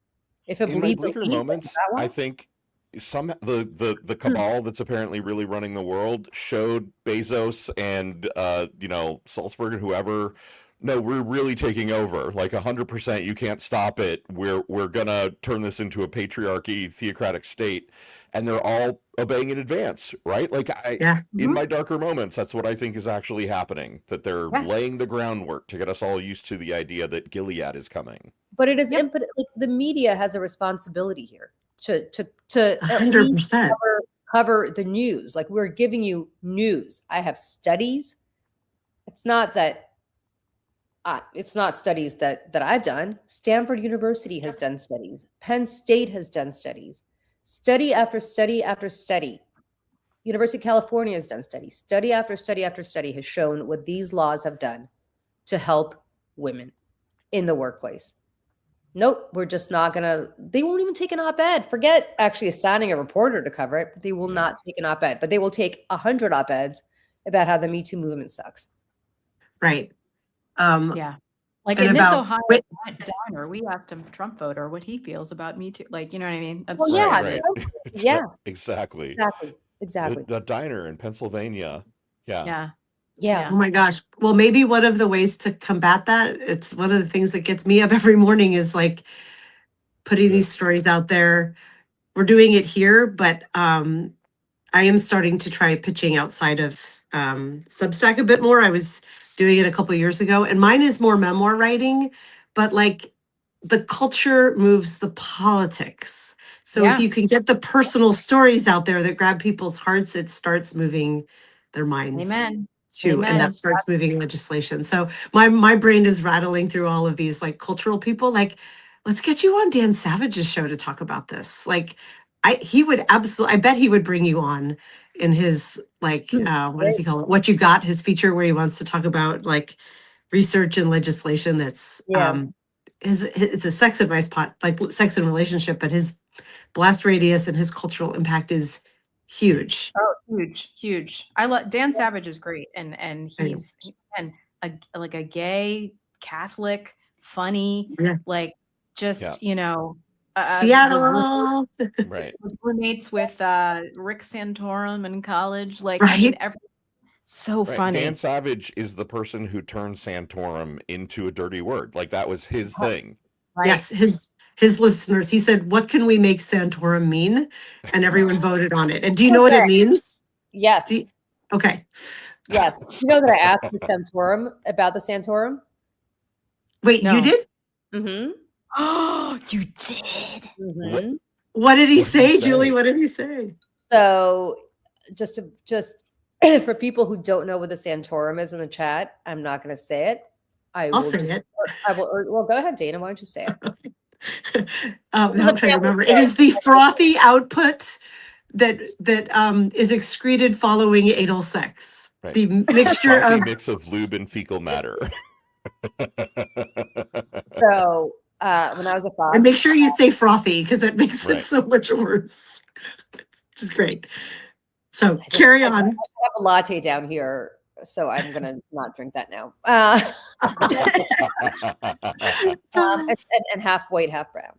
If it in my bleeds bleaker moments, I think the cabal that's apparently really running the world showed Bezos and Salzberg and whoever, no, we're really taking over, like 100%. You can't stop it. We're gonna turn this into a patriarchy, theocratic state, and they're all obeying in advance, right? Like in my darker moments, that's what I think is actually happening. That they're laying the groundwork to get us all used to the idea that Gilead is coming. But it is like, the media has a responsibility here to at least cover the news. Like, we're giving you news. I have studies. It's not studies that I've done. Stanford University has done studies. Penn State has done studies. Study after study after study. University of California has done studies. Study after study after study has shown what these laws have done to help women in the workplace. Nope, we're just not gonna, they won't even take an op-ed. Forget actually assigning a reporter to cover it. They will not take an op-ed, but they will take 100 op-eds about how the Me Too movement sucks. Right. Like in this Ohio diner, we asked a Trump voter what he feels about Me Too. Like, you know what I mean? That's right. Yeah. Exactly. The diner in Pennsylvania. Yeah. Oh my gosh. Well, maybe one of the ways to combat that, it's one of the things that gets me up every morning, is like putting these stories out there. We're doing it here, but I am starting to try pitching outside of Substack a bit more. I was doing it a couple of years ago, and mine is more memoir writing, but like the culture moves the politics. So if you can get the personal stories out there that grab people's hearts, it starts moving their minds. Amen. Too, and that starts moving legislation. So my brain is rattling through all of these like cultural people. Like, let's get you on Dan Savage's show to talk about this. Like, he would absolutely, I bet he would bring you on in his like what does he call it? What You Got, his feature where he wants to talk about like research and legislation that's it's a sex advice like sex and relationship, but his blast radius and his cultural impact is huge. Oh, huge. I love Dan Savage is great, and he's like a gay Catholic, funny, like just Seattle, right? Roommates with Rick Santorum in college, like I mean, funny. Dan Savage is the person who turned Santorum into a dirty word. Like, that was his thing. Right. Yes, his listeners, he said, what can we make Santorum mean? And everyone voted on it. And do you know what it means? Yes. Okay. Yes. You know that I asked the Santorum about the Santorum? Wait, you did? Mm-hmm. Oh, you did? Mm-hmm. What did he say, Julie? What did he say? So just for people who don't know what the Santorum is in the chat, I'm not going to say it. I'll say it. Well, go ahead, Dana. Why don't you say it? I'm trying to remember. It is the frothy output that is excreted following anal sex. Right. The mixture of mix of lube and fecal matter. So when I was a Fox, and make sure you say frothy because that makes it so much worse. Which is great. So carry on. I have a latte down here, so I'm gonna not drink that now. And half white, half brown.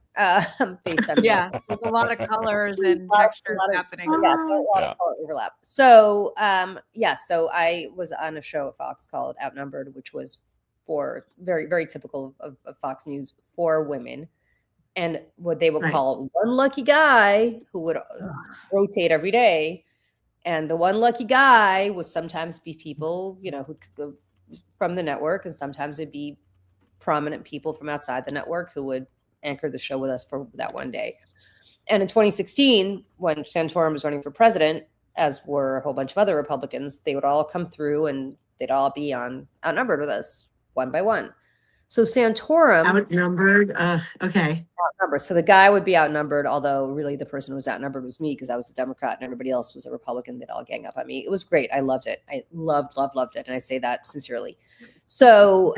Based on with a lot of colors and textures happening. A lot of color overlap. So so I was on a show at Fox called Outnumbered, which was for very, very typical of Fox News for women, and what they would call one lucky guy who would rotate every day. And the one lucky guy would sometimes be people, you know, who could go from the network, and sometimes it'd be prominent people from outside the network who would anchor the show with us for that one day. And in 2016, when Santorum was running for president, as were a whole bunch of other Republicans, they would all come through and they'd all be outnumbered with us one by one. So Santorum outnumbered. Okay. Outnumbered. So the guy would be outnumbered, although really the person who was outnumbered was me, because I was a Democrat and everybody else was a Republican. They'd all gang up on me. It was great. I loved it. I loved it. And I say that sincerely. So,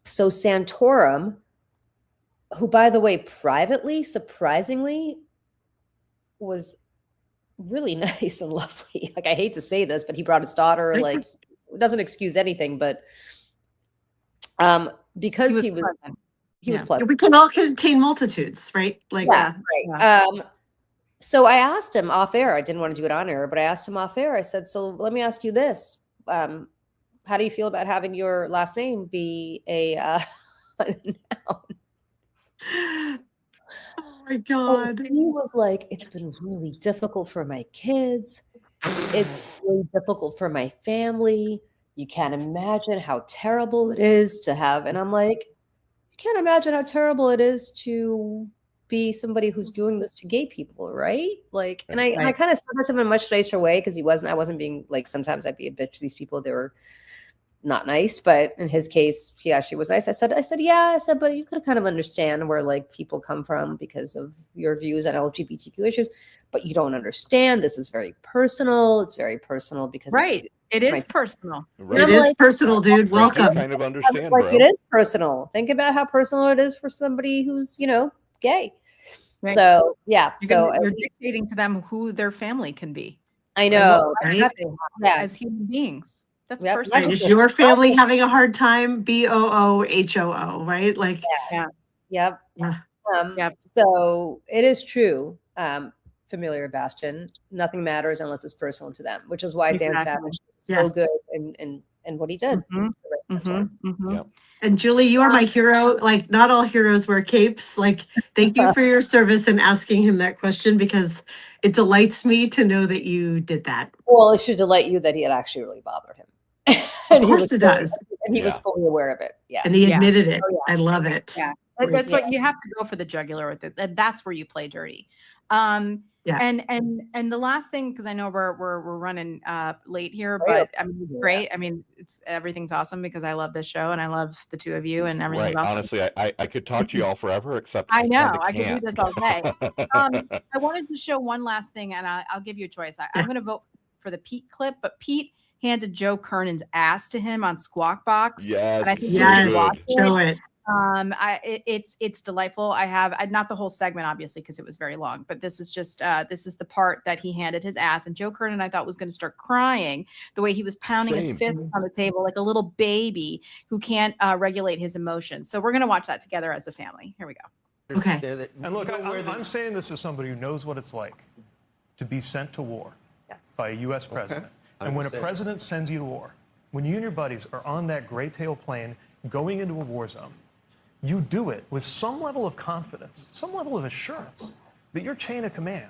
so Santorum, who, by the way, privately, surprisingly, was really nice and lovely. Like, I hate to say this, but he brought his daughter. Like, it doesn't excuse anything, but because he was pleasant. We can all contain multitudes, right? Like, right. So I asked him off air. I didn't want to do it on air, but I asked him off air. I said, "So let me ask you this: how do you feel about having your last name be a noun?" Oh my God! And he was like, "It's been really difficult for my kids. It's really difficult for my family. You can't imagine how terrible it is to have." And I'm like, "You can't imagine how terrible it is to be somebody who's doing this to gay people, right?" Like, and I kind of said that to him in a much nicer way, because I wasn't being like, sometimes I'd be a bitch to these people. They were not nice, but in his case, he actually was nice. I said, yeah, but you could kind of understand where like people come from because of your views on LGBTQ issues, but you don't understand. This is very personal. It's very personal because it is personal. Right. It is personal, dude. Welcome. Kind of understand, like, it is personal. Think about how personal it is for somebody who's, you know, gay. Right. So yeah, you're dictating to them who their family can be. I know, as human beings. That's personal. Right. Is your family having a hard time? BOOHOO, right? Like, yep. So it is true. Familiar Bastion, nothing matters unless it's personal to them, which is why Dan Savage is so good in what he did. And Julie, you are my hero. Like, not all heroes wear capes. Like, thank you for your service and asking him that question, because it delights me to know that you did that. Well, it should delight you that it actually really bothered him. Of course it does. And he was fully aware of it. Yeah. And he admitted it. I love it. Yeah. That's what you have to go for the jugular with it. And that's where you play dirty. And the last thing, because I know we're running late here, but I mean, it's great. I mean, everything's awesome because I love this show and I love the two of you and everything's awesome. Honestly, I could talk to you all forever, except I know I could do this all day. I wanted to show one last thing, and I'll give you a choice. I'm going to vote for the Pete clip, but Pete handed Joe Kernan's ass to him on Squawk Box. Yes, and I think show it. It's delightful. I have not the whole segment, obviously, because it was very long, but this is just this is the part that he handed his ass, and Joe Kernan I thought was going to start crying the way he was pounding his fist on the table like a little baby who can't regulate his emotions. So we're going to watch that together as a family. Here we go. Okay. And look, I'm saying this as somebody who knows what it's like to be sent to war by a U.S. president. And when a president sends you to war, when you and your buddies are on that gray tail plane going into a war zone, you do it with some level of confidence, some level of assurance that your chain of command,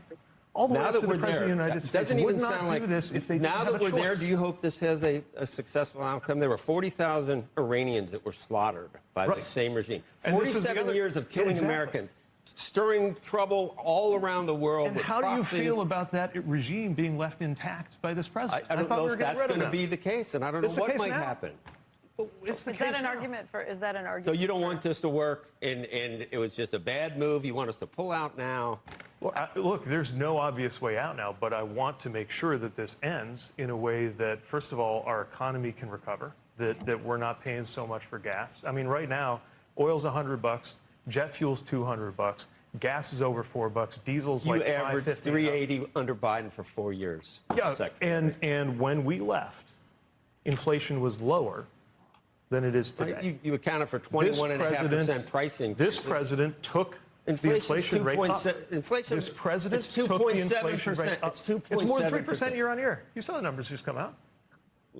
all the way up to the President of the United States, would not do this if they didn't have a choice. Now that we're there, do you hope this has a successful outcome? There were 40,000 Iranians that were slaughtered by the same regime. 47 years of killing Americans, stirring trouble all around the world. And how do you feel about that regime being left intact by this president? I don't know if that's going to be the case, and I don't know what might happen. Is that an argument? So you don't want this to work, and it was just a bad move? You want us to pull out now? Well, look, there's no obvious way out now, but I want to make sure that this ends in a way that, first of all, our economy can recover, that we're not paying so much for gas. I mean, right now, oil's $100, jet fuel's $200, gas is over $4, diesel's like $5.50. You averaged $3.80 under Biden for 4 years. Yeah, and when we left, inflation was lower than it is today. You accounted for 21.5% price increase. This president took the inflation rate up. This president took the inflation rate up. It's more than 3% year on year. You saw the numbers just come out.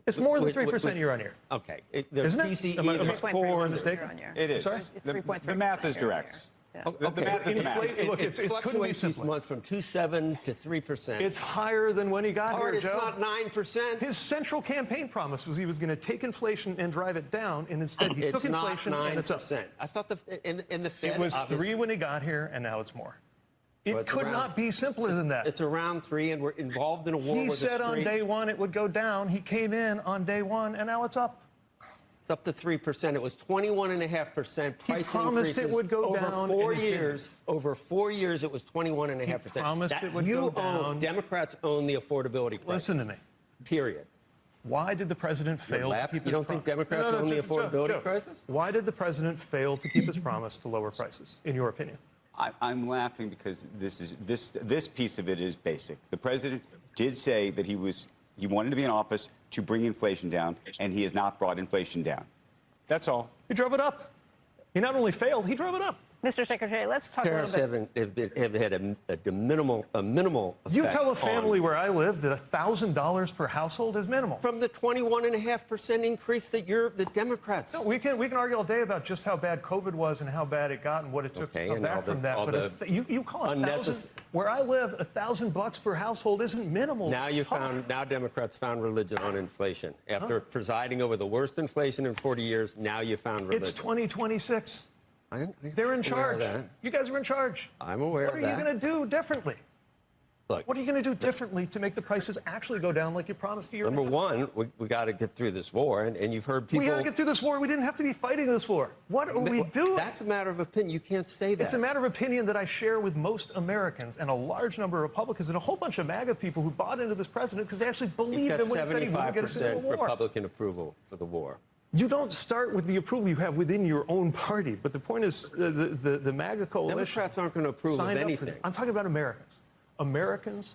It's more than 3% year on year. Okay. Isn't it? Am I mistaken? It is. The math is direct. It fluctuates each month from 2.7 to 3%. It's higher than when he got here, It's Joe. not 9%. His central campaign promise was he was going to take inflation and drive it down, and instead he took inflation and it's up. I thought in the Fed, it was 3 when he got here, and now it's more. It could not be simpler than that. It's around 3, and we're involved in a war. He said on day 1 it would go down. He came in on day 1, and now it's up. It's up to 3%. It was 21.5% price increases it would go over down 4 years. Over 4 years, it was 21.5%. He promised it would go down. Democrats own the affordability crisis. Listen to me. Period. Why did the president fail to keep his promise? You don't think Democrats own the affordability crisis? Why did the president fail to keep his promise to lower prices, in your opinion? I'm laughing because this piece of it is basic. The president did say that he wanted to be in office to bring inflation down, and he has not brought inflation down. That's all. He drove it up. He not only failed, he drove it up. Mr. Secretary, let's talk Tariffs a little bit. have had a minimal effect. You tell a family where I live that $1,000 per household is minimal. From the 21.5% increase that the Democrats. No, we can argue all day about just how bad COVID was and how bad it got and what it took back from that. But you call it $1,000. Where I live, $1,000 per household isn't minimal. Now Democrats found religion on inflation. After presiding over the worst inflation in 40 years, now you found religion. It's 2026. They're in charge. You guys are in charge. I'm aware of that. What are you going to do differently? Look, what are you going to do differently to make the prices actually go down like you promised a year ago? Number one, we got to get through this war, and you've heard people. We got to get through this war. We didn't have to be fighting this war. What are we doing? That's a matter of opinion. You can't say that. It's a matter of opinion that I share with most Americans and a large number of Republicans and a whole bunch of MAGA people who bought into this president because they actually believed in what he said he would get us into the war. 75% Republican approval for the war. You don't start with the approval you have within your own party. But the point is, the MAGA coalition. Democrats aren't going to approve of anything. I'm talking about Americans. Americans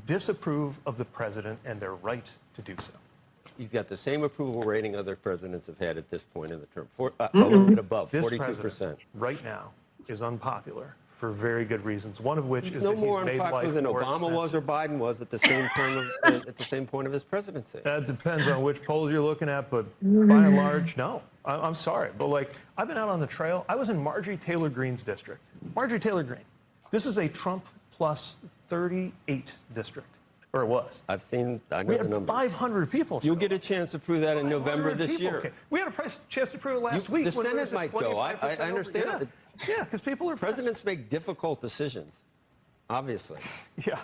disapprove of the president and their right to do so. He's got the same approval rating other presidents have had at this point in the term. A little bit above, 42%. This president right now is unpopular for very good reasons. One of which He's is no that he's more made unpopular life than more Obama expensive. was or Biden was at the same time at the same point of his presidency. That depends on which polls you're looking at, but by and large, no. I'm sorry, but like I've been out on the trail. I was in Marjorie Taylor Greene's district. Marjorie Taylor Greene. This is a Trump plus 38 district, or it was. I know we the had numbers. 500 people. You'll get a chance to prove that in November this year. Okay. We had a chance to prove it last week. The Senate might go. I understand that. Yeah, because people are presidents make difficult decisions, obviously. Yeah,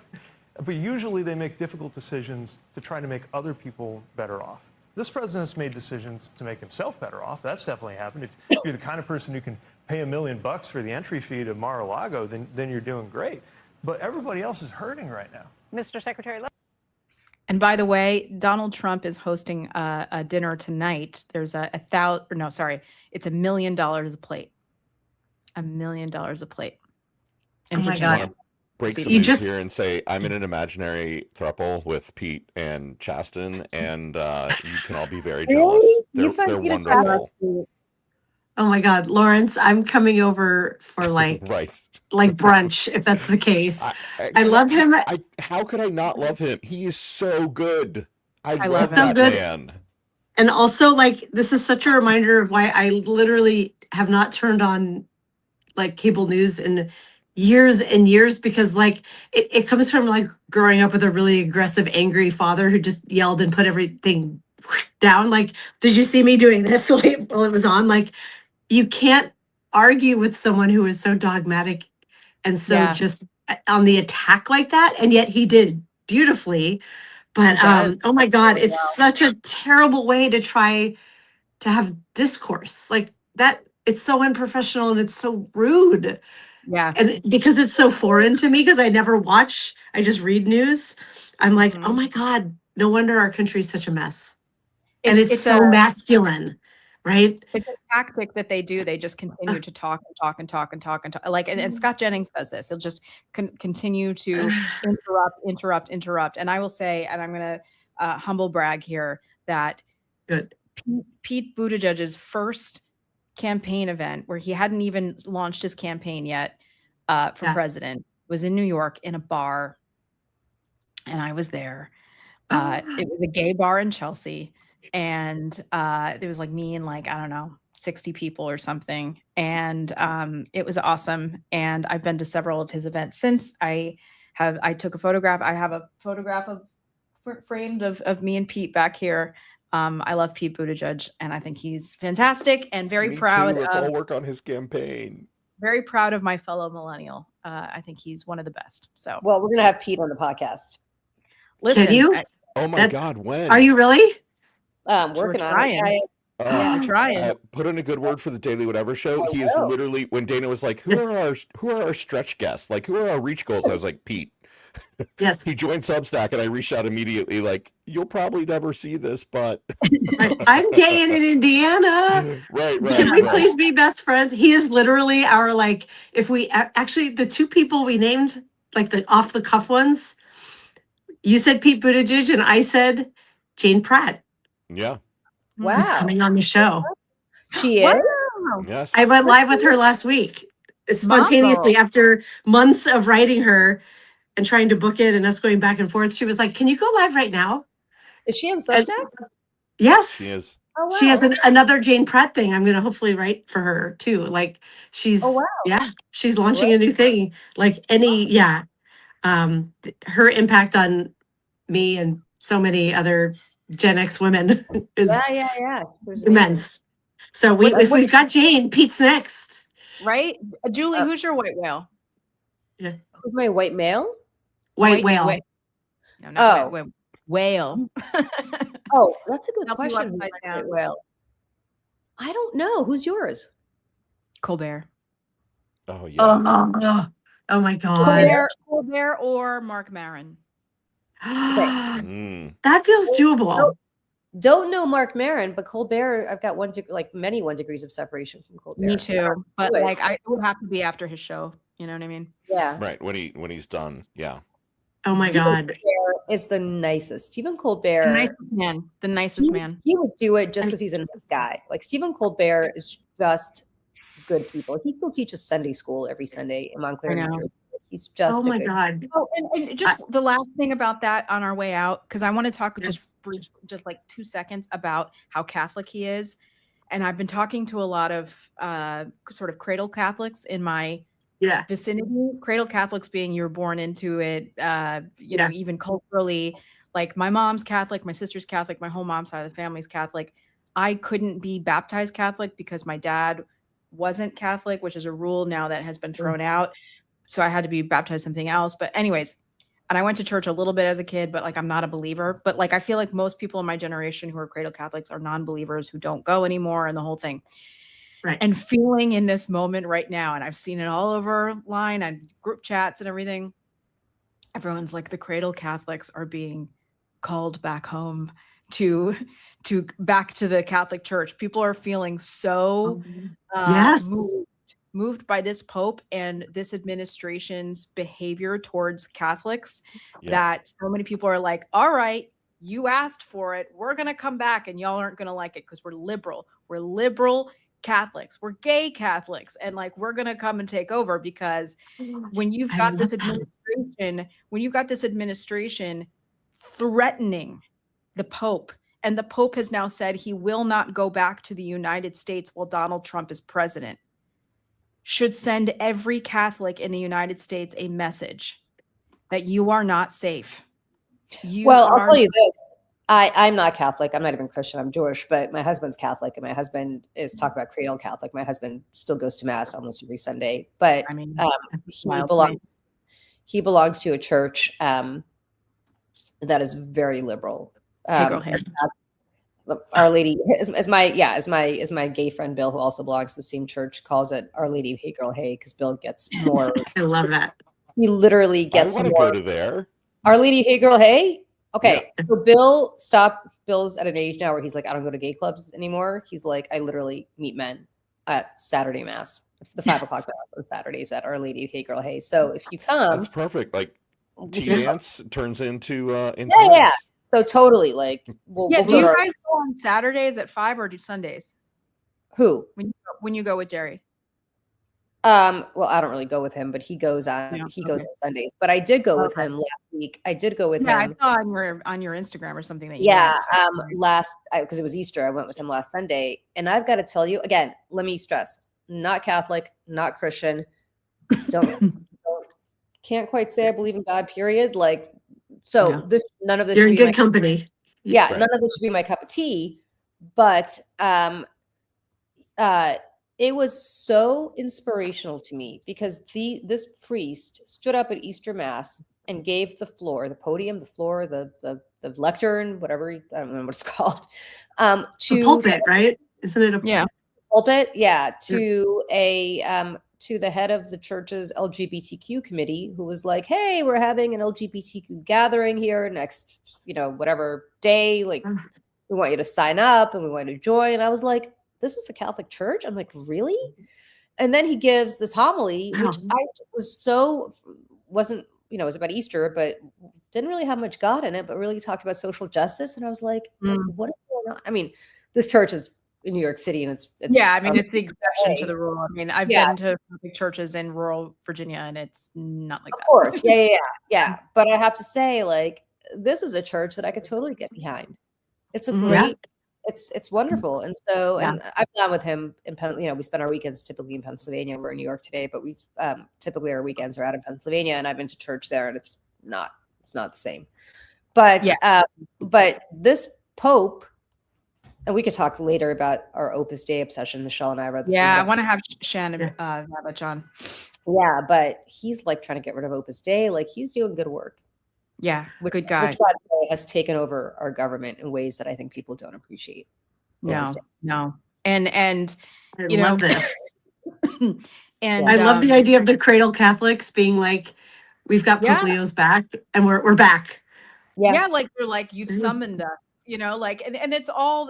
but usually they make difficult decisions to try to make other people better off. This president's made decisions to make himself better off. That's definitely happened. If you're the kind of person who can pay $1 million for the entry fee to Mar-a-Lago, then you're doing great. But everybody else is hurting right now. Mr. Secretary, And by the way, Donald Trump is hosting a dinner tonight. There's it's $1 million a plate. $1 million a plate. In Virginia. Break some news here and say I'm in an imaginary throuple with Pete and Chasten, and you can all be very jealous. They're wonderful. Oh my God, Lawrence, I'm coming over for like brunch if that's the case. I love him. How could I not love him? He is so good. I love that good. man. And also, like, this is such a reminder of why I literally have not turned on like cable news in years and years, because like it comes from like growing up with a really aggressive, angry father who just yelled and put everything down. Like, did you see me doing this while it was on? Like, you can't argue with someone who is so dogmatic and so just on the attack like that. And yet he did beautifully. But oh my God, it's such a terrible way to try to have discourse like that. It's so unprofessional and it's so rude. Yeah. And because it's so foreign to me, because I never watch, I just read news. I'm like, oh my God, no wonder our country is such a mess. And it's so masculine, right? It's a tactic that they do. They just continue to talk and talk and talk and talk and talk. Like, and Scott Jennings does this. He'll just continue to interrupt. And I will say, and I'm going to humble brag here, that Pete Buttigieg's first campaign event, where he hadn't even launched his campaign yet for president, was in New York in a bar. And I was there. It was a gay bar in Chelsea. And there was like me and like, I don't know, 60 people or something. And it was awesome. And I've been to several of his events since. I took a photograph. I have a photograph framed of me and Pete back here. I love Pete Buttigieg, and I think he's fantastic and very proud. Let's all work on his campaign. Very proud of my fellow millennial. I think he's one of the best. So, well, we're gonna have Pete on the podcast. Listen, Can you? Oh my God, when? Are you really? Working on it. Yeah, trying. Put in a good word for the Daily Whatever show. He is literally, when Dana was like, who are our stretch guests? Like, who are our reach goals? I was like, Pete. Yes. He joined Substack, and I reached out immediately like, you'll probably never see this, but I'm gay and in Indiana. Right. Can we please be best friends? He is literally our, like, if we actually, the two people we named, like the off the cuff ones, you said Pete Buttigieg and I said Jane Pratt. Yeah. Wow. Who's coming on the show. She is? Wow. Yes. I went live with her last week, spontaneously, after months of writing her and trying to book it and us going back and forth. She was like, can you go live right now? Is she in Substack? Yes. She is. Oh, wow. She has another Jane Pratt thing. I'm going to hopefully write for her too. Like she's, she's launching a new thing. Like her impact on me and so many other Gen X women is immense. So if we've got Jane, Pete's next. Right? Julie, who's your white whale? Yeah. Who's my white male? White whale. No, not white whale. Oh, that's a good Help you question. upside White down. whale. I don't know. Who's yours? Colbert. Oh yeah. Oh my God. Colbert or Mark Maron. That feels doable. Don't know Mark Maron, but Colbert, I've got many 1 degrees of separation from Colbert. Me too. But like it would have to be after his show. You know what I mean? Yeah. Right. When he's done. Yeah. Oh my Stephen God. Colbert is the nicest. Stephen Colbert. The nicest man. He would do it just because he's a nice guy. Like Stephen Colbert is just good people. He still teaches Sunday school every Sunday in Montclair, New Jersey. He's just Oh my God. Oh, and just the last thing about that on our way out, because I want to talk just like 2 seconds about how Catholic he is. And I've been talking to a lot of sort of cradle Catholics in my vicinity. Cradle Catholics being you're born into it, you know, even culturally. Like my mom's Catholic, my sister's Catholic, my whole mom's side of the family's Catholic. I couldn't be baptized Catholic because my dad wasn't Catholic, which is a rule now that has been thrown out. So I had to be baptized something else. But anyways, and I went to church a little bit as a kid, but like I'm not a believer. But like I feel like most people in my generation who are cradle Catholics are non-believers who don't go anymore and the whole thing. Right. And feeling in this moment right now, and I've seen it all over line and group chats and everything. Everyone's like the cradle Catholics are being called back home to back to the Catholic Church. People are feeling so moved by this Pope and this administration's behavior towards Catholics that so many people are like, all right, you asked for it. We're going to come back and y'all aren't going to like it because we're liberal. We're liberal Catholics. We're gay Catholics. And like, we're going to come and take over because when you've got this administration threatening the Pope, and the Pope has now said he will not go back to the United States while Donald Trump is president, should send every Catholic in the United States a message that you are not safe. I'll tell you this. I'm not Catholic. I'm not even Christian. I'm Jewish, but my husband's Catholic, and my husband is talk about cradle Catholic. My husband still goes to mass almost every Sunday, but I mean, he belongs to a church that is very liberal. Our Lady is my gay friend Bill, who also belongs to the same church, calls it Our Lady of Hey Girl Hey because Bill gets more. I love that. He literally gets more. I want to go to there. Our Lady of Hey Girl Hey. Okay, so Bill's at an age now where he's like, I don't go to gay clubs anymore. He's like, I literally meet men at Saturday mass, the 5 o'clock mass on Saturdays at Our Lady of Hey Girl Hey. So if you come, that's perfect. Like dance turns into yeah. So totally, like, do you guys go on Saturdays at 5 or do Sundays? Who? When you go with Jerry? Well, I don't really go with him, but he goes on on Sundays. But I did go with him last week. I did go with him. I saw on your Instagram or something that you Yeah, went. because it was Easter, I went with him last Sunday, and I've got to tell you again. Let me stress: not Catholic, not Christian. Can't quite say I believe in God. Period. Like, so none of this. You're in should be good company. Yeah, Right. none of this should be my cup of tea. But it was so inspirational to me because this priest stood up at Easter Mass and gave the podium, the lectern, whatever, I don't know what it's called. To the pulpit, right? Isn't it a pulpit? Yeah, to the head of the church's LGBTQ committee, who was like, "Hey, we're having an LGBTQ gathering here next, whatever day. Like, we want you to sign up and we want you to join." And I was like, "This is the Catholic Church?" I'm like, "Really?" And then he gives this homily, which wasn't, it was about Easter, but didn't really have much God in it, but really talked about social justice. And I was like, what is going on? I mean, this church is in New York City, and it's yeah, I mean, it's the exception to the rule. I mean, I've been to Catholic churches in rural Virginia, and it's not like that. Of course, yeah. But I have to say, like, this is a church that I could totally get behind. It's a great, it's wonderful. And so, and I've gone with him we spend our weekends typically in Pennsylvania. We're in New York today, but we typically our weekends are out in Pennsylvania, and I've been to church there, and it's not the same. But but this Pope, and we could talk later about our Opus Dei obsession. Michelle and I read the same I book. want to have Shannon Ravitch on. Yeah, but he's like trying to get rid of Opus Dei. Like, he's doing good work. Yeah, good guy. Which, by the way, has taken over our government in ways that I think people don't appreciate. No. And I love this. And I love the idea of the cradle Catholics being like, we've got Pope Leo's back, and we're back. Yeah, like they're like, you've summoned us, like, and it's all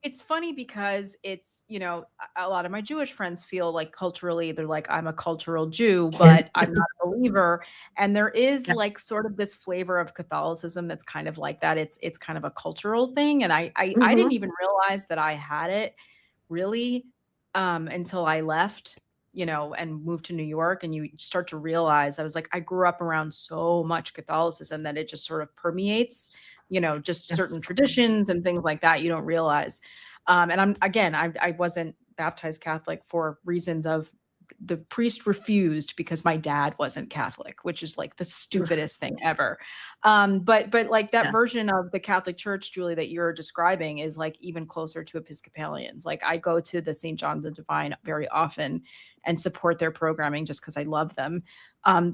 it's funny because it's, a lot of my Jewish friends feel like culturally they're like, I'm a cultural Jew, but I'm not a believer. And there is like sort of this flavor of Catholicism that's kind of like that. It's kind of a cultural thing. And I didn't even realize that I had it really until I left, and moved to New York. And you start to realize, I was like, I grew up around so much Catholicism that it just sort of permeates, just certain traditions and things like that you don't realize. And I wasn't baptized Catholic for reasons of the priest refused because my dad wasn't Catholic, which is like the stupidest thing ever. But like that version of the Catholic Church, Julie, that you're describing is like even closer to Episcopalians. Like, I go to the St. John the Divine very often and support their programming just because I love them.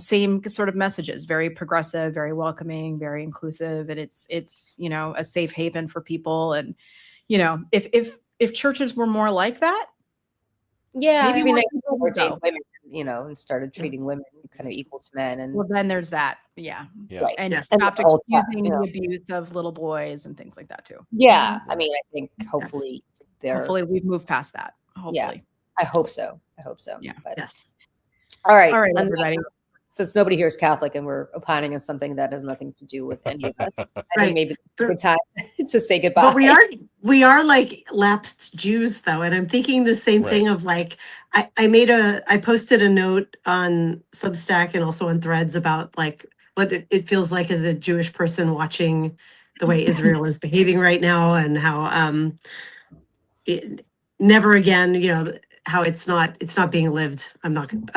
Same sort of messages, very progressive, very welcoming, very inclusive. And it's, a safe haven for people. And, if churches were more like that, maybe more people would go. women, and started treating women kind of equal to men. And well, then there's that. Yeah. Right. And Yes. stopped And excusing the abuse of little boys and things like that too. Yeah. I mean, I think hopefully we've moved past that. Hopefully. Yeah. I hope so. Yeah. But, yes. All right. Everybody. Since nobody here is Catholic and we're opining on something that has nothing to do with any of us, I think maybe it's a good time to say goodbye. But we are like lapsed Jews though. And I'm thinking the same thing of like, I posted a note on Substack and also on Threads about like what it feels like as a Jewish person watching the way Israel is behaving right now, and how never again, how it's not being lived. I'm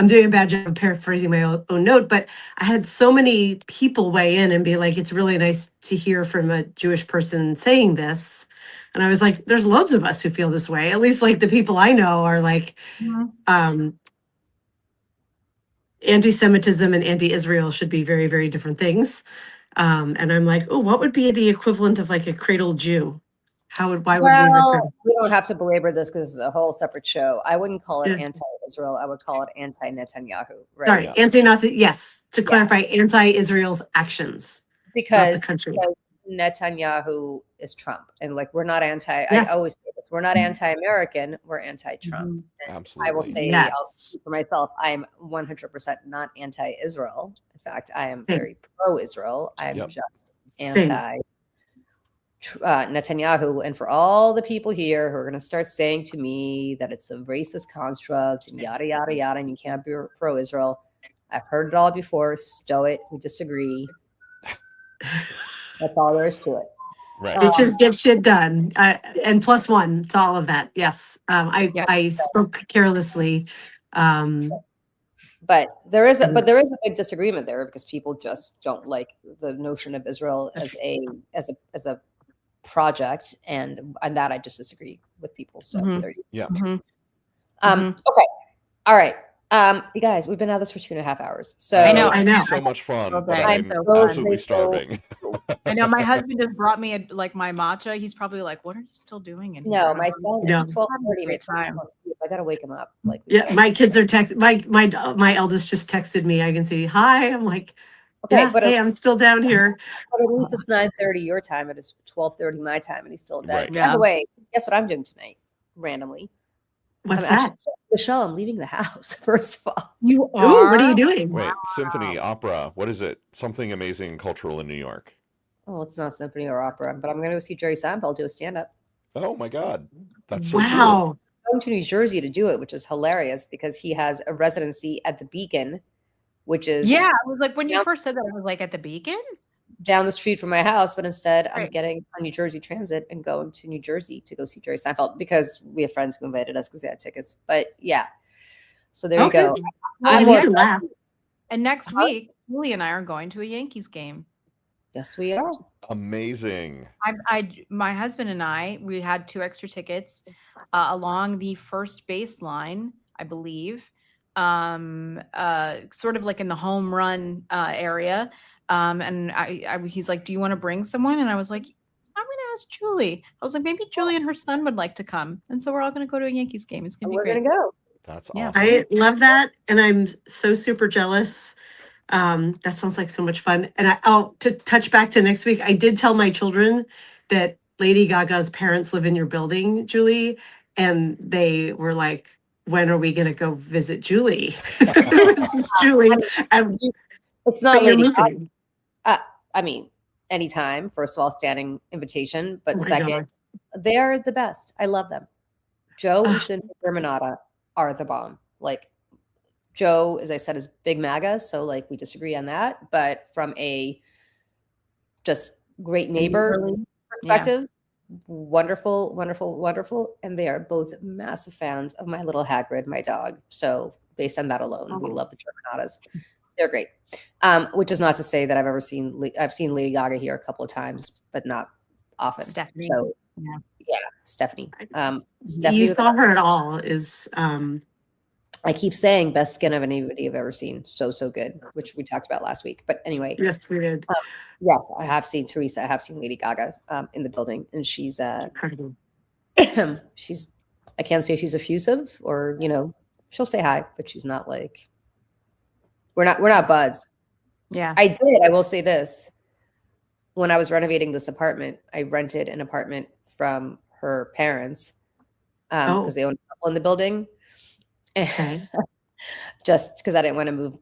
doing a bad job of paraphrasing my own note, but I had so many people weigh in and be like, it's really nice to hear from a Jewish person saying this. And I was like, there's loads of us who feel this way. At least like the people I know are like, anti-Semitism and anti-Israel should be very, very different things. And I'm like, oh, what would be the equivalent of like a cradle Jew? Why would we return? We don't have to belabor this because it's a whole separate show. I wouldn't call it anti-Israel. I would call it anti-Netanyahu. Right? Sorry, anti-Nazi. Yes, to clarify, anti-Israel's actions. Because Netanyahu is Trump, and like we're not anti. I always say this: we're not anti-American. We're anti-Trump. Absolutely. I will say, I'll speak for myself, I am 100% not anti-Israel. In fact, I am very pro-Israel. I am just anti. Netanyahu, and for all the people here who are going to start saying to me that it's a racist construct and yada, yada, yada, and you can't be pro-Israel. I've heard it all before. Stow it. We disagree. That's all there is to it. Right. Bitches get shit done. And +1 to all of that. Yes. I spoke carelessly. But there is a big disagreement there because people just don't like the notion of Israel as a project, and that I just disagree with people. So there you go. Okay. All right. You guys, we've been at this for 2.5 hours. So I know. So much fun, Okay. but I'm So absolutely starving. I know my husband just brought me my matcha. He's probably like, "What are you still doing in here?" No, my son Yeah. is 12:30. My time. I gotta wake him up. Like, Yeah, my kids are my eldest just texted me. I can see, hi. I'm like, okay, yeah, but hey, I'm still down here. But at least it's 9:30 your time. It is 12:30 my time, and he's still in bed. Right. By Yeah. the way, guess what I'm doing tonight? Randomly, What's I'm that? actually- Michelle, I'm leaving the house. First of all, You Ooh, what are you doing? Wait, symphony, opera, what is it? Something amazing cultural in New York. well, it's not symphony or opera, but I'm going to go see Jerry Seinfeld do a stand-up. Oh my God. That's so Wow. cool. I'm going to New Jersey to do it, which is hilarious because he has a residency at the Beacon, which is Yeah, I was like, when you first said that, I was like, at the Beacon? down the street from my house, but instead I'm getting on New Jersey Transit and going to New Jersey to go see Jerry Seinfeld because we have friends who invited us because they had tickets. But yeah, so there you go. And next week, Julie and I are going to a Yankees game. Yes, we are. Amazing. My husband and I, we had 2 extra tickets along the first baseline, I believe, sort of like in the home run area. And he's like, "Do you want to bring someone?" And I was like, "I'm going to ask Julie." I was like, maybe Julie and her son would like to come, and so we're all going to go to a Yankees game. It's going to be great. We're going to go. That's Yeah. awesome. I love that, and I'm so super jealous. That sounds like so much fun. And to touch back to next week, I did tell my children that Lady Gaga's parents live in your building, Julie, and they were like, "When are we going to go visit Julie?" This is Julie. It's not Lady Gaga. I mean, anytime. First of all, standing invitation, but second, they are the best. I love them. Joe and Cynthia Germanata are the bomb. Like, Joe, as I said, is big MAGA, so like we disagree on that. But from a just great neighbor perspective, wonderful, wonderful, wonderful. And they are both massive fans of my little Hagrid, my dog. So based on that alone, we love the Germanatas. They're great. Which is not to say that I've seen Lady Gaga here a couple of times, but not often. Stephanie. So yeah, Stephanie. Stephanie You saw her at all is I keep saying best skin of anybody I've ever seen. So good, which we talked about last week. But anyway, yes, we did. Yes, I have seen Teresa. I have seen Lady Gaga in the building, and she's she's. I can't say she's effusive, or she'll say hi, but she's not like. We're not buds. Yeah, I will say this. When I was renovating this apartment, I rented an apartment from her parents because they own a couple in the building. Okay. Just because I didn't want to move,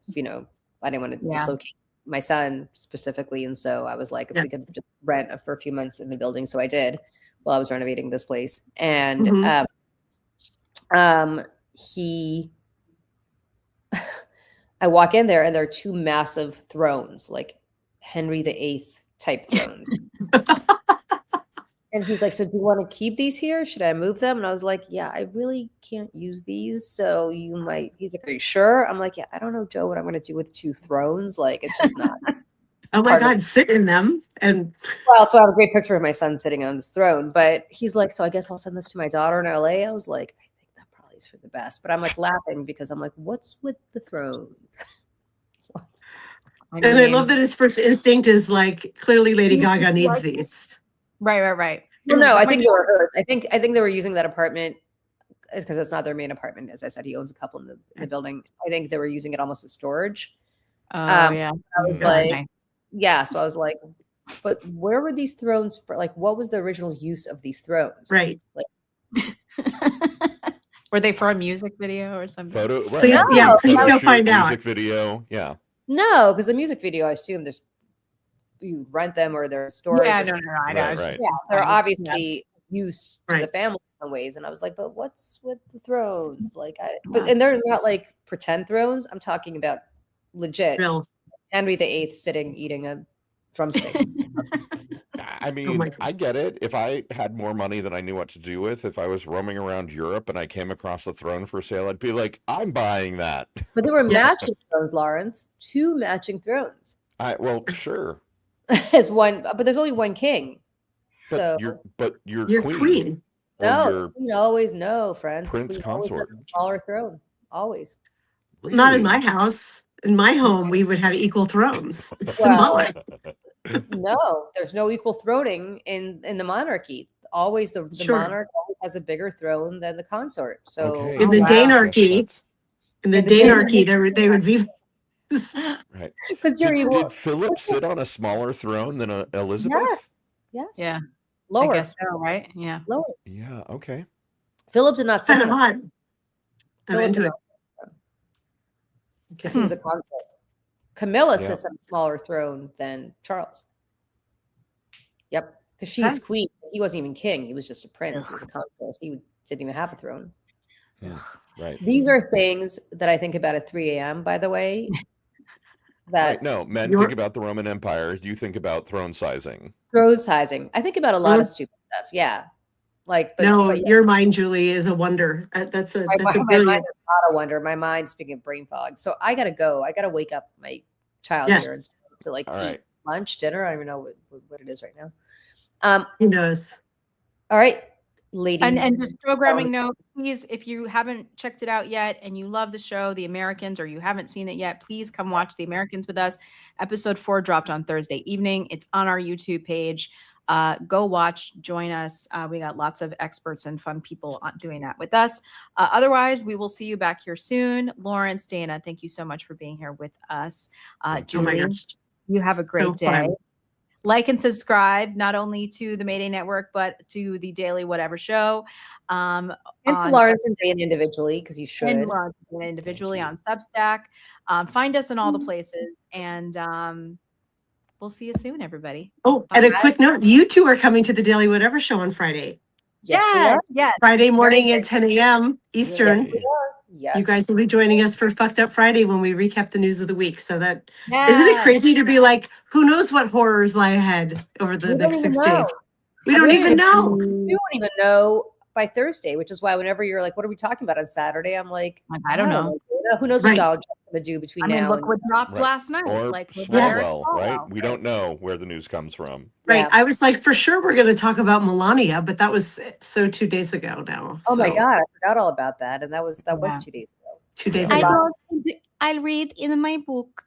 I didn't want to Yeah. dislocate my son specifically. And so I was like, if we could just rent for a few months in the building. So I did while I was renovating this place. And I walk in there and there are 2 massive thrones, like Henry VIII type thrones. And he's like, "So do you want to keep these here? Should I move them?" And I was like, "Yeah, I really can't use these. So you might." He's like, "Are you sure?" I'm like, "Yeah, I don't know, Joe, what I'm going to do with 2 thrones. Like, it's just not." Oh my God, sit in them. And well, so I have a great picture of my son sitting on this throne. But he's like, "So I guess I'll send this to my daughter in LA." I was like, "I think that probably is for the best." But I'm like laughing because I'm like, "What's with the thrones?" And I love that his first instinct is like, clearly Lady Gaga needs these. Right. Well, no, I think they were hers. I think they were using that apartment because it's not their main apartment. As I said, he owns a couple in the building. I think they were using it almost as storage. Yeah. I was like, yeah. So I was like, but where were these thrones for? Like, what was the original use of these thrones? Right. Like, were they for a music video or something? Please go find out. Music video. Yeah. No, because the music video, I assume there's you rent them or they're storage. Yeah, or no, something. I know. Right. Yeah, they're Yeah. obviously use to the Right. family in some ways. And I was like, but what's with the thrones? Like, and they're not like pretend thrones. I'm talking about legit Real. Henry VIII sitting eating a drumstick. I mean, my God. I get it. If I had more money than I knew what to do with, if I was roaming around Europe and I came across a throne for sale, I'd be like, I'm buying that. But there were Yes. matching thrones, Lawrence. 2 matching thrones. Well, sure. As one, but there's only one king. But So you're You're queen. queen. Or no, you're the queen always no, friends. The prince queen always consort. has a smaller throne. Always. Not in Really? my house. In my home, we would have equal thrones. It's Well, symbolic. No, there's no equal throning in the monarchy. Always the Sure. monarch always has a bigger throne than the consort. So Okay. In the wow. Danarchy, In the they would be. Right. because you're equal. Did Philip sit on a smaller throne than Elizabeth? Yes. Yeah. Lower. I guess so, right? Yeah. Lower. Yeah. Okay. Philip did not sit Kind of on odd. it. I'm Philip into did it. not sit on it because he was a consort. Camilla Yeah. sits on a smaller throne than Charles. Yep, because she's queen. He wasn't even king. He was just a prince. He was a consort. He didn't even have a throne. Right. These are things that I think about at 3 a.m., by the way. That Right. No, men think about the Roman Empire. You think about throne sizing. throne sizing. I think about a lot of stupid stuff. Yeah. Like, No, but yeah, your mind, Julie, is a wonder. That's a my mind brilliant. is not a wonder. My mind's speaking of brain fog. So I gotta go. I gotta wake up my child here and Yes. to like All eat right. lunch, dinner. I don't even know what it is right now. Who knows? All right, ladies. And just programming note, please, if you haven't checked it out yet and you love the show, The Americans, or you haven't seen it yet, please come watch The Americans with us. Episode 4 dropped on Thursday evening. It's on our YouTube page. Go watch, join us. We got lots of experts and fun people doing that with us. Otherwise, we will see you back here soon. Lawrence, Dana, thank you so much for being here with us. Julie, you have a great day. fun. Like and subscribe, not only to the Mayday Network, but to the Daily Whatever Show. And to Lawrence and Dana individually, because you should. And Lawrence and Dana individually on Substack. Find us in all the places. And we'll see you soon, everybody. Oh, and a quick note, you two are coming to the Daily Whatever show on Friday. Yes, yes. Friday morning at 10 a.m. Eastern. Yes. You guys will be joining us for Fucked Up Friday when we recap the news of the week. So that Yes. isn't it crazy to be like, who knows what horrors lie ahead over the We don't next even 6 know. days? We don't even know. We won't even know by Thursday, which is why whenever you're like, what are we talking about on Saturday? I'm like, I don't know. Who knows Right. what Donald Trump's going to do between I mean, now look and what dropped Right. last night. Or Like with Swalwell, Swalwell. right? We don't know where the news comes from. Right. Yeah. I was like, for sure we're going to talk about Melania, but that was so 2 days ago now. Oh my So, God, I forgot all about that. And that was Yeah. 2 days ago. 2 days I ago. I'll read in my book.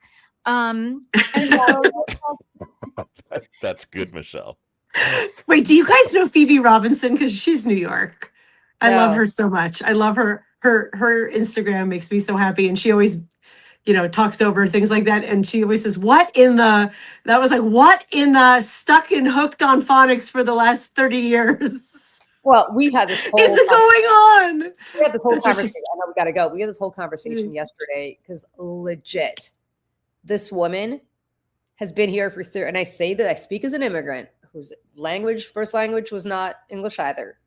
That's good, Michelle. Wait, do you guys know Phoebe Robinson? Because she's New York. I love No. her so much. I love her. Her Instagram makes me so happy. And she always, talks over things like that. And she always says, what in the stuck and hooked on phonics for the last 30 years? Well, we had this whole Is it going on? We had this whole That's what conversation. I know we got to go. We had this whole conversation yesterday because legit, this woman has been here for and I say that I speak as an immigrant whose first language was not English either.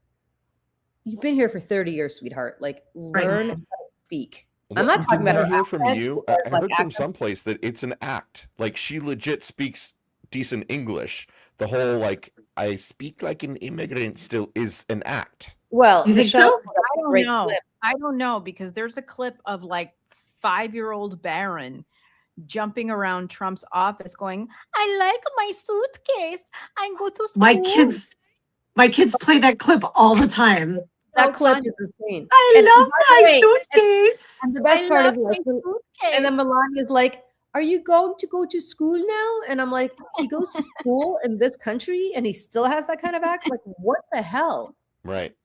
You've been here for 30 years, sweetheart. Like, learn how to speak. I'm not talking about I her hear from accent you. because, I heard from accents- someplace that it's an act. Like she legit speaks decent English. The whole like I speak like an immigrant still is an act. Well, You think Michelle, so? that's a I don't great know. clip. I don't know because there's a clip of like 5-year-old Barron jumping around Trump's office going, I like my suitcase. I go to school. My kids play that clip all the time. That clip funny. is insane. I And love by the my way, suitcase. And the best I part love is, my like, and then suitcase. Melania's like, "Are you going to go to school now?" And I'm like, "He goes to school in this country, and he still has that kind of act. Like, what the hell? Right.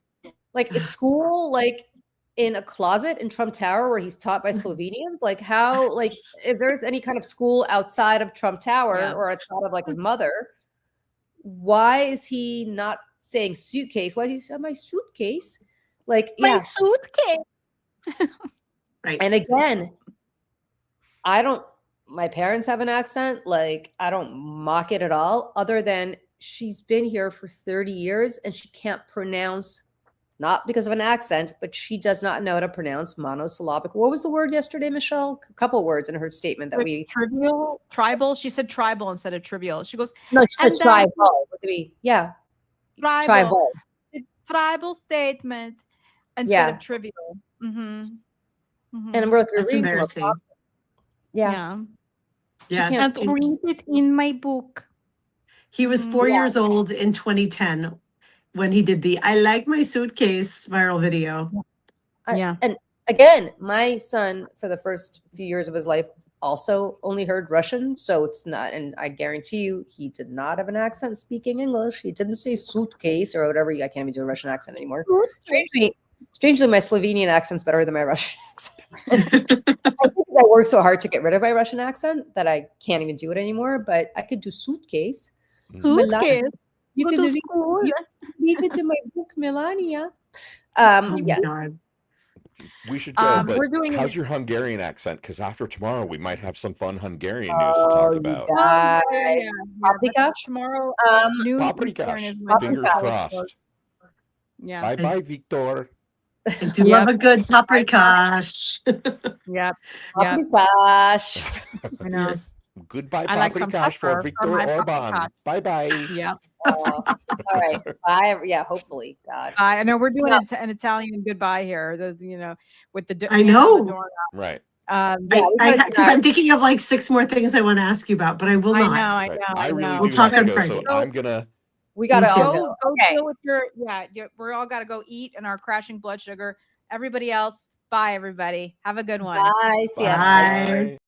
Like, is school like in a closet in Trump Tower where he's taught by Slovenians? Like, how? Like, if there's any kind of school outside of Trump Tower Yeah. or outside of like his mother, why is he not saying suitcase? Why is he saying my suitcase? Like, My yeah. suitcase. Right. And again, I don't my parents have an accent. Like, I don't mock it at all, other than she's been here for 30 years and she can't pronounce, not because of an accent, but she does not know how to pronounce monosyllabic. What was the word yesterday, Michelle? A couple words in her statement that we trivial, tribal. She said tribal instead of trivial. She goes, no, she said and then tribal. Yeah, tribal. Tribal statement instead Yeah. of trivial. And we're like, That's embarrassing. Yeah. Yeah. can't read it in my book. He was 4 years old in 2010 when he did the "I like my suitcase" viral video. And again, my son, for the first few years of his life, also only heard Russian. So it's not, and I guarantee you, he did not have an accent speaking English. He didn't say suitcase or whatever. I can't even do a Russian accent anymore. Strangely, my Slovenian accent's better than my Russian accent. I think I worked so hard to get rid of my Russian accent that I can't even do it anymore. But I could do suitcase. Suitcase. You Go can to school. read it in my book, Melania. Yes. We should go, but we're doing how's it- your Hungarian accent? Because after tomorrow, we might have some fun Hungarian news to talk about. Guys. Paprika? Tomorrow, noon Paprika. Eastern is my Fingers birthday. crossed. Yeah. Bye bye, Victor. I do love a good paprika. Yep. Paprika. I know. Yes. Goodbye, I like some Paprika for pepper Victor my Orban. paprika. Bye bye. Yep. All right. Bye. Yeah, hopefully. God. I know we're doing an Italian goodbye here. Those, with the I know. Right. Because I'm thinking of like 6 more things I want to ask you about, but I will not. I know. I really We'll do talk have to on go, Friday. so I'm gonna. We gotta all go go. Okay. deal with your we're all gotta go eat and our crashing blood sugar. Everybody else, bye everybody. Have a good one. Bye. See ya. Bye.